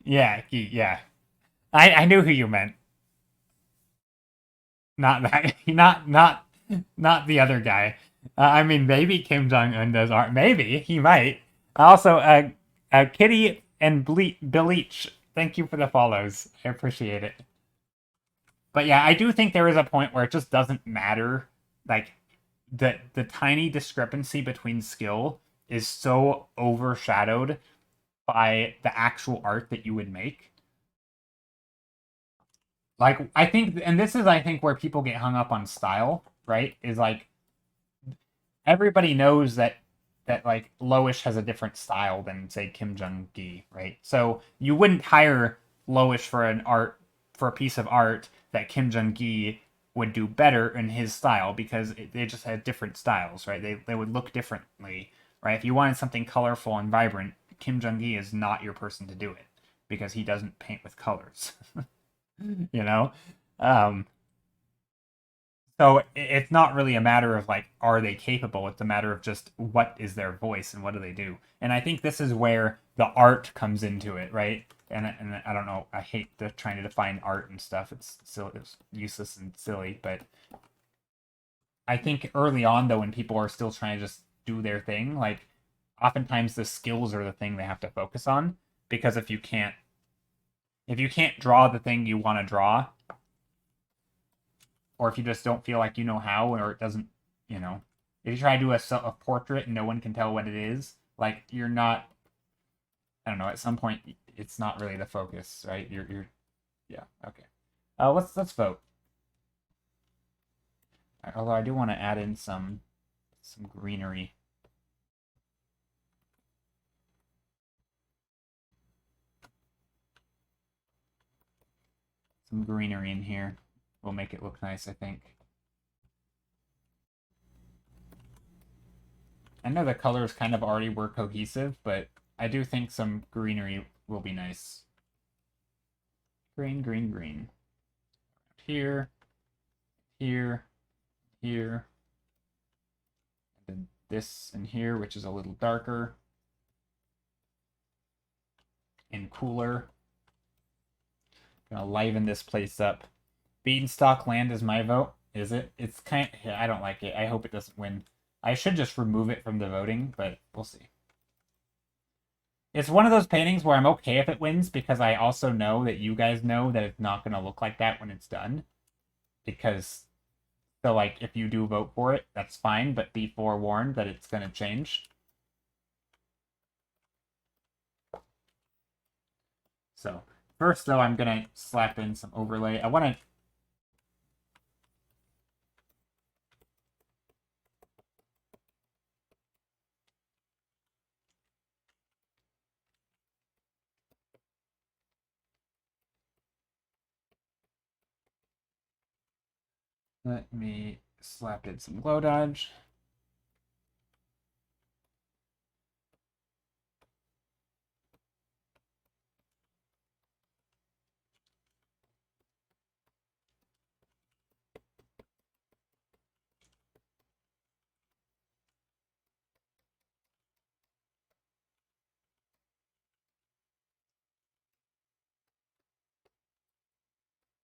Yeah, yeah. I knew who you meant. Not that. Not the other guy. I mean, maybe Kim Jong Un does art. Maybe he might. Also, Kitty and Bleach. Thank you for the follows. I appreciate it. But yeah, I do think there is a point where it just doesn't matter. Like the tiny discrepancy between skill is so overshadowed by the actual art that you would make. Like I think, and this is I think where people get hung up on style, right? Is like everybody knows that like Loish has a different style than say Kim Jong Gi, right? So you wouldn't hire Loish for a piece of art that Kim Jong Gi would do better in his style because they just had different styles, right? They would look differently, right? If you wanted something colorful and vibrant, Kim Jong Gi is not your person to do it because he doesn't paint with colors. you know um so it's not really a matter of like are they capable, it's a matter of just what is their voice and what do they do. And I think this is where the art comes into it, right? And I don't know, I hate trying to define art and stuff. It's useless and silly. But I think early on though, when people are still trying to just do their thing, like oftentimes the skills are the thing they have to focus on, because if you can't draw the thing you want to draw, or if you just don't feel like you know how, or it doesn't, if you try to do a portrait and no one can tell what it is, like you're not, I don't know, at some point it's not really the focus, right? Yeah, okay. Let's vote. Although I do want to add in some greenery. Some greenery in here will make it look nice, I think. I know the colors kind of already were cohesive, but I do think some greenery will be nice. Green, green, green. Here, here, here. And then this in here, which is a little darker and cooler. Gonna liven this place up. Beanstalk Land is my vote. Is it? It's kind of, yeah, I don't like it. I hope it doesn't win. I should just remove it from the voting, but we'll see. It's one of those paintings where I'm okay if it wins, because I also know that you guys know that it's not going to look like that when it's done. So like, if you do vote for it, that's fine, but be forewarned that it's going to change. So, first though, I'm going to slap in some overlay. I want to... Let me slap in some glow dodge.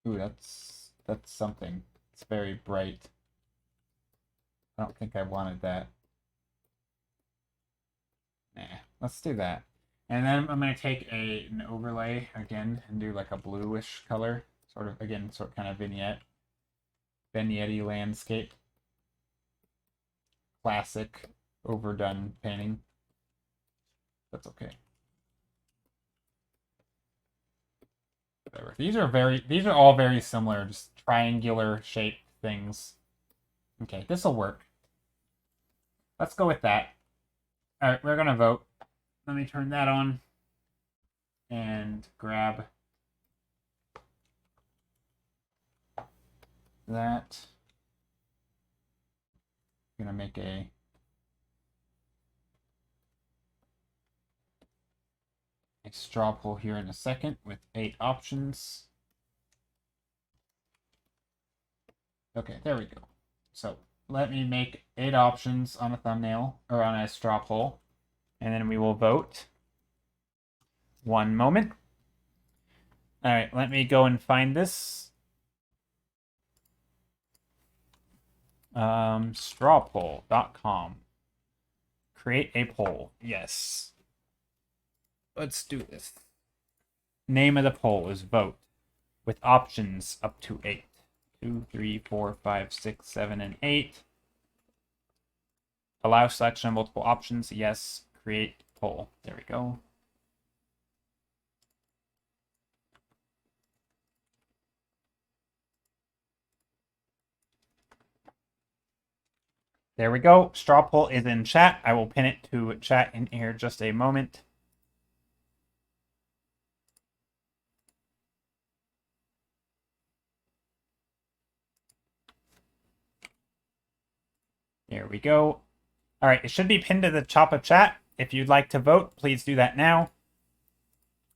Ooh, that's something. It's very bright. I don't think I wanted that. Nah, let's do that. And then I'm going to take an overlay again and do like a bluish color. Sort of, again, kind of vignette landscape. Classic, overdone painting. That's okay. Whatever. These are all very similar, just triangular shaped things. Okay, this'll work. Let's go with that. Alright, we're gonna vote. Let me turn that on and grab that. I'm gonna make a straw poll here in a second with 8 options. Okay, there we go. So let me make 8 options on a thumbnail or on a straw poll, and then we will vote. One moment. All right, let me go and find this. Strawpoll.com. Create a poll. Yes. Let's do this. Name of the poll is vote with options up to 8. 2, 3, 4, 5, 6, 7, and 8. Allow selection of multiple options. Yes. Create poll. There we go. There we go. Straw poll is in chat. I will pin it to chat in here just a moment. There we go. All right, it should be pinned to the top of chat. If you'd like to vote, please do that now.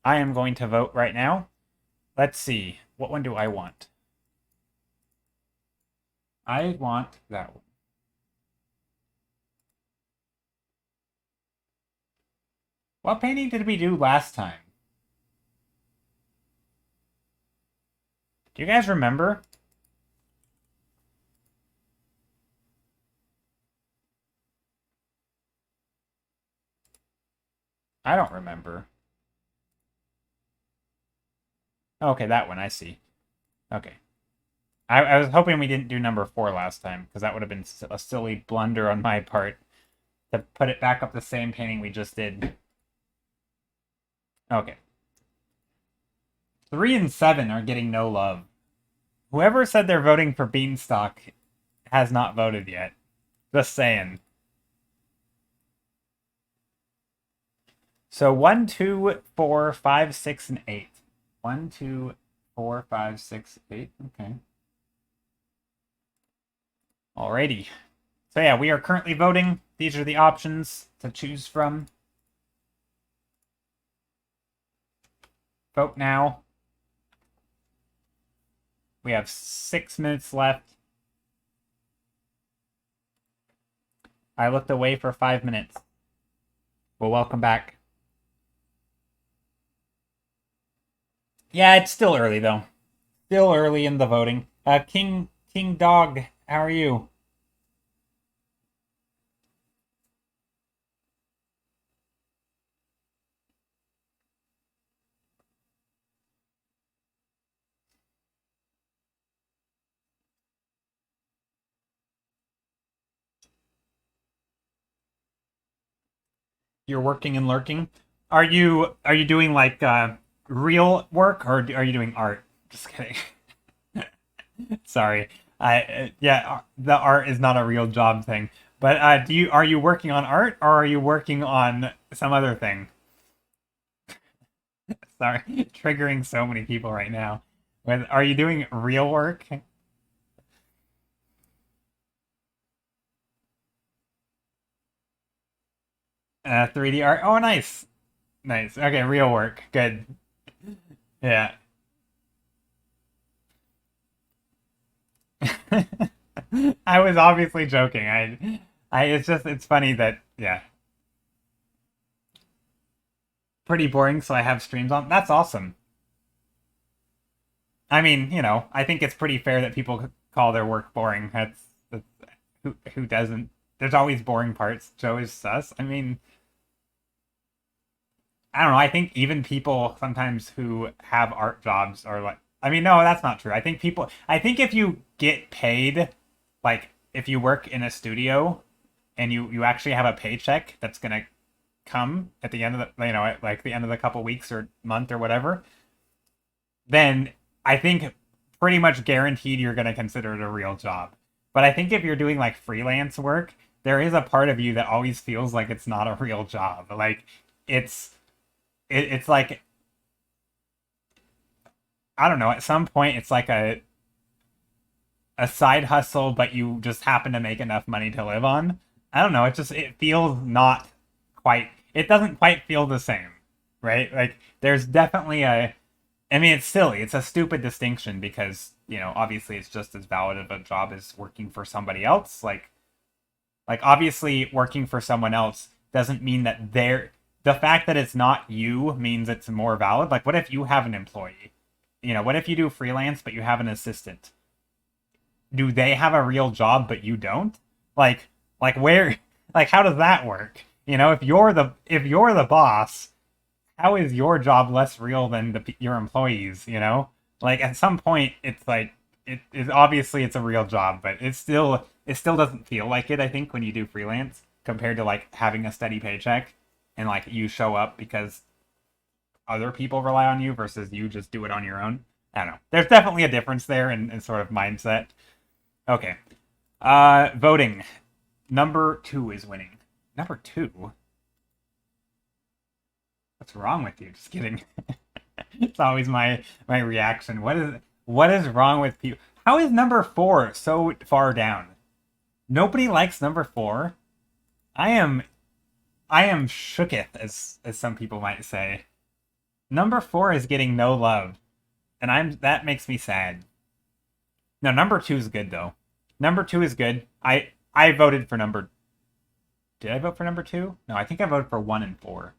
I am going to vote right now. Let's see. What one do I want? I want that one. What painting did we do last time? Do you guys remember? I don't remember. Okay, that one, I see. Okay. I was hoping we didn't do number 4 last time, because that would have been a silly blunder on my part to put it back up the same painting we just did. Okay. 3 and 7 are getting no love. Whoever said they're voting for Beanstalk has not voted yet. Just saying. So 1, 2, 4, 5, 6, and 8. 1, 2, 4, 5, 6, 8. Okay. Alrighty. So yeah, we are currently voting. These are the options to choose from. Vote now. We have 6 minutes left. I looked away for 5 minutes. Well, welcome back. Yeah, it's still early, though. Still early in the voting. King Dog, how are you? You're working and lurking. Are you doing like real work or are you doing art? Just kidding. Sorry. Yeah, the art is not a real job thing. But are you working on art or are you working on some other thing? Sorry, triggering so many people right now. Are you doing real work? 3D art. Oh, nice. Nice. Okay, real work. Good. Yeah. I was obviously joking. It's funny that, yeah. Pretty boring, so I have streams on. That's awesome. I mean, I think it's pretty fair that people call their work boring. That's who doesn't? There's always boring parts. Joe is sus. I mean, I don't know. I think even people sometimes who have art jobs are like, I mean, no, that's not true. I think if you get paid, like if you work in a studio and you actually have a paycheck that's gonna come at the end of the, at like the end of the couple weeks or month or whatever, then I think pretty much guaranteed you're gonna consider it a real job. But I think if you're doing like freelance work, there is a part of you that always feels like it's not a real job. Like it's it's like I don't know, at some point it's like a side hustle, but you just happen to make enough money to live on. I don't know, it feels not quite, it doesn't quite feel the same, right? Like there's definitely I mean, it's silly. It's a stupid distinction because, obviously it's just as valid of a job as working for somebody else. Like obviously working for someone else doesn't mean that the fact that it's not you means it's more valid. Like what if you have an employee? What if you do freelance but you have an assistant? Do they have a real job but you don't? Like where like how does that work? If you're the boss, how is your job less real than your employees? Like at some point it's like it is obviously it's a real job, but it still doesn't feel like it. I think when you do freelance compared to like having a steady paycheck and like you show up because other people rely on you versus you just do it on your own. I don't know. There's definitely a difference there in sort of mindset. Okay. Voting. Number 2 is winning. Number 2? What's wrong with you? Just kidding. It's always my reaction. What is wrong with people? How is number 4 so far down? Nobody likes number 4. I am shooketh, as some people might say. Number 4 is getting no love, and that makes me sad. No, number 2 is good though. Number 2 is good. I voted for number. Did I vote for number 2? No, I think I voted for 1 and 4.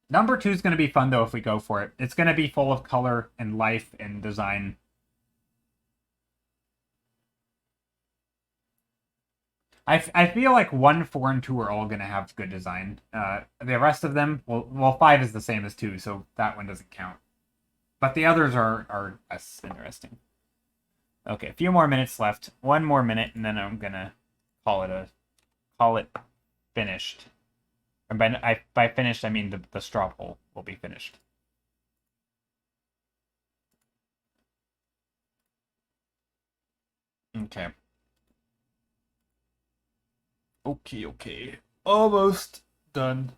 Number 2 is going to be fun though if we go for it. It's going to be full of color and life and design. I feel like 1, 4, and 2 are all going to have good design. The rest of them, well, 5 is the same as 2, so that one doesn't count. But the others are less interesting. Okay, a few more minutes left. 1 more minute, and then I'm gonna call it finished. And by finished, I mean the straw poll will be finished. Okay. Okay. Almost done.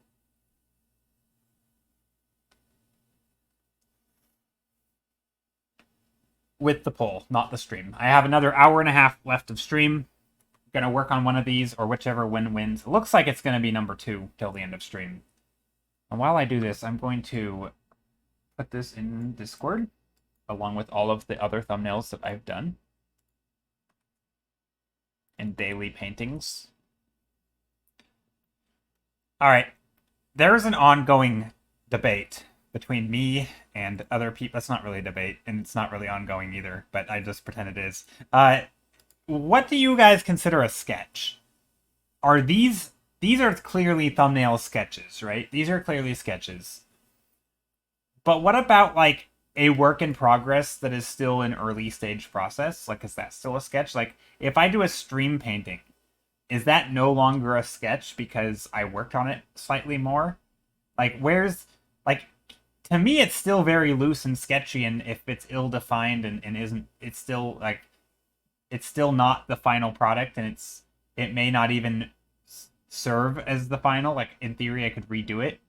With the poll, not the stream. I have another hour and a half left of stream. Gonna work on one of these, or whichever one wins. It looks like it's gonna be number 2 till the end of stream. And while I do this, I'm going to put this in Discord, along with all of the other thumbnails that I've done. And daily paintings. Alright. There is an ongoing debate between me and other people. That's not really a debate, and it's not really ongoing either, but I just pretend it is. What do you guys consider a sketch? Are these are clearly thumbnail sketches, right? These are clearly sketches. But what about like a work in progress that is still an early stage process? Like, is that still a sketch? Like, if I do a stream painting, is that no longer a sketch because I worked on it slightly more? Like, to me, it's still very loose and sketchy, and if it's ill-defined and isn't, it's still like, it's still not the final product, and it may not even serve as the final. Like, in theory, I could redo it.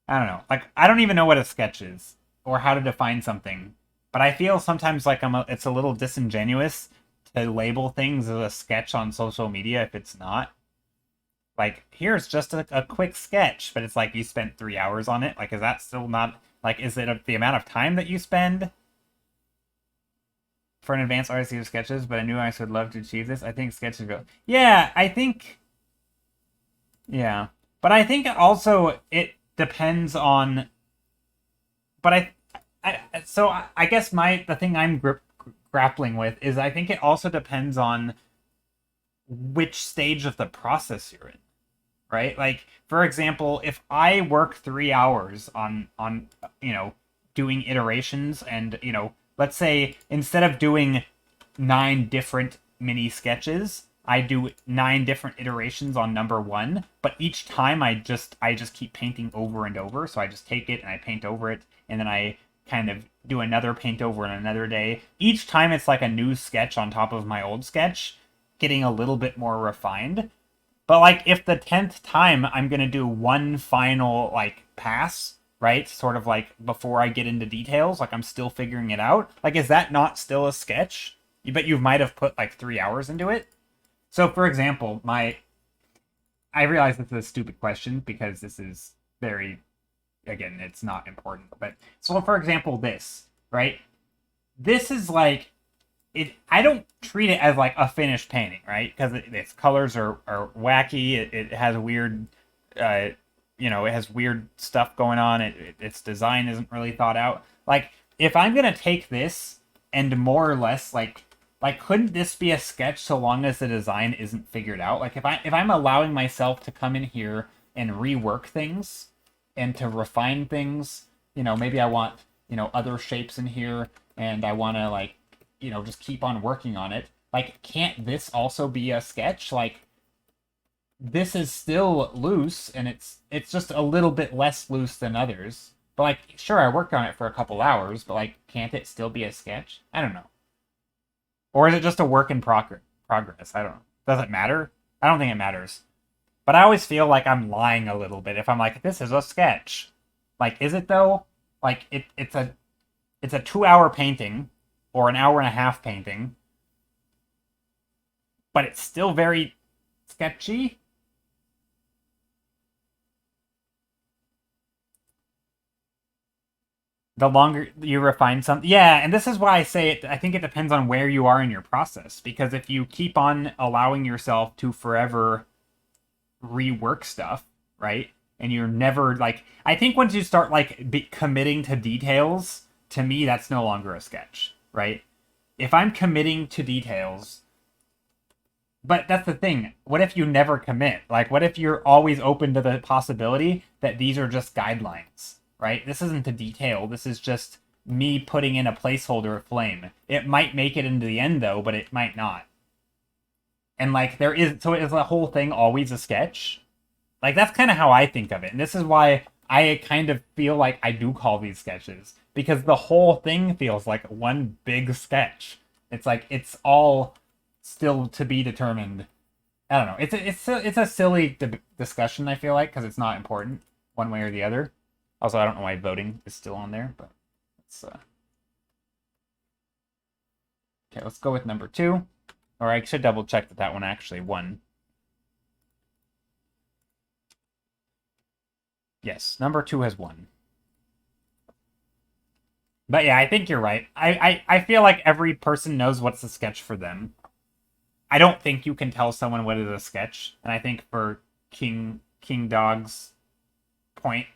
I don't know. Like, I don't even know what a sketch is or how to define something. But I feel sometimes like it's a little disingenuous to label things as a sketch on social media if it's not. Like, here's just a quick sketch, but it's like you spent 3 hours on it. Like, is that still not, like, is it the amount of time that you spend for an advanced artist to do sketches? But a new artist would love to achieve this. I think sketches go. Yeah, yeah. But I think also it depends on. But I guess the thing I'm grappling with is I think it also depends on which stage of the process you're in, right? Like, for example, if I work 3 hours on doing iterations, and let's say instead of doing 9 different mini sketches, I do 9 different iterations on number 1, but each time I just keep painting over and over. So I just take it and I paint over it, and then I kind of do another paint over in another day. Each time it's like a new sketch on top of my old sketch, getting a little bit more refined. But like if the 10th time I'm going to do one final like pass, right? Sort of like before I get into details, like I'm still figuring it out. Like is that not still a sketch? You bet you might have put like 3 hours into it. So for example, I realize this is a stupid question because this is very, again, it's not important. But so for example, this, right? This is like it. I don't treat it as like a finished painting, right? Because its colors are wacky. It has weird, it has weird stuff going on. Its design isn't really thought out. Like if I'm gonna take this and more or less like couldn't this be a sketch so long as the design isn't figured out? Like if I'm allowing myself to come in here and rework things and to refine things, maybe I want, other shapes in here and I want to like, just keep on working on it. Like can't this also be a sketch? Like this is still loose and it's just a little bit less loose than others. But like sure I worked on it for a couple hours, but like can't it still be a sketch? I don't know. Or is it just a work in progress? I don't know. Does it matter? I don't think it matters. But I always feel like I'm lying a little bit if I'm like, this is a sketch. Like, is it though? Like, it's a 2-hour painting or an hour and a half painting, but it's still very sketchy. The longer you refine something, yeah, and this is why I say it. I think it depends on where you are in your process, because if you keep on allowing yourself to forever rework stuff, right? And you're never like, I think once you start like committing to details, to me that's no longer a sketch, right? If I'm committing to details, but that's the thing. What if you never commit? Like, what if you're always open to the possibility that these are just guidelines, right? This isn't a detail. This is just me putting in a placeholder of flame. It might make it into the end though, but it might not. And like so is the whole thing always a sketch? Like that's kind of how I think of it. And this is why I kind of feel like I do call these sketches, because the whole thing feels like one big sketch. It's like it's all still to be determined. I don't know. It's a silly discussion, I feel like, because it's not important one way or the other. Also, I don't know why voting is still on there, but it's okay, let's go with number 2. Or I should double check that that one actually won. Yes, number 2 has won. But yeah, I think you're right. I feel like every person knows what's a sketch for them. I don't think you can tell someone what is a sketch, and I think for King Dog's point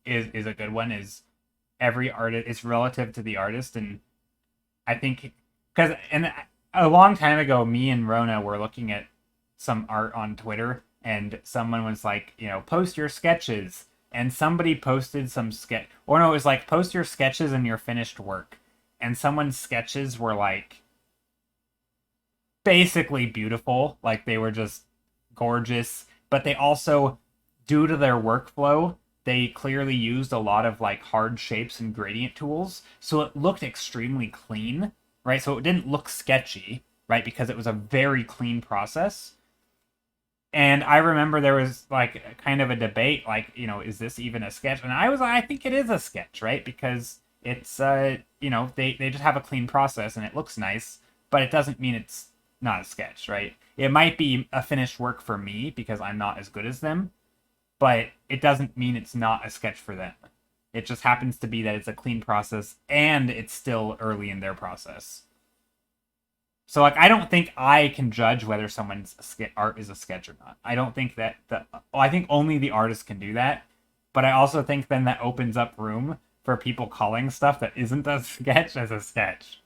is a good one. Is every artist is relative to the artist, and I think because a long time ago, me and Rona were looking at some art on Twitter, and someone was like, post your sketches. And somebody posted some sketch, or no, it was like, post your sketches and your finished work. And someone's sketches were like basically beautiful, like they were just gorgeous. But they also, due to their workflow, they clearly used a lot of like hard shapes and gradient tools, so it looked extremely clean, right? So it didn't look sketchy, right? Because it was a very clean process. And I remember there was like kind of a debate, like, is this even a sketch? And I think it is a sketch, right? Because it's, they just have a clean process and it looks nice, but it doesn't mean it's not a sketch, right? It might be a finished work for me because I'm not as good as them, but it doesn't mean it's not a sketch for them. It just happens to be that it's a clean process and it's still early in their process. So, like, I don't think I can judge whether someone's art is a sketch or not. I don't think that I think only the artist can do that. But I also think then that opens up room for people calling stuff that isn't a sketch as a sketch.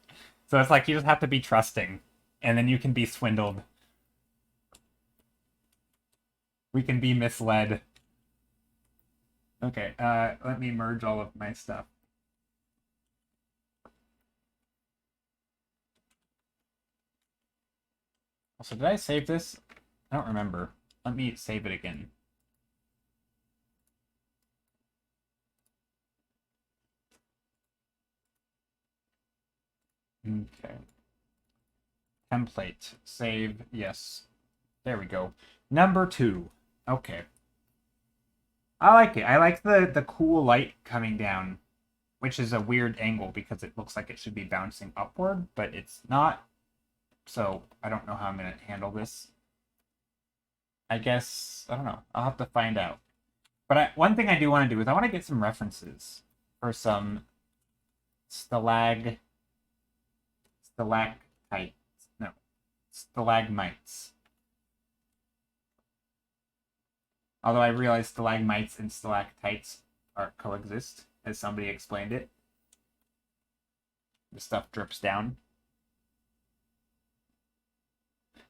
So it's like you just have to be trusting, and then you can be swindled. We can be misled. Okay, let me merge all of my stuff. Also, did I save this? I don't remember. Let me save it again. Okay. Template. Save. Yes. There we go. Number 2. Okay. I like it. I like the cool light coming down, which is a weird angle because it looks like it should be bouncing upward, but it's not. So I don't know how I'm going to handle this. I guess, I don't know. I'll have to find out. But one thing I do want to do is I want to get some references for some stalagmites. No, stalagmites. Although I realize stalagmites and stalactites are coexist, as somebody explained it. The stuff drips down.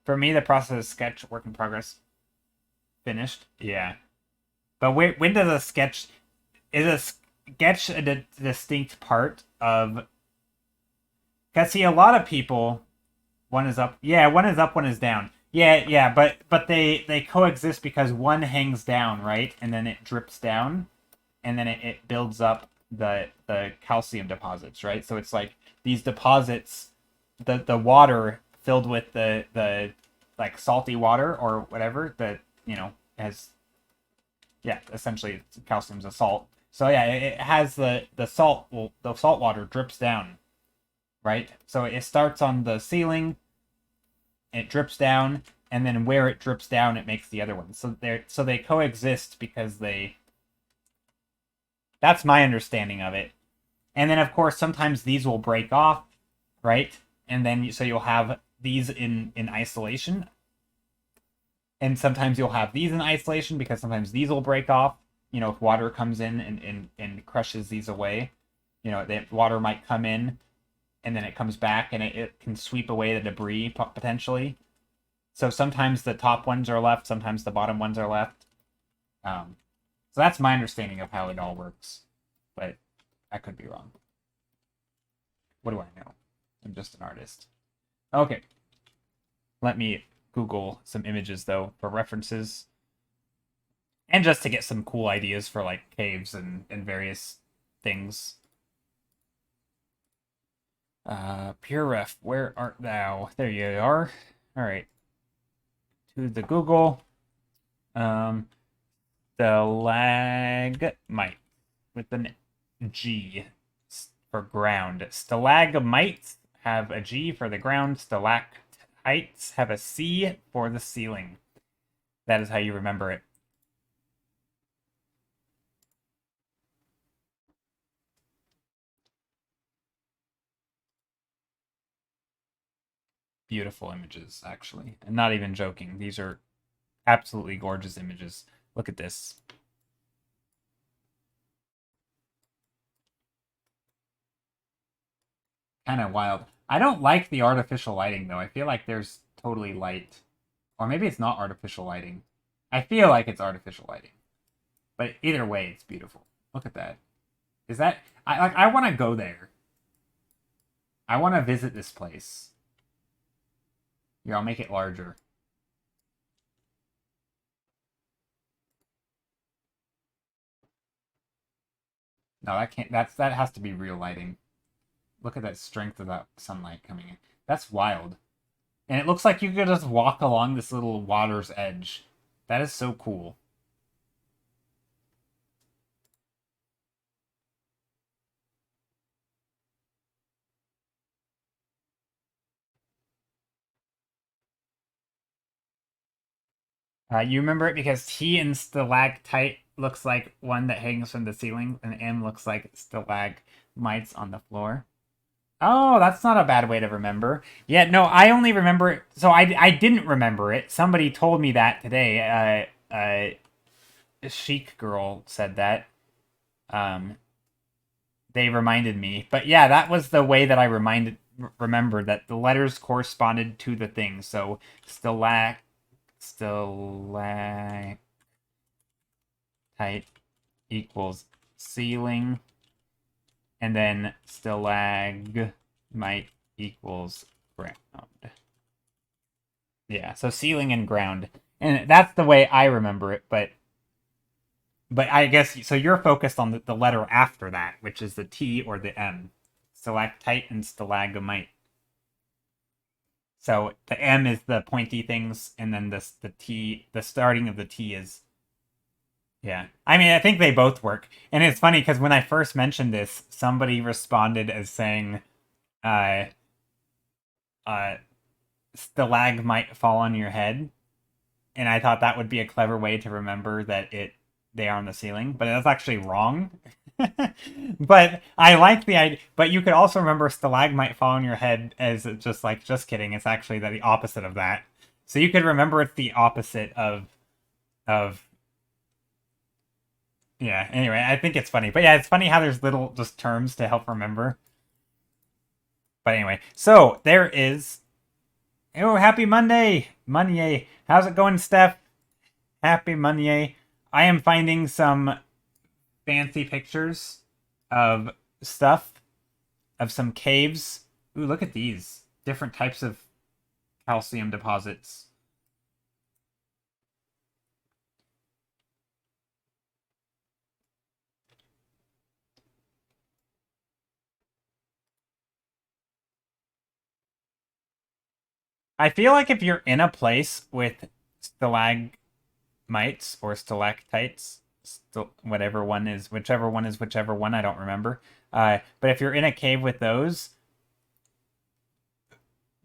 For me, the process is sketch, work in progress. Finished? Yeah. But when does a sketch... Is a sketch a distinct part of... Because, see, a lot of people... One is up... Yeah, one is up, one is down. Yeah, but they coexist because one hangs down, right? And then it drips down. And then it builds up the calcium deposits, right? So it's like these deposits... The water filled with the like salty water or whatever that, you know, has... Yeah, essentially calcium's a salt. So yeah, it has the salt. Well, the salt water drips down, right? So it starts on the ceiling, it drips down, and then where it drips down, it makes the other one. So they coexist because they. That's my understanding of it. And then of course sometimes these will break off, right? And then so you'll have these in isolation. And sometimes you'll have these in isolation because sometimes these will break off. You know, if water comes in and crushes these away, you know, the water might come in and then it comes back and it can sweep away the debris potentially. So sometimes the top ones are left, sometimes the bottom ones are left. So that's my understanding of how it all works. But I could be wrong. What do I know? I'm just an artist. Okay. Let me Google some images, though, for references. And just to get some cool ideas for, like, caves and various things. Pure ref, where art thou? There you are. Alright. To the Google. Stalagmite. With an G for ground. Stalagmites have a G for the ground. Stalactites have a C for the ceiling. That is how you remember it. Beautiful images, actually. I'm not even joking. These are absolutely gorgeous images. Look at this. Kind of wild. I don't like the artificial lighting, though. I feel like there's totally light. Or maybe it's not artificial lighting. I feel like it's artificial lighting. But either way, it's beautiful. Look at that. Is that... I want to go there. I want to visit this place. Here, I'll make it larger. No, that can't... that has to be real lighting. Look at that strength of that sunlight coming in. That's wild. And it looks like you could just walk along this little water's edge. That is so cool. You remember it because T in stalactite looks like one that hangs from the ceiling, and M looks like stalagmites on the floor. Oh, that's not a bad way to remember. Yeah, no, I only remember it. So I didn't remember it. Somebody told me that today. A chic girl said that. They reminded me. But yeah, that was the way that I remembered that the letters corresponded to the thing. So stalactite equals ceiling, and then stalagmite equals ground. Yeah, so ceiling and ground. And that's the way I remember it, but I guess, so you're focused on the letter after that, which is the T or the M. Stalactite and stalagmite. So the M is the pointy things, and then the T, the starting of the T is, yeah. I mean, I think they both work. And it's funny because when I first mentioned this, somebody responded as saying, uh, uh, stalag might fall on your head. And I thought that would be a clever way to remember that they are on the ceiling, but that's actually wrong. But I like the idea. But you could also remember stalagmite fall on your head as just like, just kidding. It's actually the opposite of that. So you could remember it's the opposite of yeah. Anyway, I think it's funny. But yeah, it's funny how there's little just terms to help remember. But anyway, so there is. Oh, happy Monday, Monday. How's it going, Steph? Happy Monday. I am finding some fancy pictures of stuff, of some caves. Ooh, look at these. Different types of calcium deposits. I feel like if you're in a place with stalagmites or stalactites, whatever one is, whichever one is whichever one, I don't remember. But if you're in a cave with those,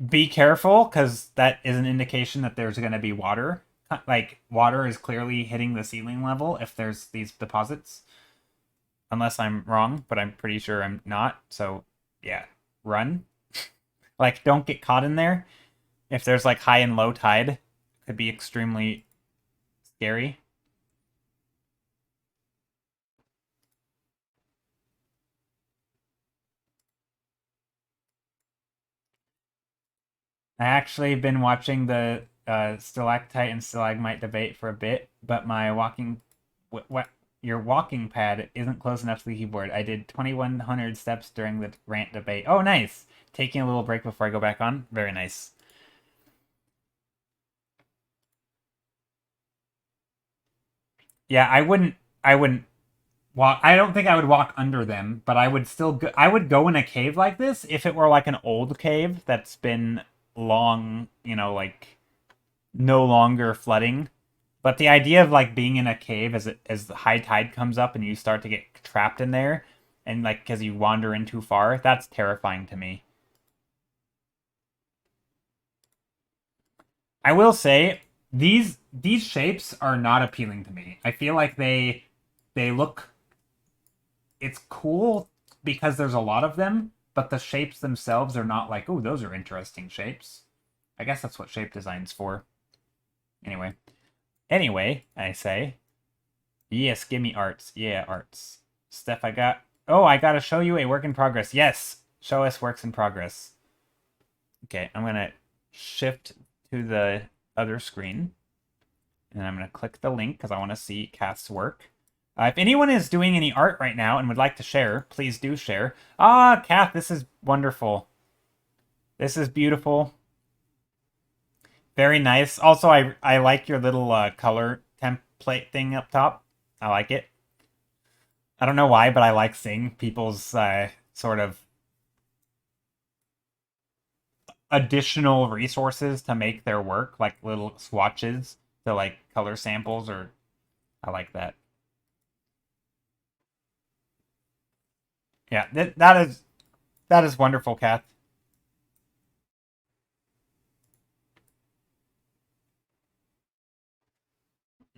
be careful because that is an indication that there's going to be water. Like water is clearly hitting the ceiling level if there's these deposits. Unless I'm wrong, but I'm pretty sure I'm not. So yeah, run. Like don't get caught in there. If there's like high and low tide, it could be extremely scary. I actually been watching the stalactite and stalagmite debate for a bit, but my what your walking pad isn't close enough to the keyboard. I did 2,100 steps during the rant debate. Oh, nice. Taking a little break before I go back on. Very nice. Yeah, I wouldn't walk. I don't think I would walk under them, but I would still go, I would go in a cave like this if it were like an old cave that's been long, like no longer flooding. But the idea of like being in a cave as the high tide comes up and you start to get trapped in there and like because you wander in too far, that's terrifying to me. I will say these shapes are not appealing to me. I feel like they look it's cool because there's a lot of them, but the shapes themselves are not like, oh, those are interesting shapes. I guess that's what shape design's for. Anyway. Anyway, I say, yes, give me arts. Yeah, arts. Steph, I gotta show you a work in progress. Yes, show us works in progress. Okay, I'm gonna shift to the other screen. And I'm gonna click the link because I want to see Kath's work. If anyone is doing any art right now and would like to share, please do share. Ah, Kath, this is wonderful. This is beautiful. Very nice. Also, I like your little color template thing up top. I like it. I don't know why, but I like seeing people's sort of additional resources to make their work, like little swatches to like color samples, or I like that. Yeah, that is wonderful, Kath.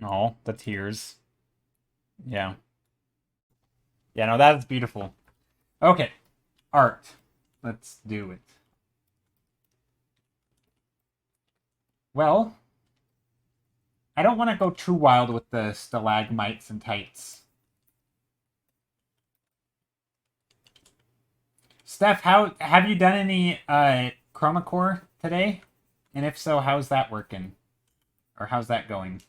Oh, the tears. Yeah. Yeah, no, that is beautiful. Okay, art. Let's do it. Well, I don't want to go too wild with the stalagmites and tights. Steph, how have you done any chroma core today? And if so, how's that working? Or how's that going?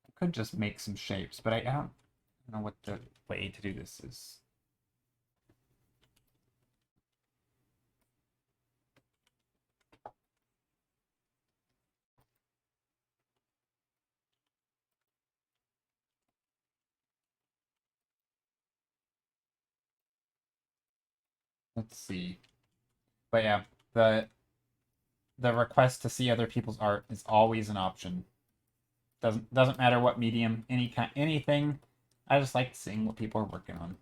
I could just make some shapes, but I don't know what the way to do this is. Let's see. But yeah, the request to see other people's art is always an option. Doesn't matter what medium, anything. I just like seeing what people are working on.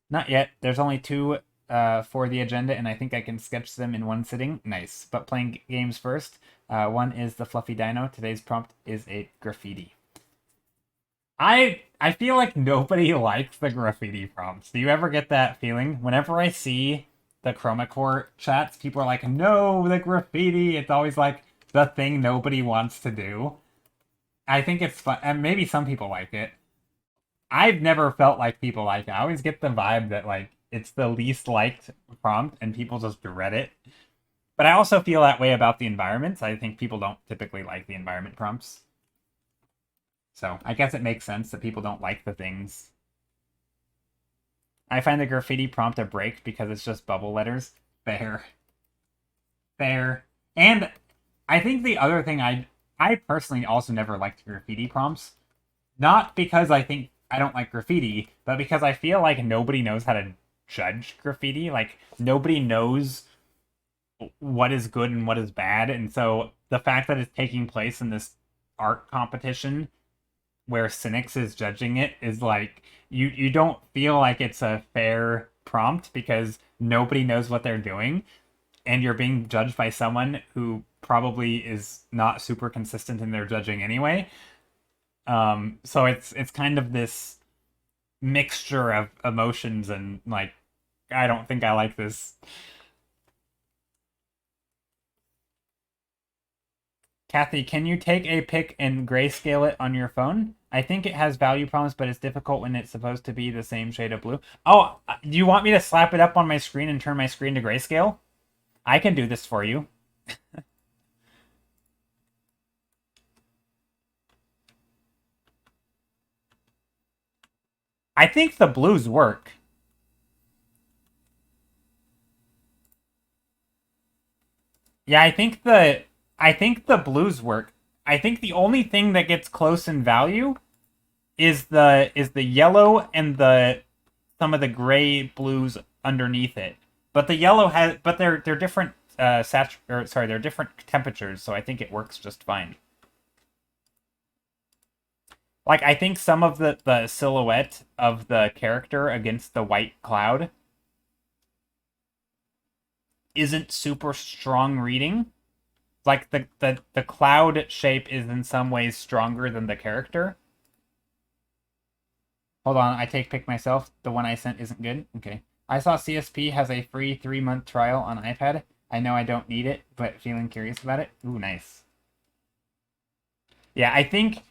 Not yet. There's only two for the agenda, and I think I can sketch them in one sitting. Nice. But playing games first. One is the Fluffy Dino. Today's prompt is a graffiti. I feel like nobody likes the graffiti prompts. Do you ever get that feeling? Whenever I see the Chroma Core chats, people are like, no, the graffiti. It's always like the thing nobody wants to do. I think it's fun, and maybe some people like it. I've never felt like people like it. I always get the vibe that like it's the least liked prompt and people just dread it. But I also feel that way about the environments. I think people don't typically like the environment prompts. So I guess it makes sense that people don't like the things. I find the graffiti prompt a break because it's just bubble letters. Fair. Fair. And I think the other thing I personally also never liked graffiti prompts. Not because I think I don't like graffiti, but because I feel like nobody knows how to judge graffiti. Like, nobody knows what is good and what is bad. And so the fact that it's taking place in this art competition where Cynics is judging it is like, you don't feel like it's a fair prompt because nobody knows what they're doing. And you're being judged by someone who probably is not super consistent in their judging anyway. So it's kind of this mixture of emotions and like, I don't think I like this. Kathy, can you take a pic and grayscale it on your phone? I think it has value problems, but it's difficult when it's supposed to be the same shade of blue. Oh, do you want me to slap it up on my screen and turn my screen to grayscale? I can do this for you. I think the blues work. Yeah, I think the blues work. I think the only thing that gets close in value is the yellow and the some of the gray blues underneath it. But the yellow has but they're different they're different temperatures, so I think it works just fine. Like, I think some of the silhouette of the character against the white cloud isn't super strong reading. Like, the cloud shape is in some ways stronger than the character. Hold on, I take pick myself. The one I sent isn't good. Okay. I saw CSP has a free 3-month trial on iPad. I know I don't need it, but feeling curious about it. Ooh, nice. Yeah, I think,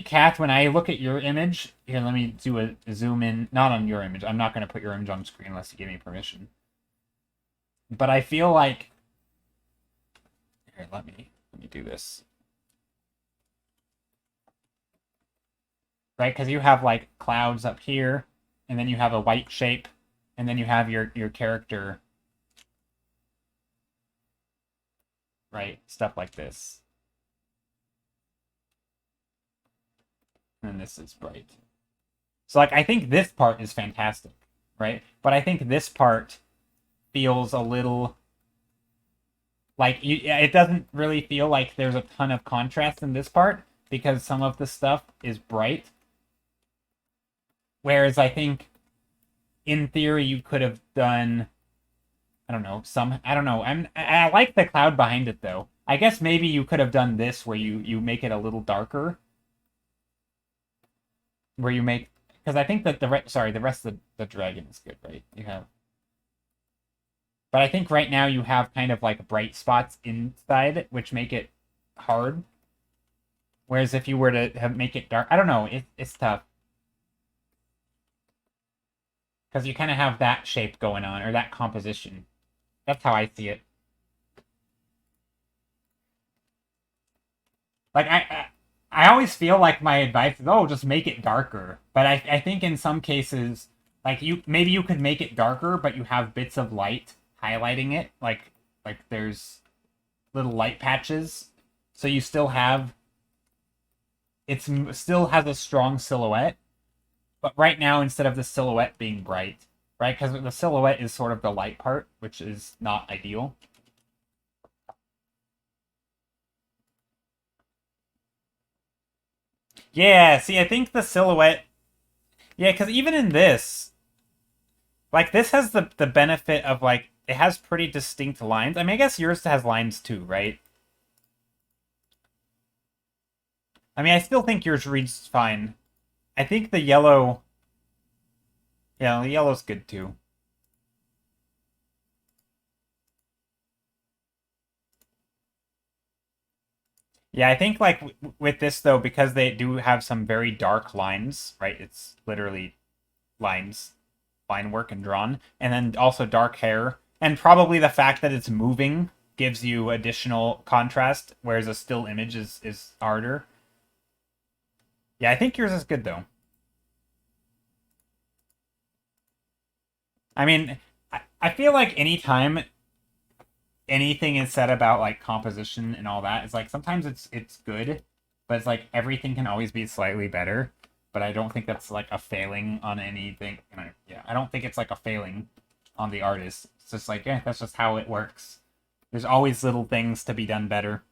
Kath, when I look at your image, here, let me do a zoom in. Not on your image. I'm not going to put your image on screen unless you give me permission. But I feel like... Here, let me do this. Right, because you have, like, clouds up here, and then you have a white shape, and then you have your character. Right, stuff like this. And this is bright. So, like, I think this part is fantastic, right? But I think this part feels a little... Like, it doesn't really feel like there's a ton of contrast in this part, because some of the stuff is bright. Whereas I think, in theory, you could have done... I don't know, I don't know. I like the cloud behind it, though. I guess maybe you could have done this, where you make it a little darker. Where you make... Because I think that the rest of the dragon is good, right? You have... But I think right now you have kind of like bright spots inside, which make it hard. Whereas if you were to make it dark... I don't know, it's tough. Because you kind of have that shape going on, or that composition. That's how I see it. Like, I always feel like my advice is, oh, just make it darker. But I think in some cases, like, maybe you could make it darker, but you have bits of light highlighting it. Like there's little light patches. So you still have... It still has a strong silhouette. But right now, instead of the silhouette being bright, right? Because the silhouette is sort of the light part, which is not ideal. Yeah, see, I think the silhouette... Yeah, because even in this, like, this has the benefit of, like, it has pretty distinct lines. I mean, I guess yours has lines too, right? I mean, I still think yours reads fine. I think the yellow... Yeah, the yellow's good too. Yeah, I think, like, with this, though, because they do have some very dark lines, right? It's literally lines, line work and drawn. And then also dark hair. And probably the fact that it's moving gives you additional contrast, whereas a still image is harder. Yeah, I think yours is good, though. I mean, I feel like anytime anything is said about, like, composition and all that, it's like sometimes it's good, but it's like everything can always be slightly better. But I don't think that's like a failing on anything. Yeah, I don't think it's like a failing on the artist. It's just like, yeah, that's just how it works. There's always little things to be done better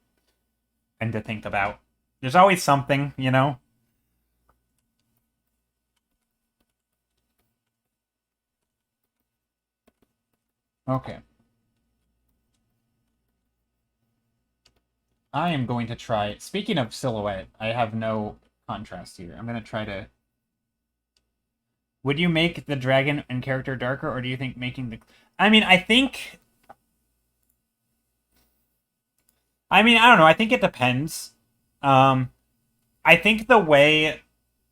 and to think about. There's always something, you know? Okay. I am going to try. Speaking of silhouette, I have no contrast here. I'm going to try to. Would you make the dragon and character darker, or do you think making the. I mean, I think. I mean, I don't know. I think it depends. Um, I think the way.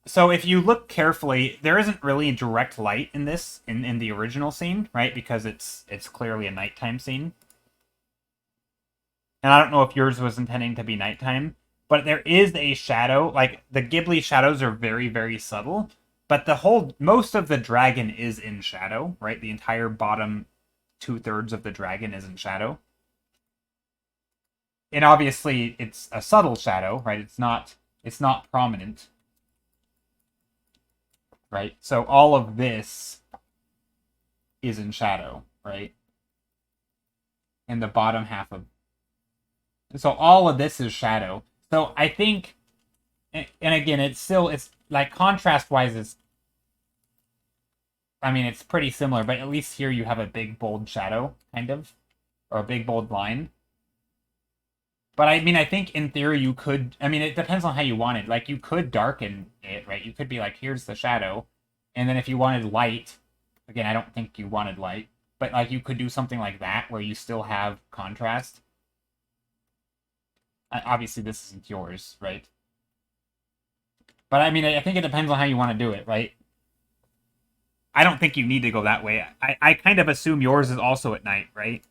So if you look carefully, there isn't really direct light in this in the original scene, right? Because it's clearly a nighttime scene. And I don't know if yours was intending to be nighttime, but there is a shadow. Like, the Ghibli shadows are very, very subtle, but most of the dragon is in shadow, right? The entire bottom 2/3 of the dragon is in shadow. And obviously it's a subtle shadow, right? It's not prominent, right? So all of this is in shadow, right? And the bottom half of so all of this is shadow. So I think, and again, it's like contrast wise, I mean, it's pretty similar, but at least here you have a big bold shadow, kind of, or a big bold line. But I mean, I think in theory you could. I mean, it depends on how you want it. Like, you could darken it, right? You could be like, here's the shadow, and then if you wanted light, again, I don't think you wanted light, but like you could do something like that where you still have contrast. Obviously, this isn't yours, right? But I mean, I think it depends on how you want to do it, right? I don't think you need to go that way. I kind of assume yours is also at night, right?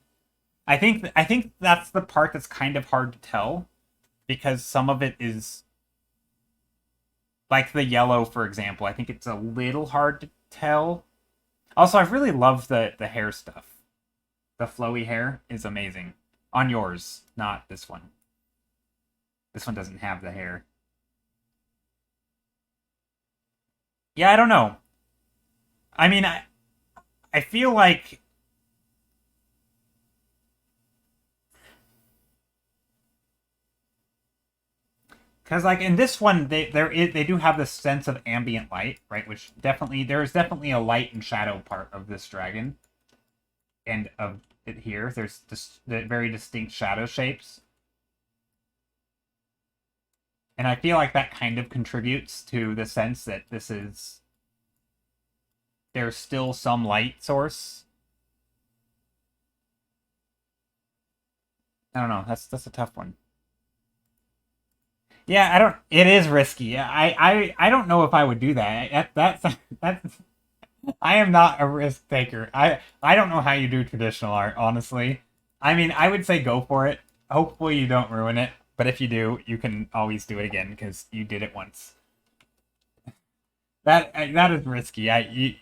I think that's the part that's kind of hard to tell because some of it is like the yellow, for example. I think it's a little hard to tell. Also, I really love the hair stuff. The flowy hair is amazing on yours, not this one. This one doesn't have the hair. Yeah, I don't know. I mean, I feel like because, like, in this one they do have this sense of ambient light, right? Which definitely there is definitely a light and shadow part of this dragon, and of it here. There's just the very distinct shadow shapes, and I feel like that kind of contributes to the sense that there's still some light source. I don't know. That's a tough one. Yeah, I don't. It is risky. I don't know if I would do that. That's I am not a risk taker. I don't know how you do traditional art, honestly. I mean, I would say go for it. Hopefully you don't ruin it, but if you do, you can always do it again because you did it once. That is risky.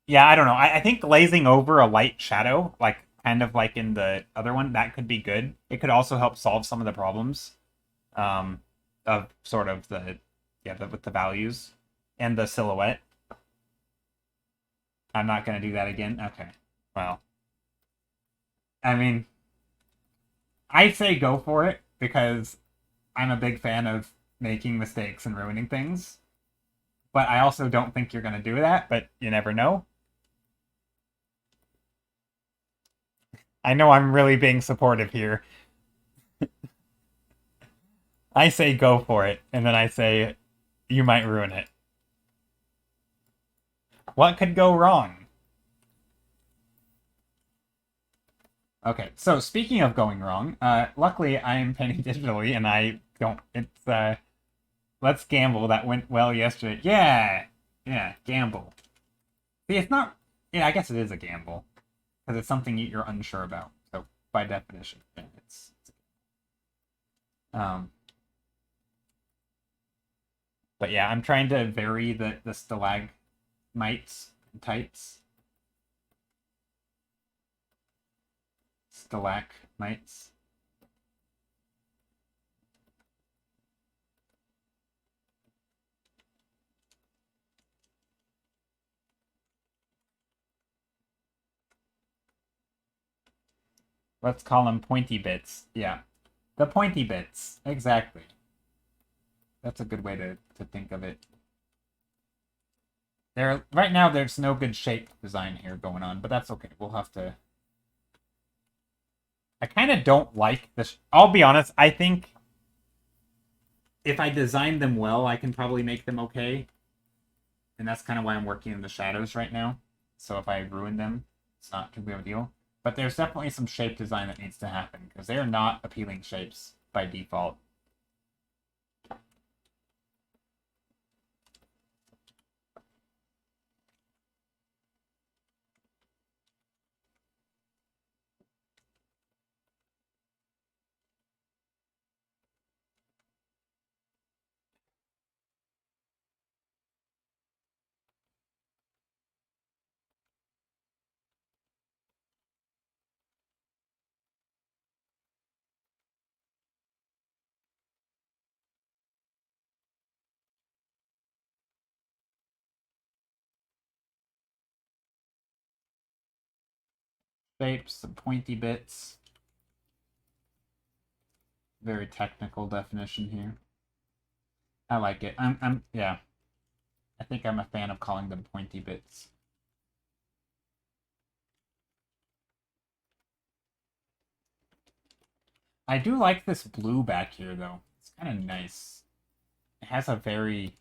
Yeah, I don't know. I think glazing over a light shadow, like kind of like in the other one, that could be good. It could also help solve some of the problems. of sort of with the values and the silhouette. I'm not gonna do that again. Okay. Well, I mean, I say go for it because I'm a big fan of making mistakes and ruining things. But I also don't think you're gonna do that, but you never know. I know I'm really being supportive here. I say go for it, and then I say you might ruin it. What could go wrong? Okay, so speaking of going wrong, luckily I am painting digitally and I don't, let's gamble that went well yesterday. Yeah! Yeah, gamble. See, it's not, yeah, I guess it is a gamble, because it's something you're unsure about, so by definition, yeah, um, but yeah, I'm trying to vary the stalagmites and tights. Stalagmites. Let's call them pointy bits. Yeah. The pointy bits. Exactly. That's a good way to think of it. Right now there's no good shape design here going on, but that's okay. We'll have to. I kind of don't like this. I'll be honest, I think if I design them well, I can probably make them okay. And that's kind of why I'm working in the shadows right now. So if I ruin them, it's not too big of a deal. But there's definitely some shape design that needs to happen, because they are not appealing shapes by default. Shapes, some pointy bits. Very technical definition here. I like it. Yeah. I think I'm a fan of calling them pointy bits. I do like this blue back here, though. It's kind of nice. It has a very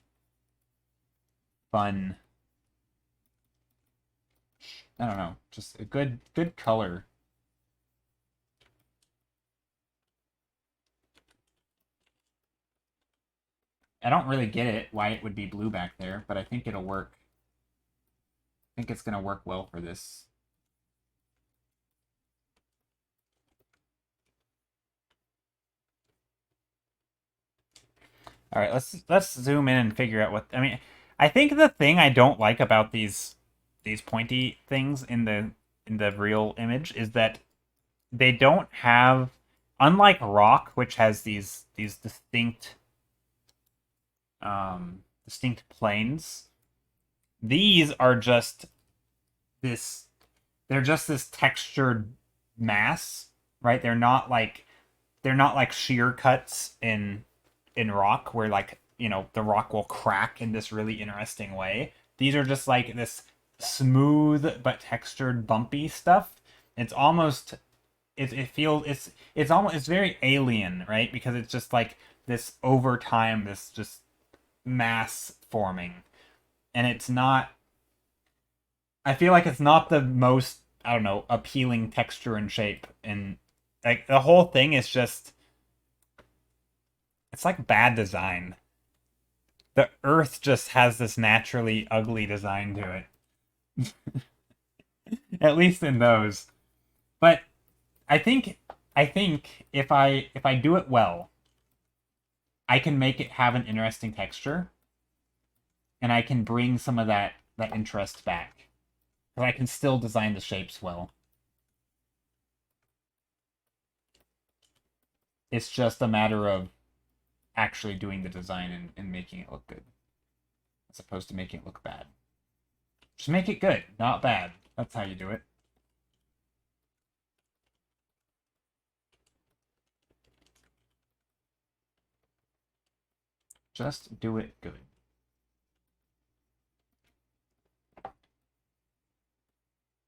fun, I don't know, just a good color. I don't really get it why it would be blue back there, but I think it'll work. I think it's gonna work well for this. All right, let's zoom in and figure out what I mean. I think the thing I don't like about these pointy things in the real image is that they don't have, unlike rock, which has these distinct planes. These are just this they're just this textured mass, right? They're not like shear cuts in rock where, like, you know, the rock will crack in this really interesting way. These are just like this smooth but textured bumpy stuff. It's almost it feels it's almost it's very alien, right? Because it's just like this over time, this just mass forming. And it's not, I feel like it's not the most, I don't know, appealing texture and shape, and like the whole thing is just, it's like bad design. The earth just has this naturally ugly design to it. At least in those. But I think if I do it well, I can make it have an interesting texture, and I can bring some of that interest back. But I can still design the shapes well. It's just a matter of actually doing the design and making it look good, as opposed to making it look bad. Just make it good, not bad. That's how you do it. Just do it good.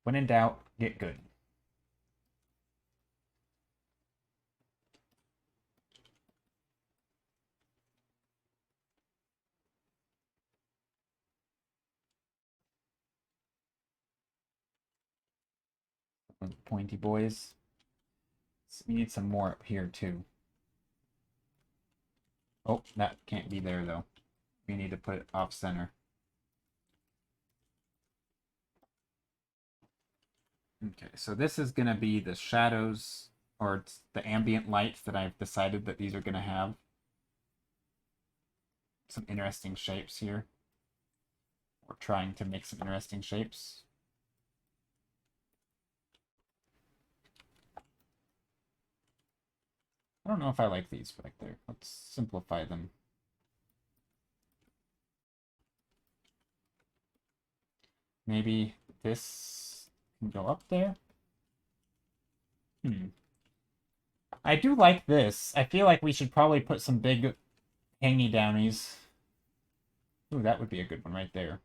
When in doubt, get good. Pointy boys. We need some more up here too. Oh, that can't be there though. We need to put it off center. Okay, so this is going to be the shadows, or it's the ambient lights that I've decided that these are going to have. Some interesting shapes here. We're trying to make some interesting shapes. I don't know if I like these back there. Let's simplify them. Maybe this can go up there. I do like this. I feel like we should probably put some big hangy downies. Ooh, that would be a good one right there.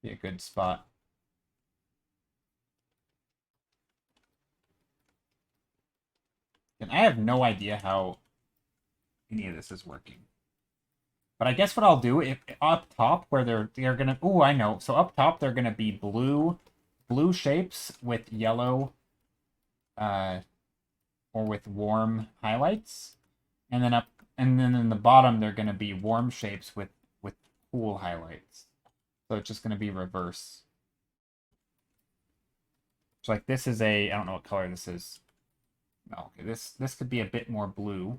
Be a good spot. And I have no idea how any of this is working. But I guess what I'll do, if up top where they're gonna, ooh, I know. So up top they're gonna be blue shapes with yellow, or with warm highlights, and then in the bottom they're gonna be warm shapes with cool highlights. So it's just gonna be reverse. So like this is I don't know what color this is. No, okay, this could be a bit more blue.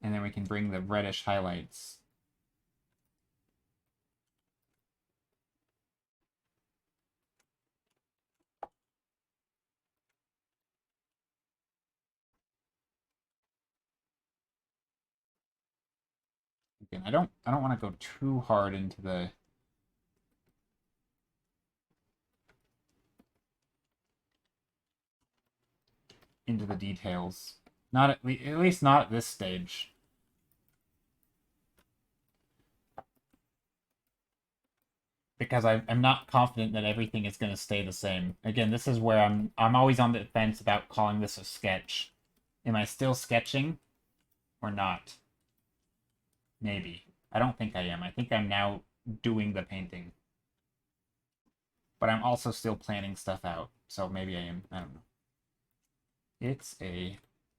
And then we can bring the reddish highlights. Again, I don't want to go too hard into the details. Not at least not at this stage. Because I'm not confident that everything is going to stay the same. Again, this is where I'm always on the fence about calling this a sketch. Am I still sketching or not? Maybe. I don't think I am. I think I'm now doing the painting. But I'm also still planning stuff out. So maybe I am. I don't know. It's a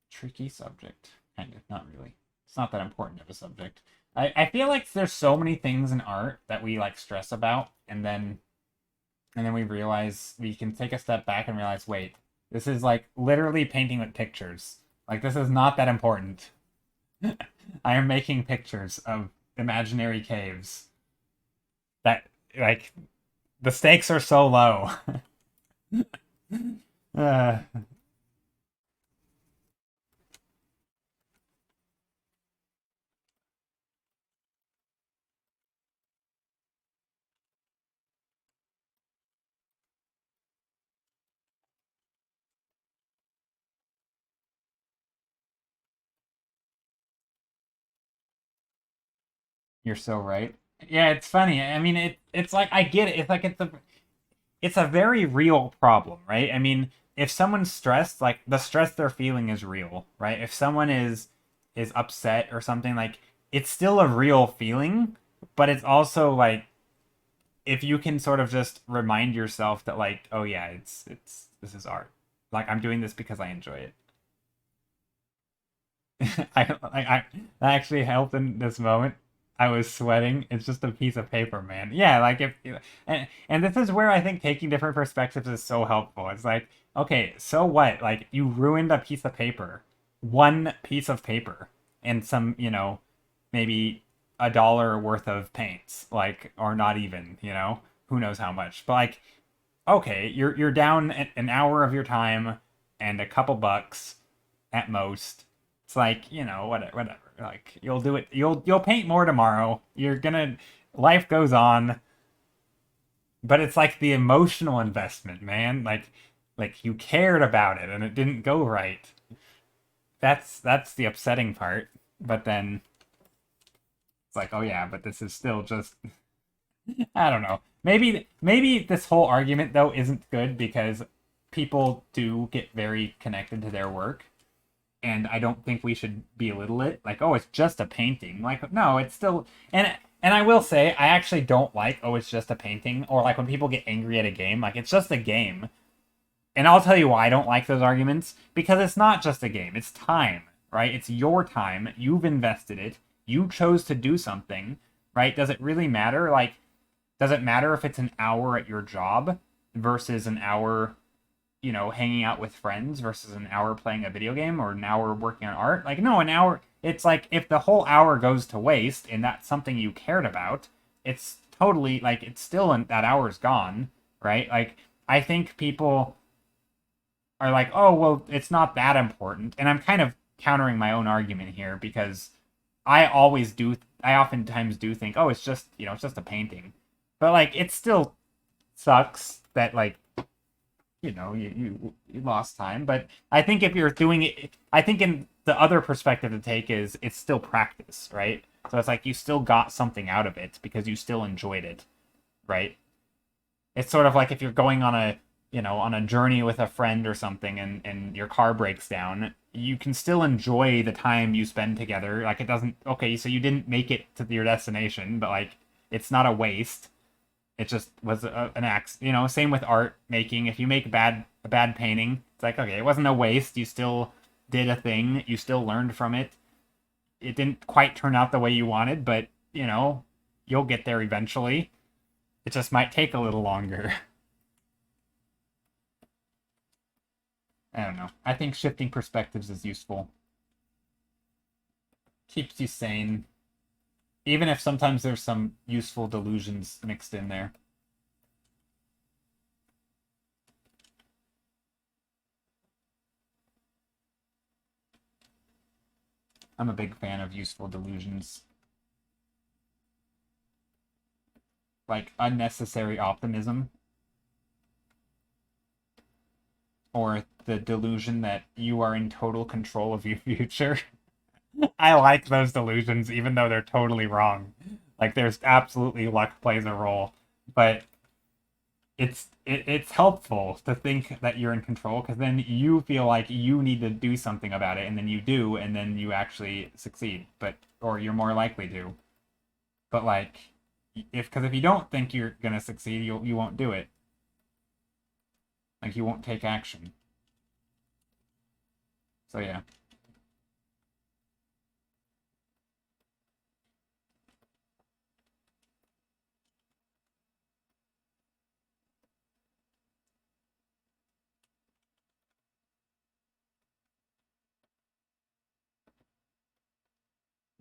tricky subject. Kind of. Not really. It's not that important of a subject. I feel like there's so many things in art that we like stress about, and then we realize we can take a step back and realize, wait, this is like literally painting with pictures. Like this is not that important. I am making pictures of imaginary caves. That like the stakes are so low. uh, you're so right. Yeah, it's funny. I mean, it's like I get it. It's like it's a very real problem, right? I mean, if someone's stressed, like the stress they're feeling is real, right? If someone is upset or something, like it's still a real feeling, but it's also like if you can sort of just remind yourself that like, oh yeah, it's this is art. Like I'm doing this because I enjoy it. I that actually helped in this moment. I was sweating. It's just a piece of paper, man. Yeah, like if and this is where I think taking different perspectives is so helpful. It's like, okay, so what? Like you ruined a piece of paper. One piece of paper and some, maybe $1 worth of paints, like or not even, who knows how much. But like, okay, you're down an hour of your time and a couple bucks at most. It's like, whatever. Like you'll do it. You'll paint more tomorrow. Life goes on. But it's like the emotional investment, man. Like you cared about it and it didn't go right. That's the upsetting part. But then it's like, oh yeah, but this is still just I don't know. Maybe this whole argument though isn't good because people do get very connected to their work, and I don't think we should belittle it. Like, oh, it's just a painting. Like, no, it's still and I will say I actually don't like, oh, it's just a painting, or like when people get angry at a game, like it's just a game. And I'll tell you why I don't like those arguments, because it's not just a game, it's time, right? It's your time. You've invested it. You chose to do something, right? Does it really matter? Like, does it matter if it's an hour at your job versus an hour, hanging out with friends versus an hour playing a video game or an hour working on art? Like, no, an hour. It's like if the whole hour goes to waste and that's something you cared about, it's totally like it's still that hour's gone, right? Like, I think people are like, oh, well, it's not that important. And I'm kind of countering my own argument here because I oftentimes do think, oh, it's just a painting. But like, it still sucks that like, you lost time. But I think if you're doing it, I think in the other perspective to take is it's still practice, right? So it's like you still got something out of it because you still enjoyed it, right? It's sort of like if you're going on a journey with a friend or something and your car breaks down, you can still enjoy the time you spend together. Like it doesn't, okay, so you didn't make it to your destination, but like it's not a waste. It just was an accident. Same with art making. If you make a bad painting, it's like, okay, it wasn't a waste. You still did a thing. You still learned from it. It didn't quite turn out the way you wanted, but, you'll get there eventually. It just might take a little longer. I don't know. I think shifting perspectives is useful. Keeps you sane. Even if sometimes there's some useful delusions mixed in there. I'm a big fan of useful delusions. Like unnecessary optimism. Or the delusion that you are in total control of your future. I like those delusions, even though they're totally wrong. Like, there's absolutely luck plays a role, but it's helpful to think that you're in control because then you feel like you need to do something about it, and then you do, and then you actually succeed. Or you're more likely to. But like, if you don't think you're gonna succeed, you won't do it. Like, you won't take action. So yeah.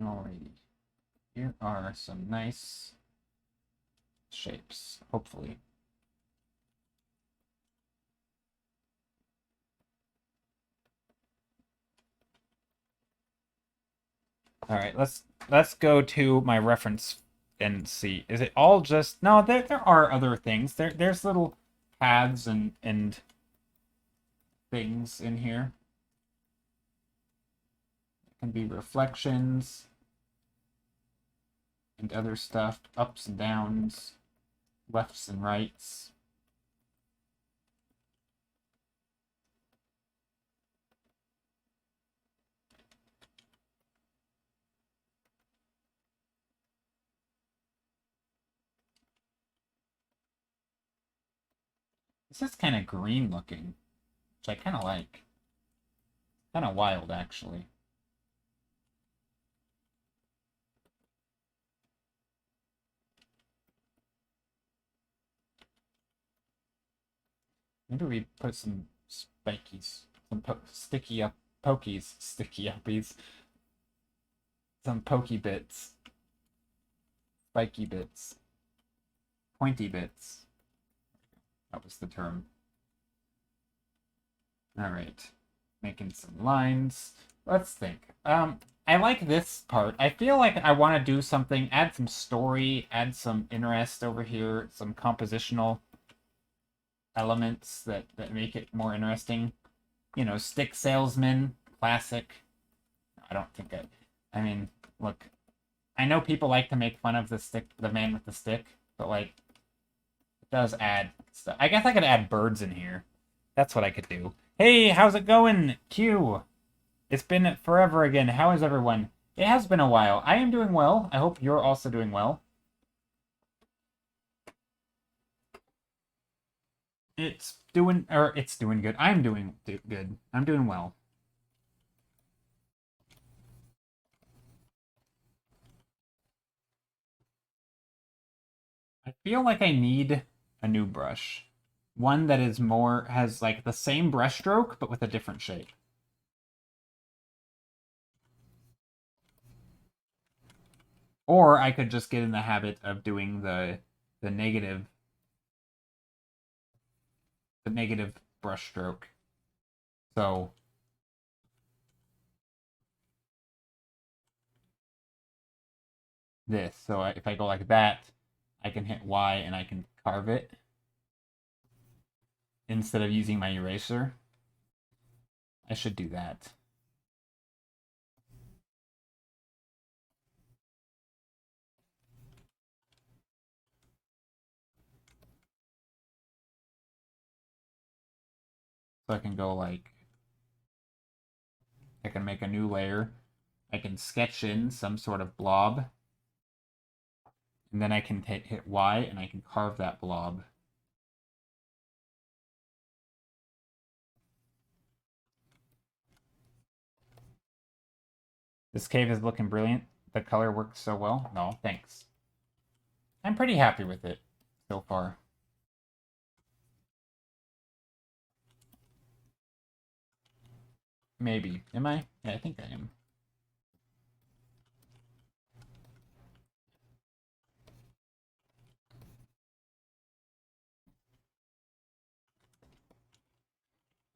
Alrighty. Here are some nice shapes, hopefully. Alright, let's go to my reference and see. Is it all just no, there are other things. There's little paths and things in here. It can be reflections and other stuff, ups and downs, lefts and rights. This is kind of green looking, which I kind of like. Kind of wild, actually. Maybe we put some spikies, some sticky up pokies, sticky uppies, some pokey bits, spiky bits, pointy bits. That was the term. All right. Making some lines. Let's think. I like this part. I feel like I want to do something, add some story, add some interest over here, some compositional elements that make it more interesting. You know, stick salesman, classic. I don't think it. I mean, look, I know people like to make fun of the man with the stick, but like, it does add stuff. I guess I could add birds in here. That's what I could do. Hey, how's it going, Q? It's been forever again. How is everyone? It has been a while. I am doing well. I hope you're also doing well. It's doing good. I'm doing good. I'm doing well. I feel like I need a new brush. One that is more, has like the same brush stroke, but with a different shape. Or I could just get in the habit of doing the negative brush stroke. So this. So if I go like that, I can hit Y and I can carve it instead of using my eraser. I should do that. So I can go like, I can make a new layer. I can sketch in some sort of blob. And then I can hit Y and I can carve that blob. This cave is looking brilliant. The color works so well. No, thanks. I'm pretty happy with it so far. Maybe. Am I? Yeah, I think I am.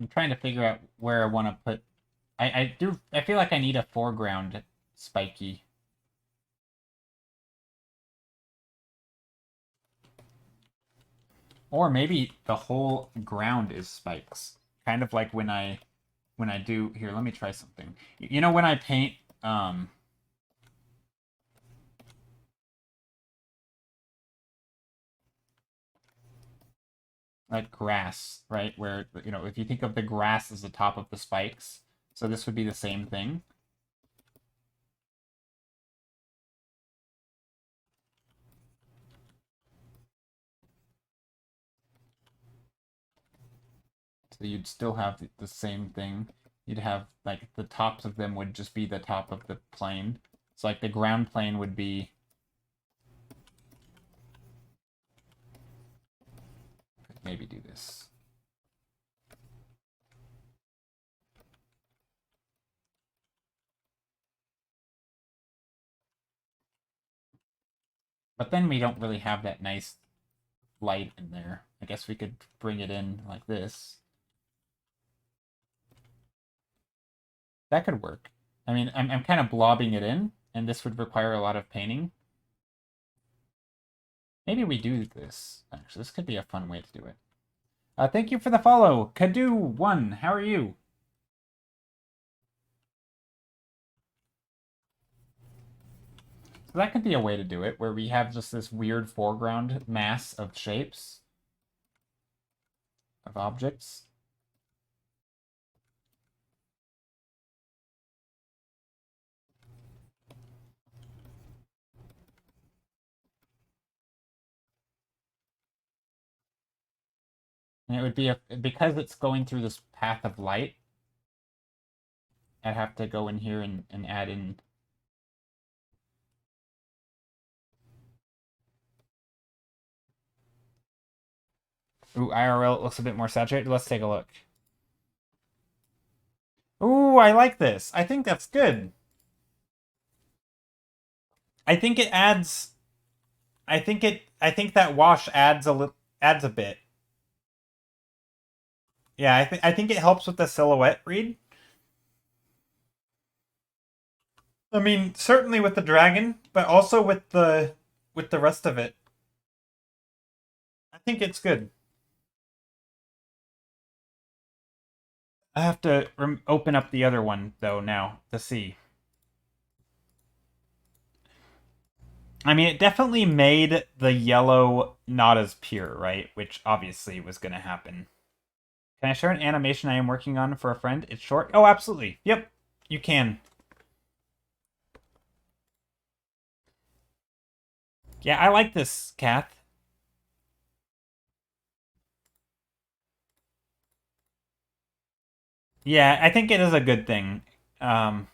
I'm trying to figure out where I want to put... I feel like I need a foreground spiky. Or maybe the whole ground is spikes. Kind of like when I do... Here, let me try something. You know when I paint... like grass, right? Where, you know, if you think of the grass as the top of the spikes, so this would be the same thing. So you'd still have the same thing. You'd have, like, the tops of them would just be the top of the plane. So, like, the ground plane would be... Maybe do this. But then we don't really have that nice light in there. I guess we could bring it in like this. That could work. I mean, I'm kind of blobbing it in, and this would require a lot of painting. Maybe we do this. Actually, this could be a fun way to do it. Thank you for the follow. Kadu1, how are you? So that could be a way to do it, where we have just this weird foreground mass of shapes, of objects. And it would be, because it's going through this path of light, I'd have to go in here and add in... Ooh, IRL looks a bit more saturated. Let's take a look. Ooh, I like this. I think that's good. I think it adds... I think that wash adds adds a bit. Yeah, I think it helps with the silhouette read. I mean, certainly with the dragon, but also with the rest of it. I think it's good. I have to open up the other one though now to see. I mean, it definitely made the yellow not as pure, right? Which obviously was going to happen. Can I share an animation I am working on for a friend? It's short. Oh, absolutely. Yep, you can. Yeah, I like this, Kath. Yeah, I think it is a good thing. Because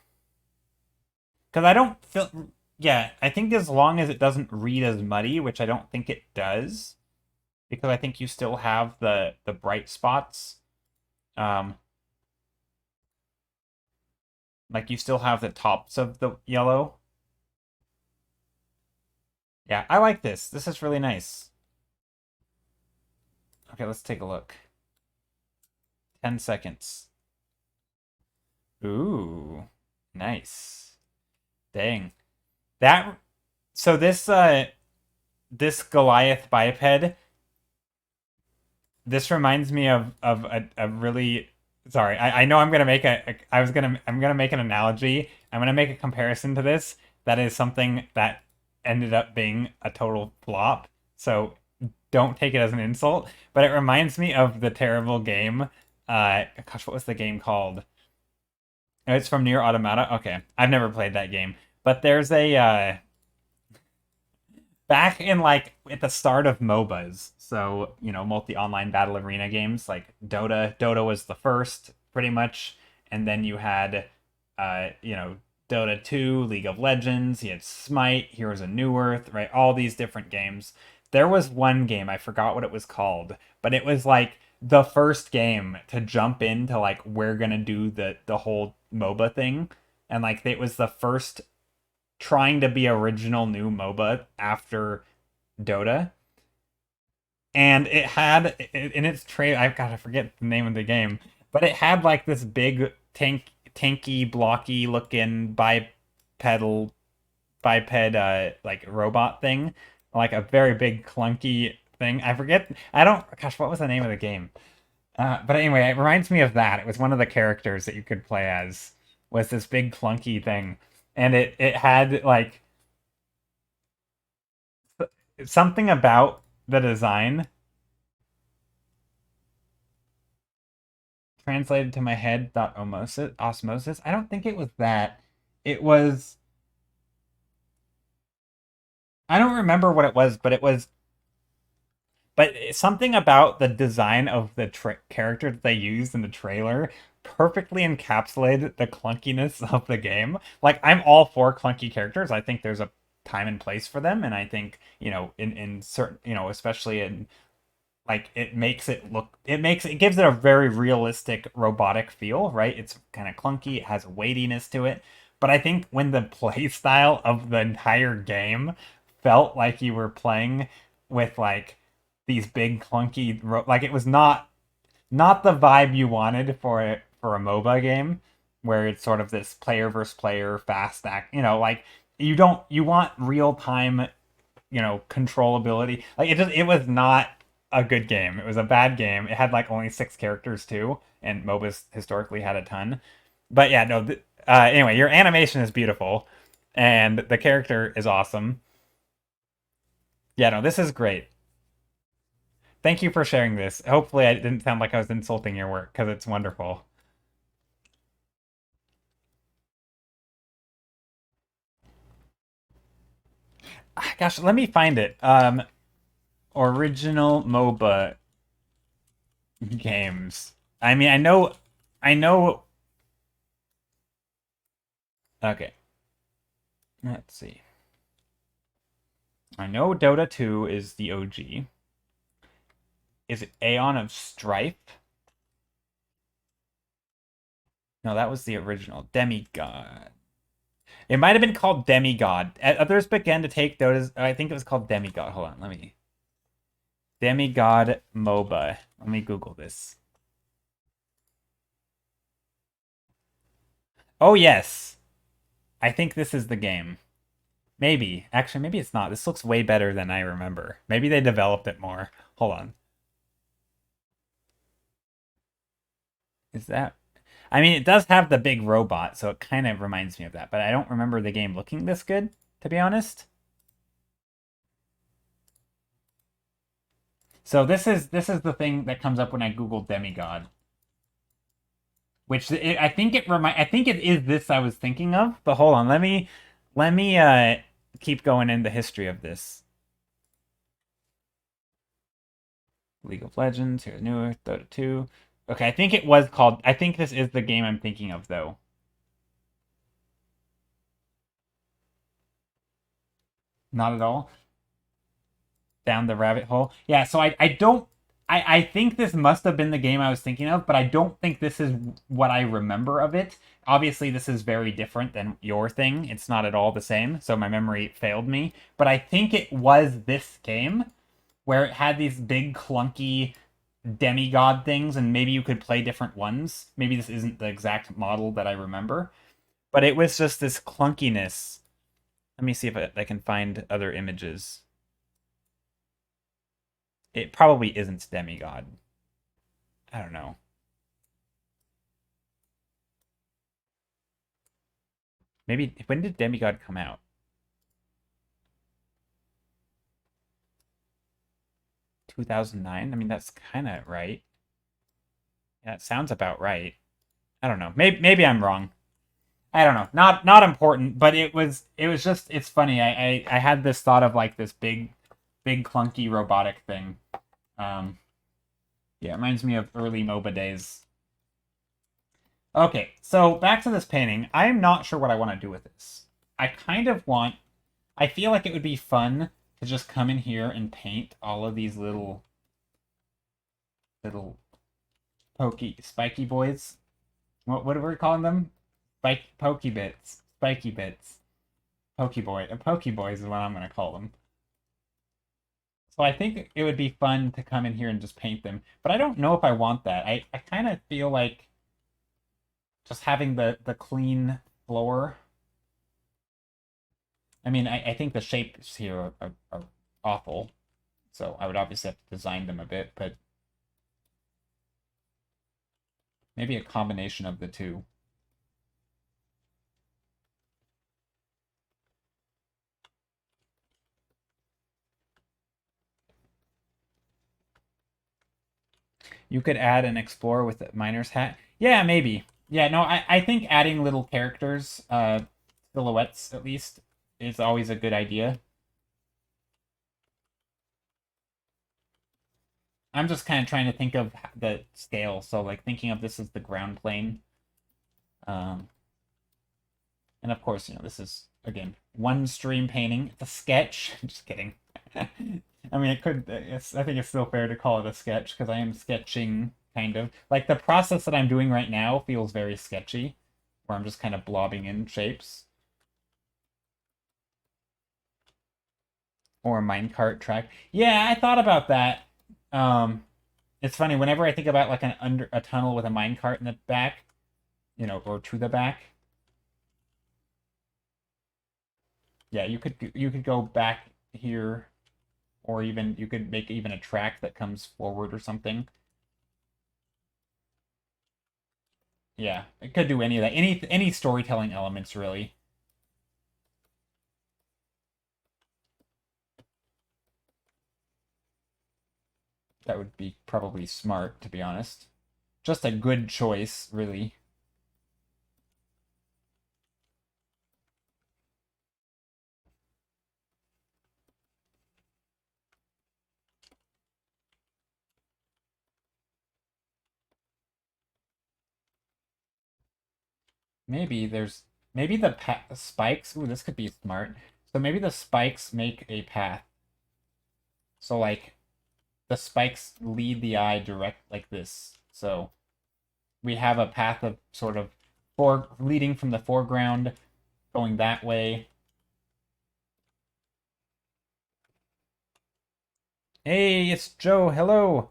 I don't feel. Yeah, I think as long as it doesn't read as muddy, which I don't think it does, because I think you still have the bright spots. Um, like you still have the tops of the yellow. Yeah, I like this. This is really nice. Okay, let's take a look. 10 seconds. Ooh, nice. Dang. That so this Goliath biped, this reminds me of a really sorry, I know I'm gonna make I'm gonna make an analogy. I'm gonna make a comparison to this that is something that ended up being a total flop. So don't take it as an insult, but it reminds me of the terrible game. Gosh, what was the game called? It's from Near Automata. Okay, I've never played that game, but there's a back in like at the start of MOBAs, so multi online battle arena games like Dota. Dota was the first, pretty much, and then you had, Dota 2, League of Legends. You had Smite, Heroes of New Earth, right? All these different games. There was one game I forgot what it was called, but it was like the first game to jump into like we're gonna do the whole MOBA thing, and like it was the first trying to be original new MOBA after Dota. And it had in its trade, I've got to forget the name of the game, but it had like this big tanky, blocky looking biped like robot thing, like a very big clunky thing. I forget. I don't. Gosh, what was the name of the game? But anyway, it reminds me of that. It was one of the characters that you could play as was this big clunky thing, and it had like something about the design translated to my head thought osmosis. I don't think it was that. It was I don't remember what it was, but it was something about the design of the character that they used in the trailer perfectly encapsulated the clunkiness of the game. Like I'm all for clunky characters. I think there's a time and place for them, and I think in certain especially in like it gives it a very realistic robotic feel, right? It's kind of clunky, it has weightiness to it. But I think when the play style of the entire game felt like you were playing with like these big clunky like it was not the vibe you wanted for a MOBA game where it's sort of this player versus player fast act, like you want real time, controllability. Like it was not a good game. It was a bad game. It had like only 6 characters too, and MOBAs historically had a ton. But yeah, no. Anyway, your animation is beautiful, and the character is awesome. Yeah, no, this is great. Thank you for sharing this. Hopefully, I didn't sound like I was insulting your work because it's wonderful. Gosh, let me find it. Original MOBA games. I mean, I know. Okay, let's see. I know Dota 2 is the OG. Is it Aeon of Strife? No, that was the original. Demigod. It might have been called Demigod. Others began to take Dota's. I think it was called Demigod. Hold on, let me. Demigod MOBA. Let me Google this. Oh, yes. I think this is the game. Maybe. Actually, maybe it's not. This looks way better than I remember. Maybe they developed it more. Hold on. Is that... I mean, it does have the big robot, so it kind of reminds me of that, but I don't remember the game looking this good, to be honest. So this is the thing that comes up when I Google demigod, which I think it is this I was thinking of. But hold on, let me keep going in the history of this. League of Legends, here's newer, Dota 2. Okay, I think it was called. I think this is the game I'm thinking of, though. Not at all. Down the rabbit hole. Yeah, so I don't. I think this must have been the game I was thinking of, but I don't think this is what I remember of it. Obviously, this is very different than your thing. It's not at all the same, so my memory failed me. But I think it was this game where it had these big clunky demigod things, and maybe you could play different ones. Maybe this isn't the exact model that I remember, but it was just this clunkiness. Let me see if I can find other images. It probably isn't demigod. I don't know. Maybe when did demigod come out? 2009? I mean, that's kind of right. Yeah, it sounds about right. I don't know. Maybe I'm wrong. I don't know. Not important, but it was just it's funny. I had this thought of like this big clunky robotic thing. Yeah, it reminds me of early MOBA days. Okay, so back to this painting. I am not sure what I want to do with this. I kind of want... I feel like it would be fun to just come in here and paint all of these little spiky boys. What are we calling them? Pokey bits. Spiky bits. Pokey boys is what I'm gonna call them. So I think it would be fun to come in here and just paint them. But I don't know if I want that. I kind of feel like just having the clean floor. I mean, I think the shapes here are awful. So I would obviously have to design them a bit, but maybe a combination of the two. You could add an explorer with a miner's hat. Yeah, maybe. Yeah, no, I think adding little characters, silhouettes at least, is always a good idea. I'm just kind of trying to think of the scale, so like thinking of this as the ground plane. Um, and of course, this is, again, one stream painting. It's a sketch. Just kidding. I mean, I think it's still fair to call it a sketch, because I am sketching, kind of. Like, the process that I'm doing right now feels very sketchy, where I'm just kind of blobbing in shapes. Or a minecart track. Yeah, I thought about that. It's funny, whenever I think about, like, a tunnel with a minecart in the back, or to the back. Yeah, you could go back here, or even you could make even a track that comes forward or something. Yeah, it could do any of that. Any storytelling elements, really. That would be probably smart, to be honest. Just a good choice, really. Maybe the spikes. Ooh, this could be smart. So maybe the spikes make a path. So like the spikes lead the eye direct like this. So we have a path of sort of leading from the foreground, going that way. Hey, it's Joe. Hello.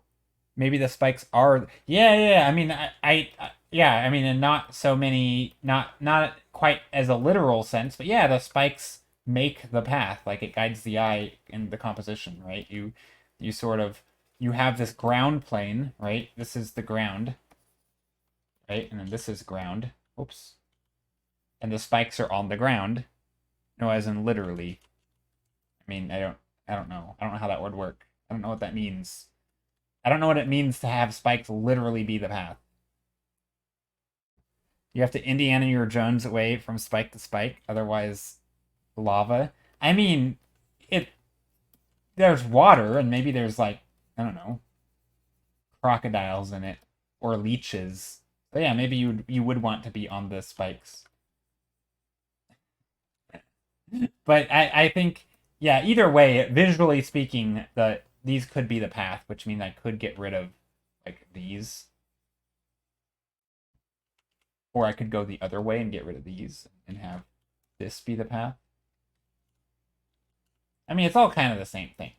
Maybe the spikes are... Yeah, yeah. I mean, Yeah, I mean, and not so many, not quite as a literal sense, but yeah, the spikes make the path, like it guides the eye in the composition, right? You sort of you have this ground plane, right? This is the ground, right? And then this is ground. Oops. And the spikes are on the ground. No, as in literally. I mean, I don't know. I don't know how that would work. I don't know what that means. I don't know what it means to have spikes literally be the path. You have to Indiana your Jones away from spike to spike, otherwise lava. I mean, it there's water and maybe there's like, I don't know, crocodiles in it or leeches. But yeah, maybe you would want to be on the spikes. But I think yeah, either way, visually speaking, these could be the path, which means I could get rid of like these. Or I could go the other way and get rid of these and have this be the path. I mean, it's all kind of the same thing.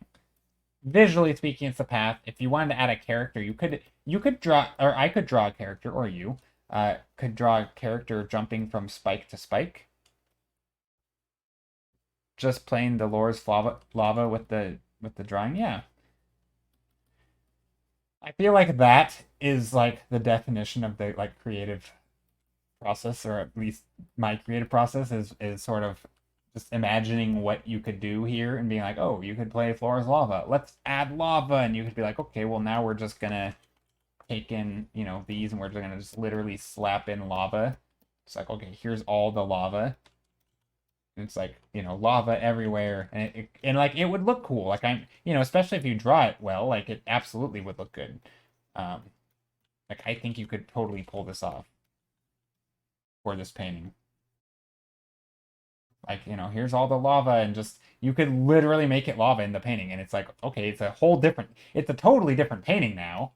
Visually speaking, it's the path. If you wanted to add a character, you could draw, or I could draw a character, or you could draw a character jumping from spike to spike. Just playing the Lore's lava with the drawing. Yeah, I feel like that is like the definition of the like creative process, or at least my creative process is sort of just imagining what you could do here and being like, oh, you could play Flora's Lava. Let's add lava, and you could be like, okay, well now we're just gonna take in, these, and we're just gonna just literally slap in lava. It's like, okay, here's all the lava. And it's like, lava everywhere, and like it would look cool. Like especially if you draw it well, like it absolutely would look good. Um, like I think you could totally pull this off for this painting. Like, here's all the lava, and just you could literally make it lava in the painting, and it's like, okay, it's a totally different painting now,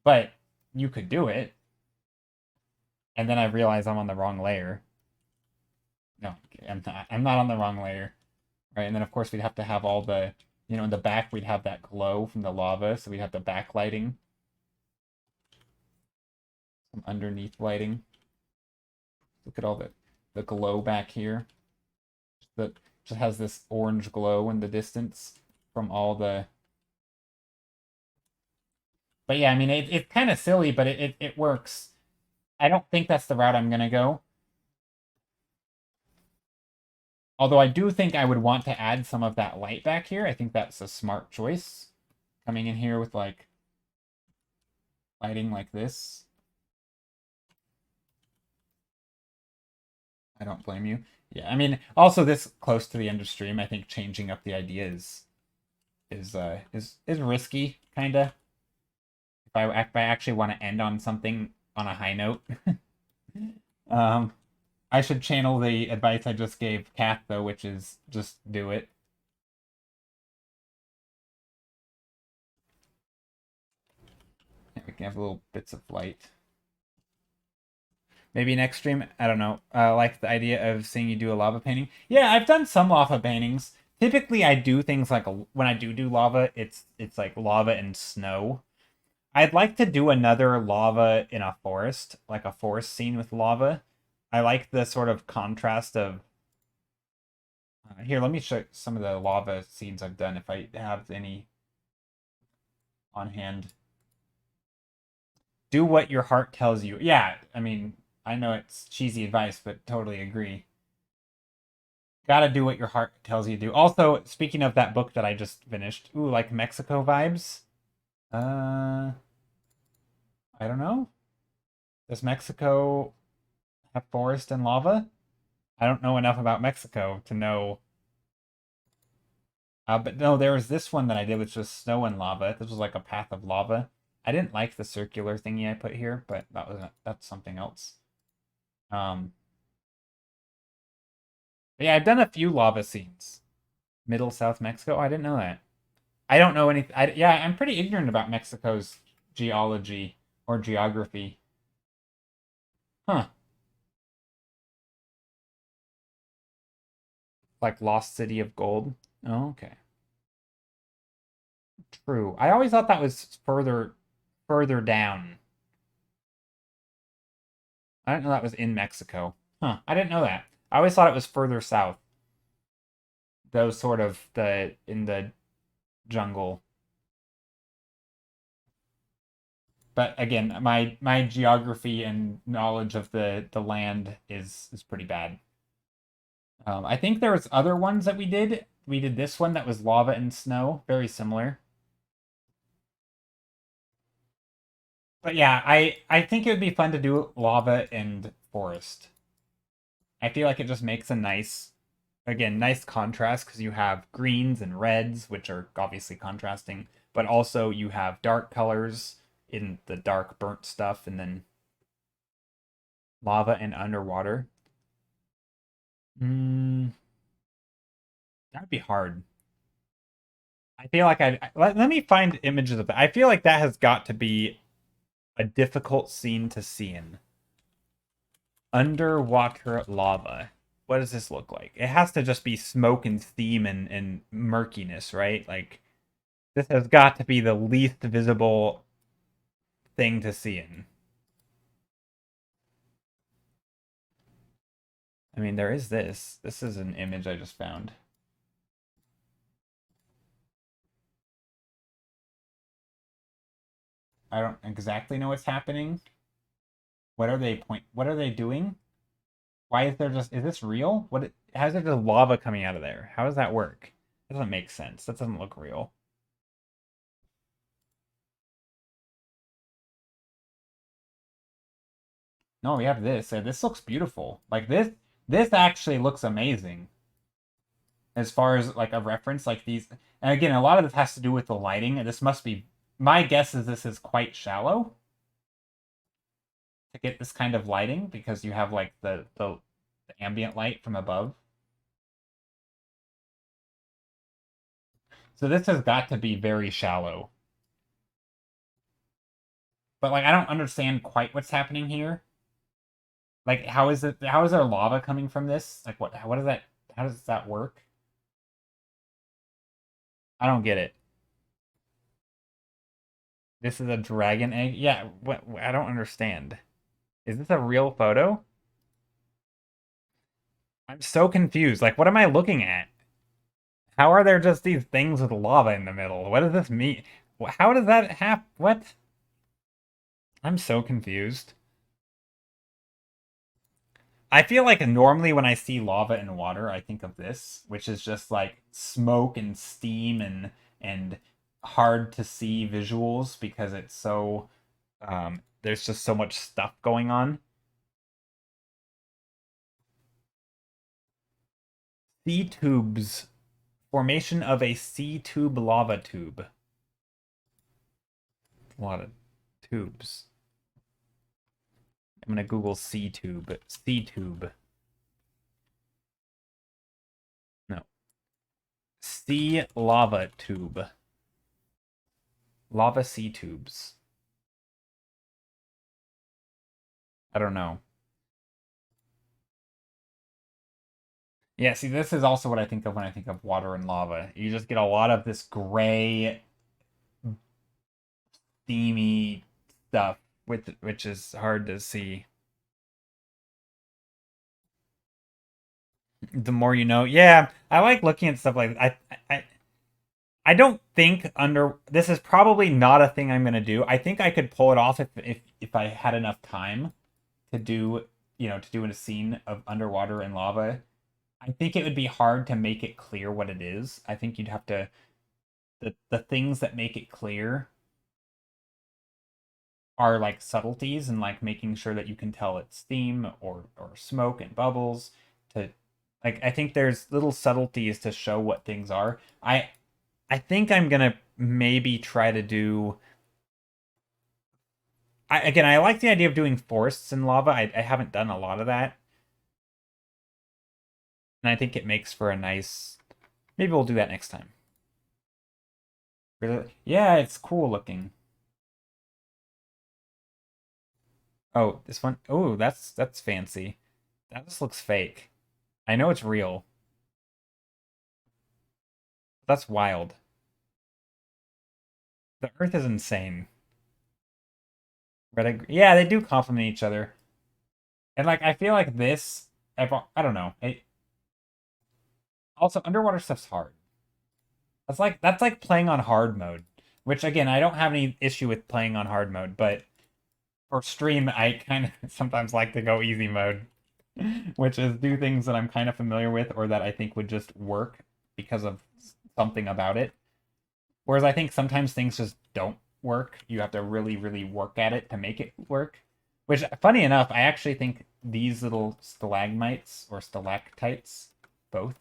but you could do it. And then I realize I'm on the wrong layer. No, I'm not on the wrong layer. Right? And then of course we'd have to have all the, in the back we'd have that glow from the lava, so we'd have the backlighting, some underneath lighting. Look at all the glow back here. That just has this orange glow in the distance from all the. But yeah, I mean, it's kind of silly, but it works. I don't think that's the route I'm going to go. Although I do think I would want to add some of that light back here. I think that's a smart choice. Coming in here with, like, lighting like this. I don't blame you. Yeah, I mean, also this close to the end of stream, I think changing up the idea is risky, kind of. If I actually want to end on something on a high note. um, I should channel the advice I just gave Kath, though, which is just do it. We can have little bits of light. Maybe next stream, I don't know. I like the idea of seeing you do a lava painting. Yeah, I've done some lava paintings. Typically, I do things like when I do lava, it's like lava and snow. I'd like to do another lava in a forest, like a forest scene with lava. I like the sort of contrast of. Here, let me show some of the lava scenes I've done if I have any on hand. Do what your heart tells you. Yeah, I mean, I know it's cheesy advice, but totally agree. Gotta do what your heart tells you to do. Also, speaking of that book that I just finished, ooh, like Mexico vibes. I don't know. Does Mexico have forest and lava? I don't know enough about Mexico to know. But no, there was this one that I did, which was snow and lava. This was like a path of lava. I didn't like the circular thingy I put here, but that's something else. Yeah, I've done a few lava scenes. Middle South Mexico. Oh, I didn't know that. I don't know anything. Yeah, I'm pretty ignorant about Mexico's geology or geography. Huh. Like Lost City of Gold. Oh, okay. True. I always thought that was further down. I didn't know that was in Mexico. Huh, I didn't know that. I always thought it was further south. Those sort of the in the jungle. But again, my geography and knowledge of the land is pretty bad. I think there was other ones that we did. We did this one that was lava and snow, very similar. But yeah, I think it would be fun to do lava and forest. I feel like it just makes a nice, again, nice contrast because you have greens and reds, which are obviously contrasting, but also you have dark colors in the dark burnt stuff, and then lava and underwater. Mm, that'd be hard. I feel like let me find images of that. I feel like that has got to be a difficult scene to see in. Underwater lava. What does this look like? It has to just be smoke and steam and murkiness, right? Like, this has got to be the least visible thing to see in. I mean, there is this. This is an image I just found. I don't exactly know what's happening. What are they doing? Why is there just is this real? How is there just lava coming out of there? How does that work? That doesn't make sense. That doesn't look real. No, we have this. This looks beautiful. Like this actually looks amazing as far as like a reference like these. And again, a lot of this has to do with the lighting. And this must be my guess is this is quite shallow to get this kind of lighting because you have like the ambient light from above. So this has got to be very shallow. But like I don't understand quite what's happening here. Like how is there lava coming from this? Like what is that how does that work? I don't get it. This is a dragon egg? Yeah, what I don't understand. Is this a real photo? I'm so confused. Like what am I looking at? How are there just these things with lava in the middle? What does this mean? How does that happen? What? I'm so confused. I feel like normally when I see lava and water, I think of this, which is just like smoke and steam and hard to see visuals because it's so there's just so much stuff going on. Sea tubes. Formation of a sea tube lava tube. A lot of tubes. I'm gonna Google sea tube. Sea tube. No. Sea lava tube. Lava sea tubes. I don't know. Yeah, see, this is also what I think of when I think of water and lava. You just get a lot of this gray, steamy stuff, which is hard to see. The more you know. Yeah, I like looking at stuff like I I don't think under this is probably not a thing I'm gonna do. I think I could pull it off if I had enough time to do to do a scene of underwater and lava. I think it would be hard to make it clear what it is. I think you'd have to the things that make it clear are like subtleties and like making sure that you can tell it's steam or smoke and bubbles to like I think there's little subtleties to show what things are. I think I'm gonna maybe try to do. Again, I like the idea of doing forests in lava. I haven't done a lot of that, and I think it makes for a nice. Maybe we'll do that next time. Yeah, it's cool looking. Oh, this one. Oh, that's fancy. That just looks fake. I know it's real. That's wild. The Earth is insane. Red, yeah, they do complement each other. And like I feel like this, I don't know. Also, underwater stuff's hard. That's like playing on hard mode, which again I don't have any issue with playing on hard mode, but for stream I kind of sometimes like to go easy mode, which is do things that I'm kind of familiar with or that I think would just work because of something about it. Whereas I think sometimes things just don't work. You have to really, really work at it to make it work. Which, funny enough, I actually think these little stalagmites or stalactites, both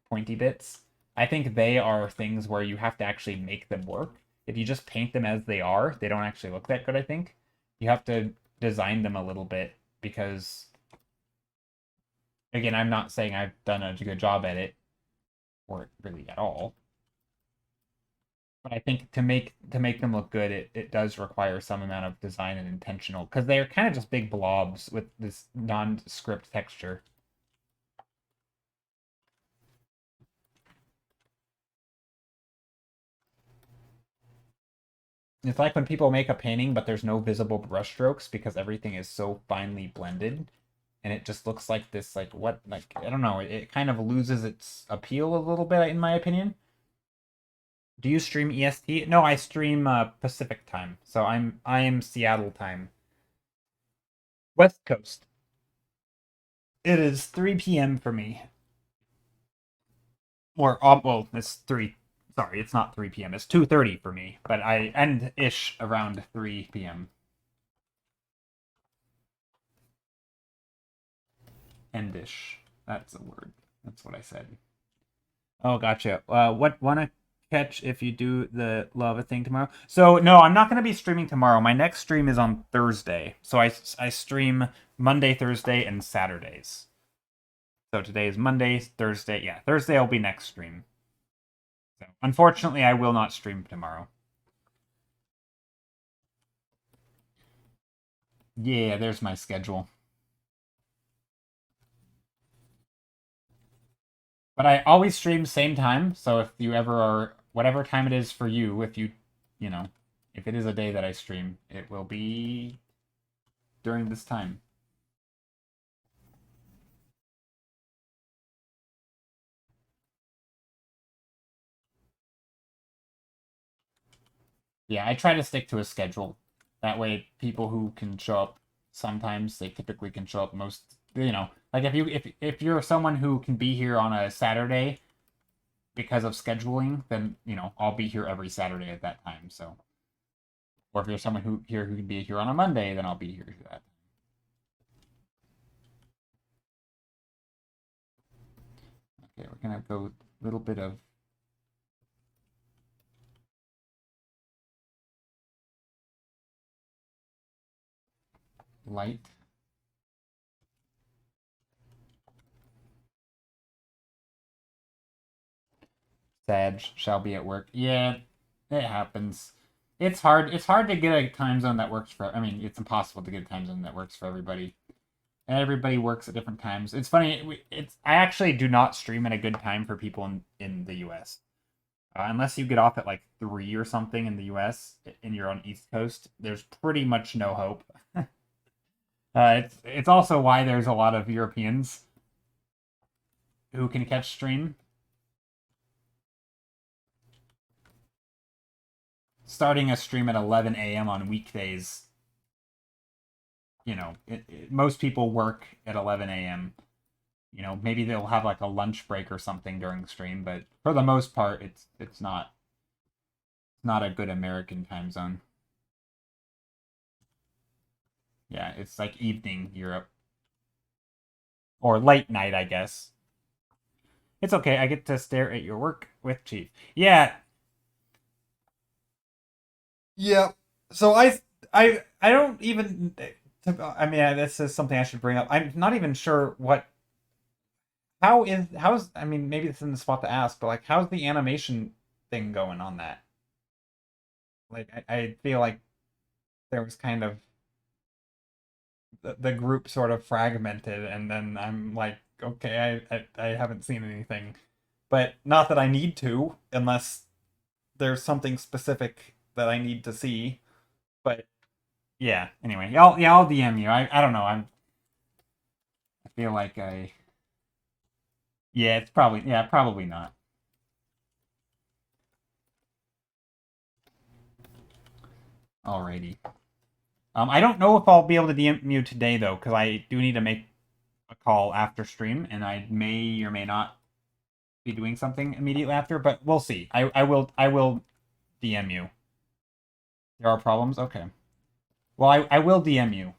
pointy bits, I think they are things where you have to actually make them work. If you just paint them as they are, they don't actually look that good, I think. You have to design them a little bit because, again, I'm not saying I've done a good job at it, or really at all. But I think to make them look good, it does require some amount of design and intentional because they're kind of just big blobs with this nondescript texture. It's like when people make a painting, but there's no visible brushstrokes because everything is so finely blended, and it just looks like this, like what, like I don't know. It kind of loses its appeal a little bit, in my opinion. Do you stream EST? No, I stream Pacific time, so I'm Seattle time, West Coast. It is 3 p.m. for me. Or well, it's 3. Sorry, it's not 3 p.m. It's 2:30 for me, but I end ish around 3 p.m. Endish. That's a word. That's what I said. Oh, gotcha. What wanna catch if you do the lava thing tomorrow? So no, I'm not gonna be streaming tomorrow. My next stream is on Thursday. So I stream Monday, Thursday, and Saturdays. So today is Monday, Thursday. Yeah, Thursday will be next stream. So unfortunately, I will not stream tomorrow. Yeah, there's my schedule. But I always stream same time, so if you ever are whatever time it is for you, if you know, if it is a day that I stream, it will be during this time. Yeah, I try to stick to a schedule. That way people who can show up sometimes, they typically can show up most, like if you're someone who can be here on a Saturday because of scheduling, then, I'll be here every Saturday at that time. So, or if you're someone who can be here on a Monday, then I'll be here that. Okay, we're gonna go a little bit of light. Sag shall be at work. Yeah, it happens. It's hard to get a time zone that works for. I mean, it's impossible to get a time zone that works for everybody. And everybody works at different times. It's funny. I actually do not stream at a good time for people in the U.S. Unless you get off at like 3 or something in the U.S. and you're on East Coast. There's pretty much no hope. It's also why there's a lot of Europeans who can catch stream. Starting a stream at 11 a.m. on weekdays, most people work at 11 a.m. Maybe they'll have like a lunch break or something during stream, but for the most part, it's not a good American time zone. Yeah, it's like evening Europe or late night, I guess. It's okay. I get to stare at your work with Chief. Yeah, yeah. So I don't even. I mean, this is something I should bring up. I'm not even sure how's I mean maybe it's in the spot to ask, but like how's the animation thing going on that? Like I feel like there was kind of the group sort of fragmented, and then I'm like, okay, I haven't seen anything, but not that I need to unless there's something specific that I need to see. But yeah, anyway, I'll DM you. I don't know. feel like I... Yeah, it's probably... Yeah, probably not. Alrighty. I don't know if I'll be able to DM you today, though, because I do need to make a call after stream, and I may or may not be doing something immediately after, but we'll see. I will DM you. There are problems? Okay. Well, I will DM you.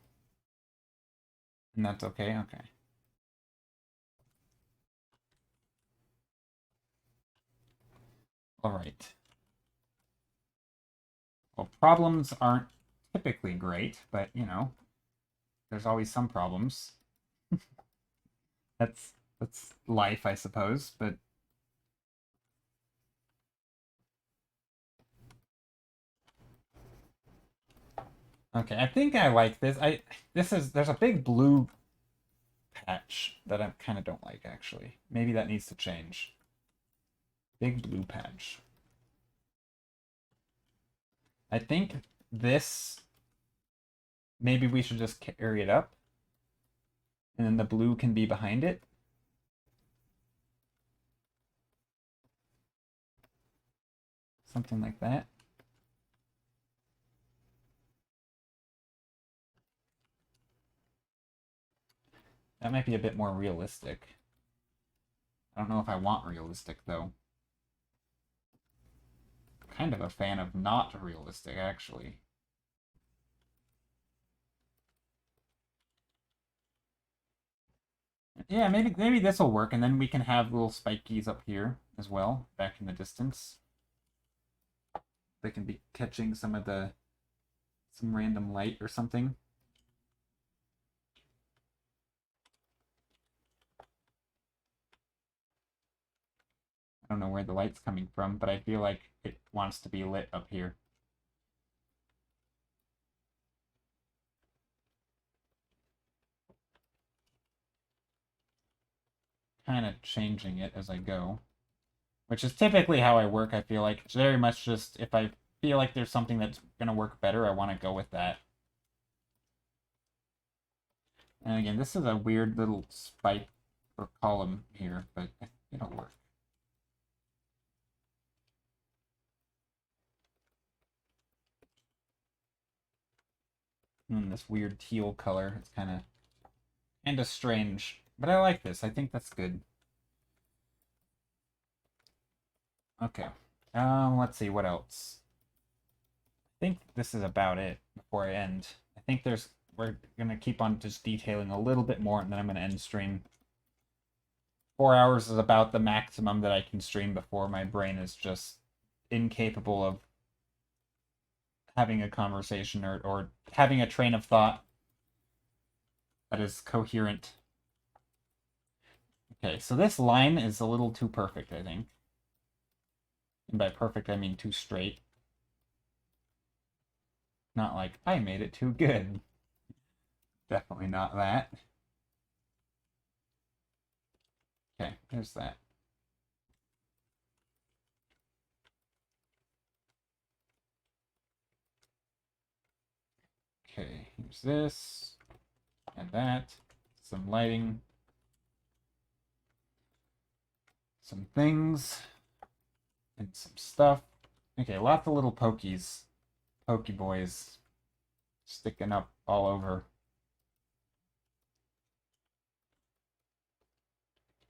And that's okay? Okay. Alright. Well, problems aren't typically great, but, you know, there's always some problems. That's life, I suppose, but... Okay, I think I like this. There's a big blue patch that I kind of don't like, actually. Maybe that needs to change. Big blue patch. I think this, maybe we should just carry it up. And then the blue can be behind it. Something like that. That might be a bit more realistic. I don't know if I want realistic, though. I'm kind of a fan of not realistic, actually. Yeah, maybe this will work, and then we can have little spikies up here as well, back in the distance. They can be catching some random light or something. I don't know where the light's coming from, but I feel like it wants to be lit up here. Kind of changing it as I go. Which is typically how I work, I feel like. It's very much just, if I feel like there's something that's going to work better, I want to go with that. And again, this is a weird little spike or column here, but it'll work. And this weird teal color, it's kind of strange. But I like this. I think that's good. Okay. Let's see, what else? I think this is about it before I end. I think we're gonna keep on just detailing a little bit more, and then I'm gonna end stream. 4 hours is about the maximum that I can stream before my brain is just incapable of having a conversation or having a train of thought that is coherent. Okay, so this line is a little too perfect, I think. And by perfect, I mean too straight. Not like, I made it too good. Definitely not that. Okay, there's that. Okay, here's this. And that. Some lighting. Some things. And some stuff. Okay, lots of little pokies. Pokey boys. Sticking up all over.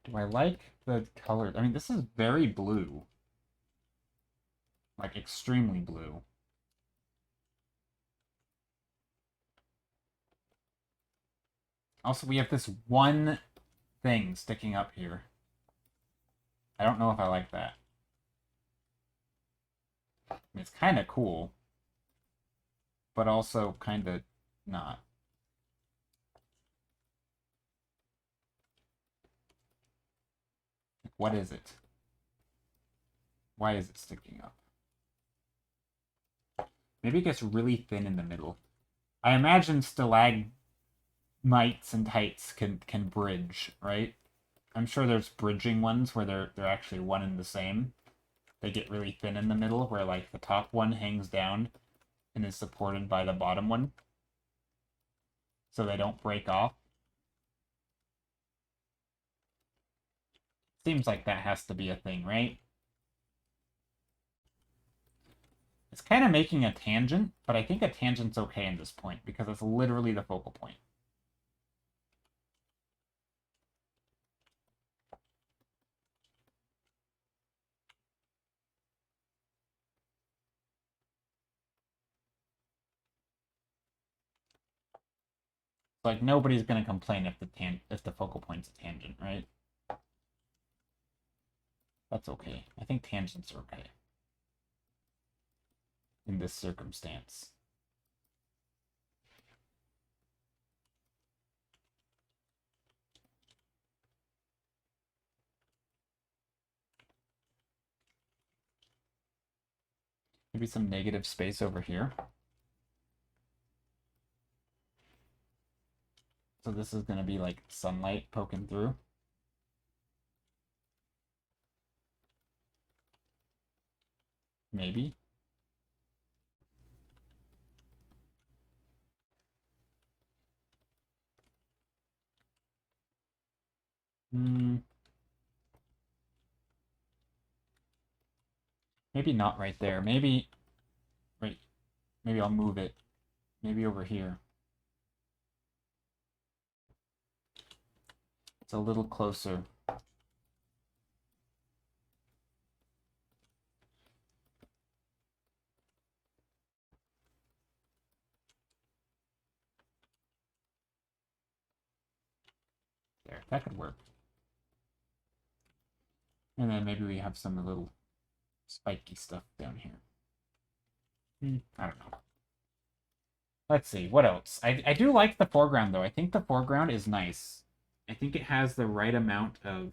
Do I like the color? I mean, this is very blue. Like, extremely blue. Also, we have this one thing sticking up here. I don't know if I like that. I mean, it's kind of cool. But also kind of not. What is it? Why is it sticking up? Maybe it gets really thin in the middle. I imagine stalagmites and tights can bridge, right? I'm sure there's bridging ones where they're actually one and the same. They get really thin in the middle, where like the top one hangs down and is supported by the bottom one, so they don't break off. Seems like that has to be a thing, right? It's kind of making a tangent, but I think a tangent's okay in this point because it's literally the focal point. Like nobody's gonna complain if the focal point's a tangent, right? That's okay. I think tangents are okay in this circumstance. Maybe some negative space over here. So this is gonna be like sunlight poking through. Maybe. Maybe not right there. Maybe right. Maybe I'll move it. Maybe over here. It's a little closer. There, that could work. And then maybe we have some little spiky stuff down here. I don't know. Let's see, what else? I do like the foreground, though. I think the foreground is nice. I think it has the right amount of...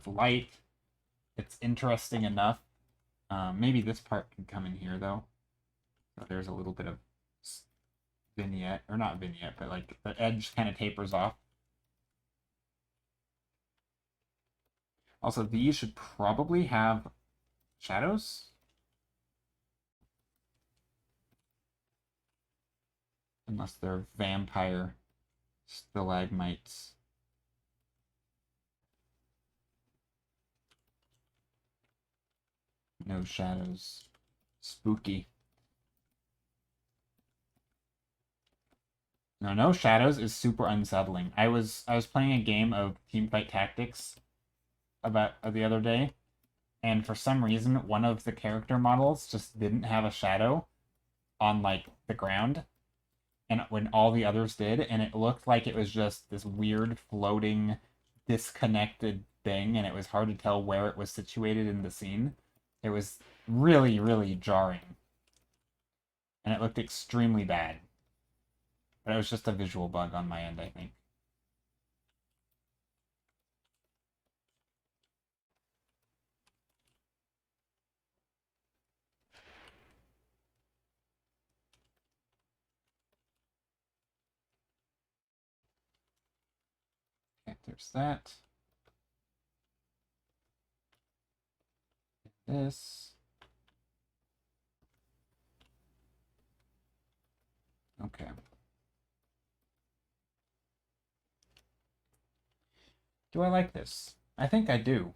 light. It's interesting enough. Maybe this part can come in here, though. So there's a little bit of vignette, or not vignette, but like the edge kind of tapers off. Also, these should probably have shadows. Unless they're vampire stalagmites. No shadows. Spooky. No shadows is super unsettling. I was playing a game of Teamfight Tactics about the other day, and for some reason one of the character models just didn't have a shadow on like the ground, and when all the others did, and it looked like it was just this weird floating disconnected thing, and it was hard to tell where it was situated in the scene. It was really, really jarring, and it looked extremely bad. But it was just a visual bug on my end, I think. Okay, there's that. This. Okay. Do I like this? I think I do.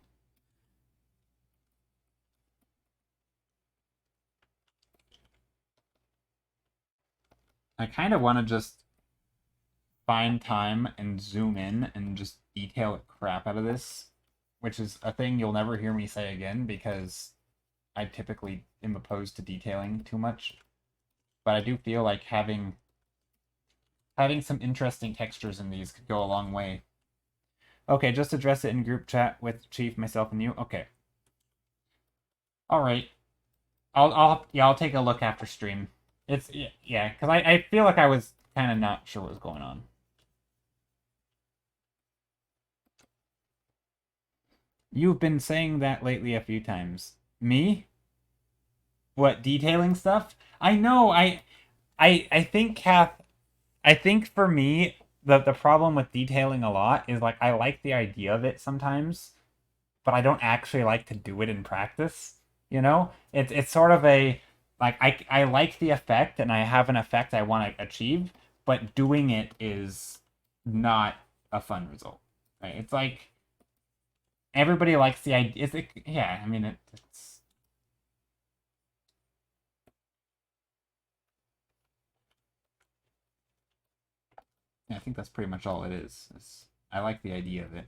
I kind of want to just find time and zoom in and just detail the crap out of this, which is a thing you'll never hear me say again because I typically am opposed to detailing too much. But I do feel like having some interesting textures in these could go a long way. Okay, just address it in group chat with Chief, myself, and you. Okay. All right. I'll take a look after stream. It's yeah, because I feel like I was kind of not sure what was going on. You've been saying that lately a few times. Me? What, detailing stuff? I know. I think Kath. I think for me, the problem with detailing a lot is like I like the idea of it sometimes, but I don't actually like to do it in practice. You know, it's sort of a like I like the effect and I have an effect I want to achieve, but doing it is not a fun result. Right? It's like everybody likes the idea. Yeah, I mean it's. Yeah, I think that's pretty much all it is. I like the idea of it,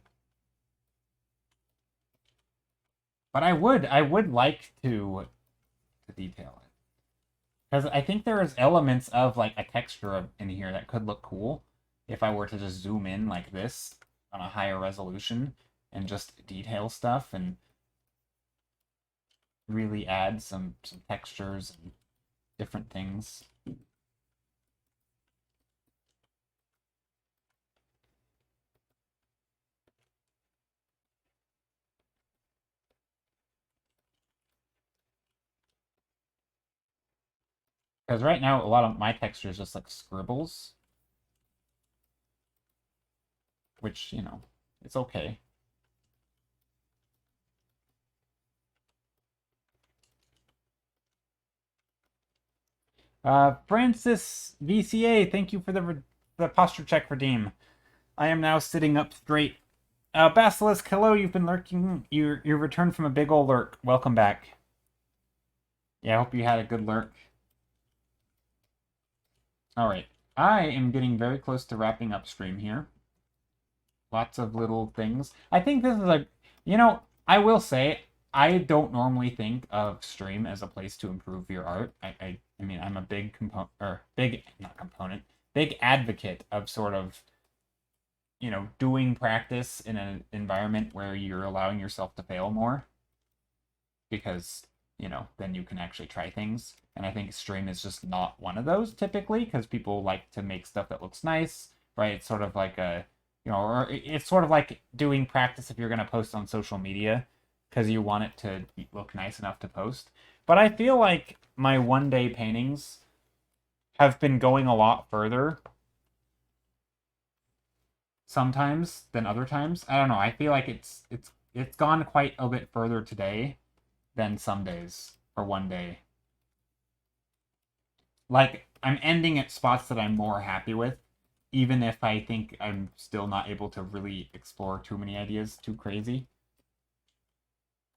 but I would like to detail it because I think there's elements of like a texture in here that could look cool if I were to just zoom in like this on a higher resolution and just detail stuff and really add some textures and different things. Because right now a lot of my texture is just like scribbles, which, it's okay. Francis VCA, thank you for the posture check redeem. I am now sitting up straight. Basilisk, hello, you've been lurking. You returned from a big ol' lurk. Welcome back. Yeah, I hope you had a good lurk. Alright. I am getting very close to wrapping up stream here. Lots of little things. I think this is I will say, I don't normally think of stream as a place to improve your art. I mean, I'm a big big advocate of sort of, doing practice in an environment where you're allowing yourself to fail more because, then you can actually try things. And I think stream is just not one of those typically because people like to make stuff that looks nice, right? It's sort of like or it's sort of like doing practice if you're going to post on social media because you want it to look nice enough to post. But I feel like my one-day paintings have been going a lot further sometimes than other times. I don't know. I feel like it's gone quite a bit further today than some days or one day. Like I'm ending at spots that I'm more happy with, even if I think I'm still not able to really explore too many ideas too crazy.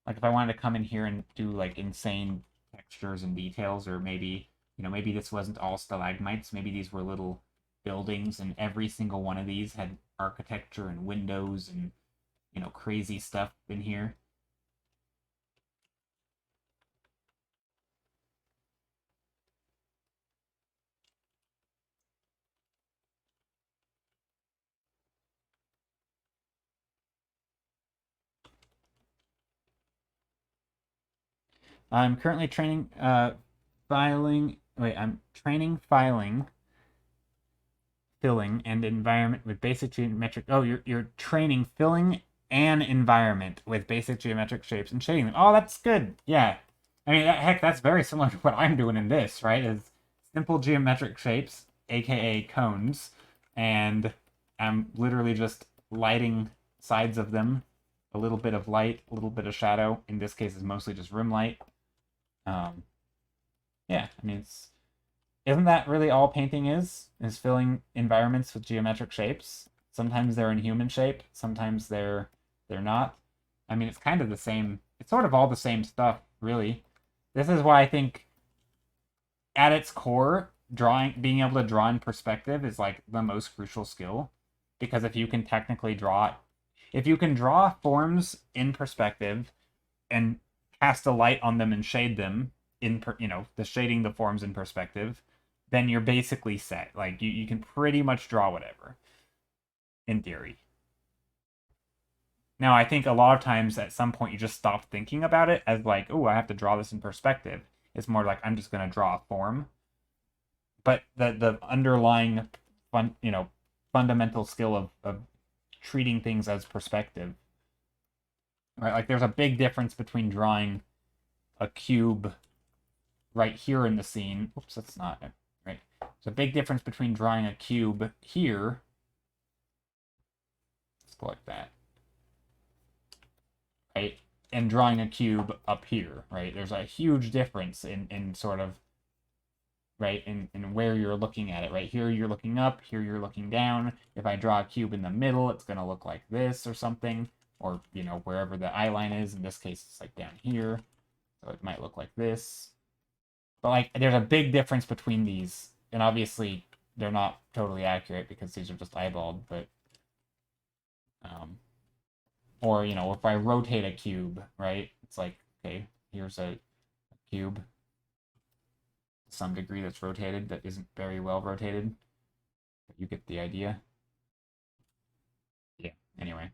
Like if I wanted to come in here and do like insane textures and details, or maybe this wasn't all stalagmites, maybe these were little buildings and every single one of these had architecture and windows and, crazy stuff in here. I'm currently training I'm training filing filling and environment with basic geometric. Oh, you're training filling and environment with basic geometric shapes and shading them. Oh, that's good. Yeah, I mean, heck, that's very similar to what I'm doing in this, right? Is simple geometric shapes, aka cones, and I'm literally just lighting sides of them, a little bit of light, a little bit of shadow. In this case, it's mostly just room light. Um, yeah, I mean, isn't that really all painting is filling environments with geometric shapes? Sometimes they're in human shape, sometimes they're not. I mean, it's kind of the same. It's sort of all the same stuff, really. This is why I think at its core, being able to draw in perspective is like the most crucial skill, because if you can draw forms in perspective and cast a light on them and shade them the shading the forms in perspective, then you're basically set. Like you can pretty much draw whatever in theory. Now, I think a lot of times at some point you just stop thinking about it as like, oh, I have to draw this in perspective. It's more like I'm just going to draw a form. But the underlying fundamental skill of treating things as perspective, right? Like there's a big difference between drawing a cube right here in the scene. Oops, that's not it. Right. There's a big difference between drawing a cube here. Let's go like that. Right? And drawing a cube up here, right? There's a huge difference in sort of right? And where you're looking at it, right? Here you're looking up, here you're looking down. If I draw a cube in the middle, it's going to look like this or something, or, you know, wherever the eye line is. In this case, it's like down here, so it might look like this. But, like, there's a big difference between these, and obviously they're not totally accurate because these are just eyeballed, but, or, you know, if I rotate a cube, right, it's like, okay, here's a cube, to some degree that's rotated, that isn't very well rotated. But you get the idea. Yeah, anyway.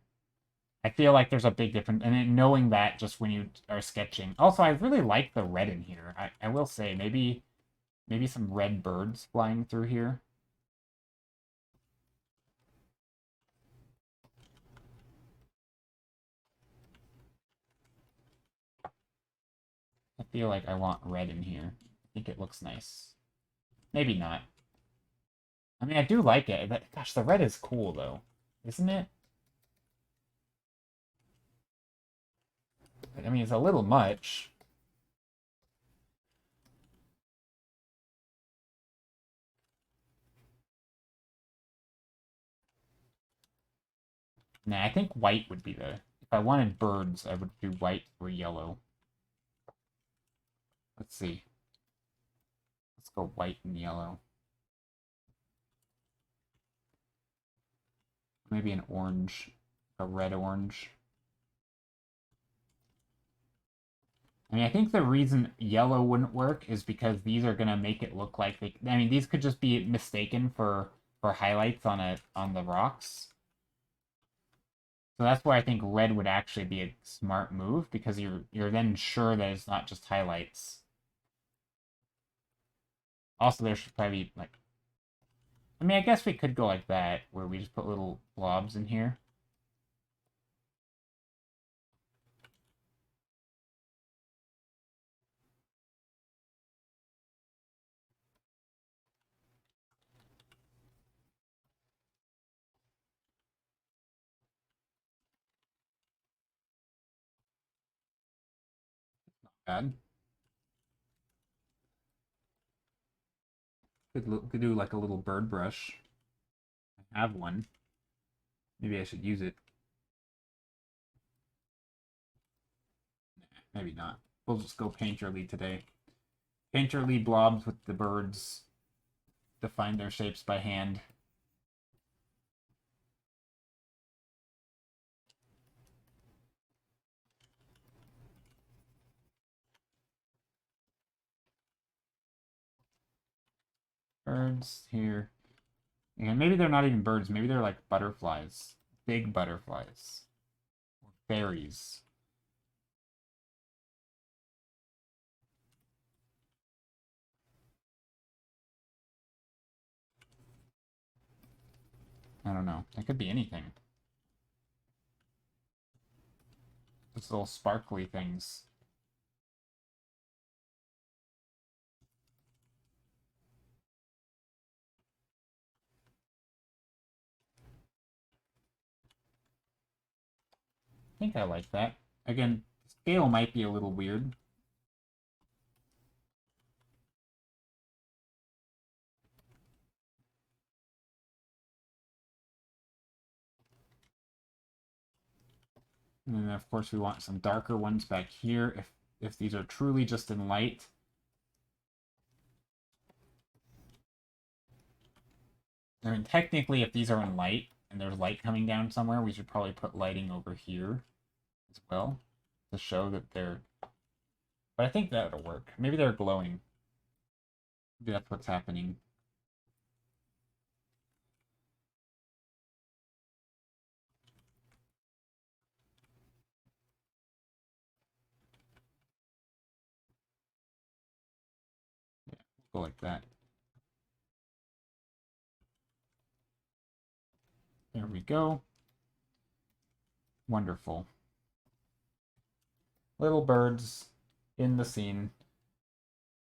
I feel like there's a big difference, and then knowing that just when you are sketching. Also, I really like the red in here. I will say, maybe some red birds flying through here. I feel like I want red in here. I think it looks nice. Maybe not. I mean, I do like it. Gosh, the red is cool, though. Isn't it? I mean, it's a little much. Nah, I think white would be the... If I wanted birds, I would do white or yellow. Let's see. Let's go white and yellow. Maybe an orange. A red-orange. I mean, I think the reason yellow wouldn't work is because these are gonna make it look like they... I mean, these could just be mistaken for highlights on the rocks. So that's why I think red would actually be a smart move, because you're then sure that it's not just highlights. Also, there should probably be, like... I mean, I guess we could go like that, where we just put little blobs in here. Bad. Could do like a little bird brush. I have one. Maybe I should use it. Nah, maybe not. We'll just go painterly today. Painterly blobs with the birds. Define their shapes by hand. Birds here. And maybe they're not even birds. Maybe they're like butterflies. Big butterflies. Or fairies. I don't know. It could be anything. Just little sparkly things. I think I like that. Again, scale might be a little weird. And then, of course, we want some darker ones back here if these are truly just in light. I mean, technically, if these are in light and there's light coming down somewhere, we should probably put lighting over here as well to show that they're... But I think that'll work. Maybe they're glowing. Maybe that's what's happening. Yeah, go like that. There we go. Wonderful. Little birds in the scene.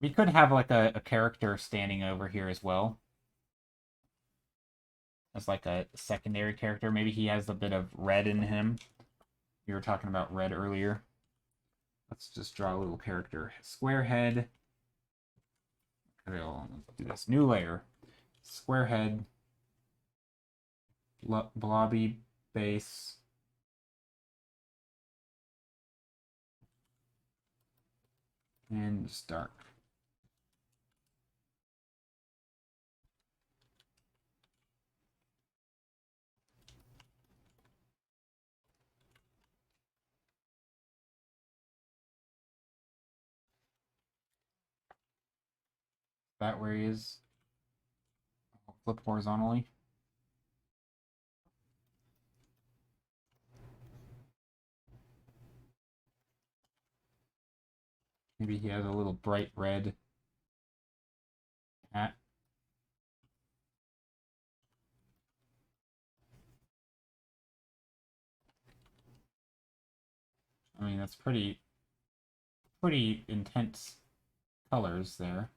We could have like a character standing over here as well. As like a secondary character. Maybe he has a bit of red in him. We were talking about red earlier. Let's just draw a little character. Square head. Let's do this. New layer. Square head. Blobby base. And just dark. That where he is. Flip horizontally. Maybe he has a little bright red hat. I mean, that's pretty intense colors there.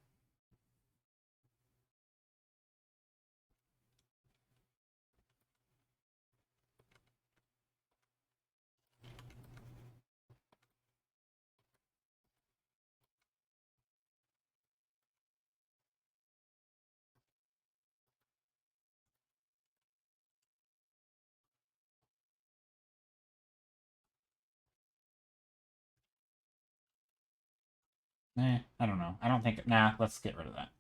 I don't know. I don't think. Nah, let's get rid of that.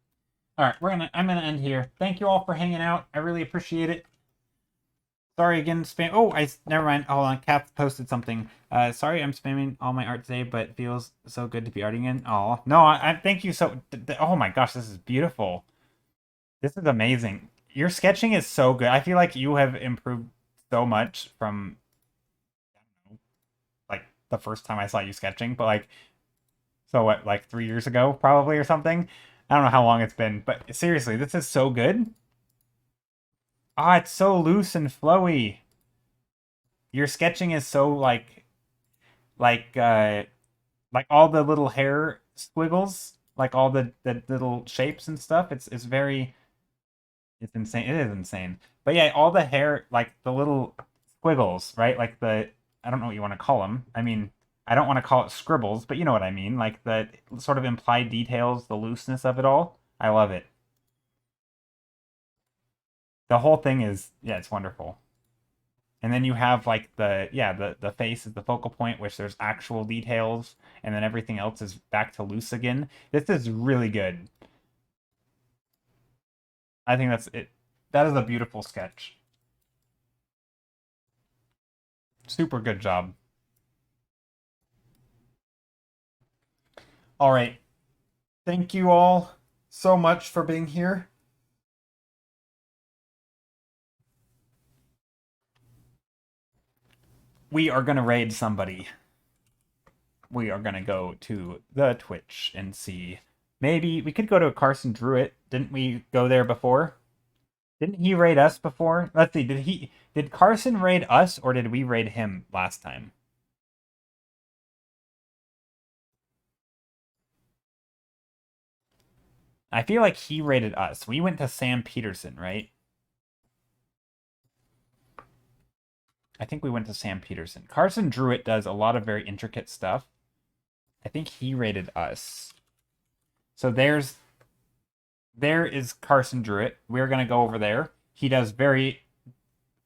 All right, I'm gonna end here. Thank you all for hanging out. I really appreciate it. Sorry again, spam. Oh, never mind. Hold on. Kath posted something. Sorry, I'm spamming all my art today, but it feels so good to be arting in. Oh no, I thank you so. Oh my gosh, this is beautiful. This is amazing. Your sketching is so good. I feel like you have improved so much from like the first time I saw you sketching, but like, so what, like 3 years ago, probably, or something? I don't know how long it's been, but seriously, this is so good. Ah, it's so loose and flowy. Your sketching is so like like all the little hair squiggles, like all the little shapes and stuff. It's very it's insane. It is insane. But yeah, all the hair, like the little squiggles, right? Like I don't know what you want to call them. I mean, I don't want to call it scribbles, but you know what I mean. Like the sort of implied details, the looseness of it all. I love it. The whole thing is, yeah, it's wonderful. And then you have like the face is the focal point, which there's actual details, and then everything else is back to loose again. This is really good. I think that's it. That is a beautiful sketch. Super good job. All right. Thank you all so much for being here. We are going to raid somebody. We are going to go to the Twitch and see. Maybe we could go to Carson Druitt. Didn't we go there before? Didn't he raid us before? Let's see. Did Carson raid us or did we raid him last time? I feel like he raided us. We went to Sam Peterson, right? I think we went to Sam Peterson. Carson Druitt does a lot of very intricate stuff. I think he raided us. So there is Carson Druitt. We're gonna go over there. He does very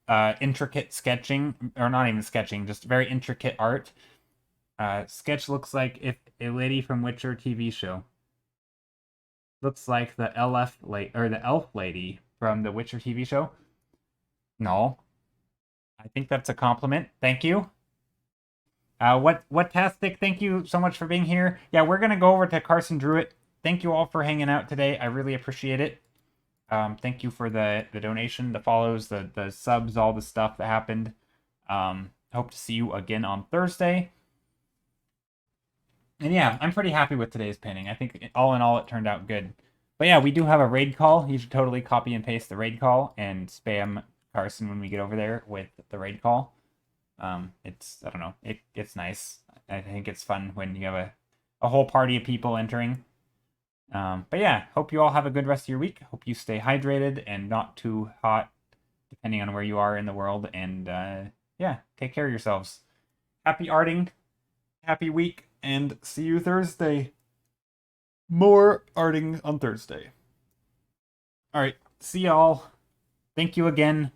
intricate sketching, or not even sketching, just very intricate art. Sketch looks like if a lady from Witcher TV show. Looks like the elf lady from the Witcher TV show. No, I think that's a compliment. Thank you. What tastic? Thank you so much for being here. Yeah, we're gonna go over to Carson Druitt. Thank you all for hanging out today. I really appreciate it. Thank you for the donation, the follows, the subs, all the stuff that happened. Hope to see you again on Thursday. And yeah, I'm pretty happy with today's painting. I think all in all, it turned out good. But yeah, we do have a raid call. You should totally copy and paste the raid call and spam Carson when we get over there with the raid call. I don't know, it's nice. I think it's fun when you have a whole party of people entering. But yeah, hope you all have a good rest of your week. Hope you stay hydrated and not too hot, depending on where you are in the world. And yeah, take care of yourselves. Happy arting, happy week, and see you Thursday. more arting on Thursday. All right, see y'all. Thank you again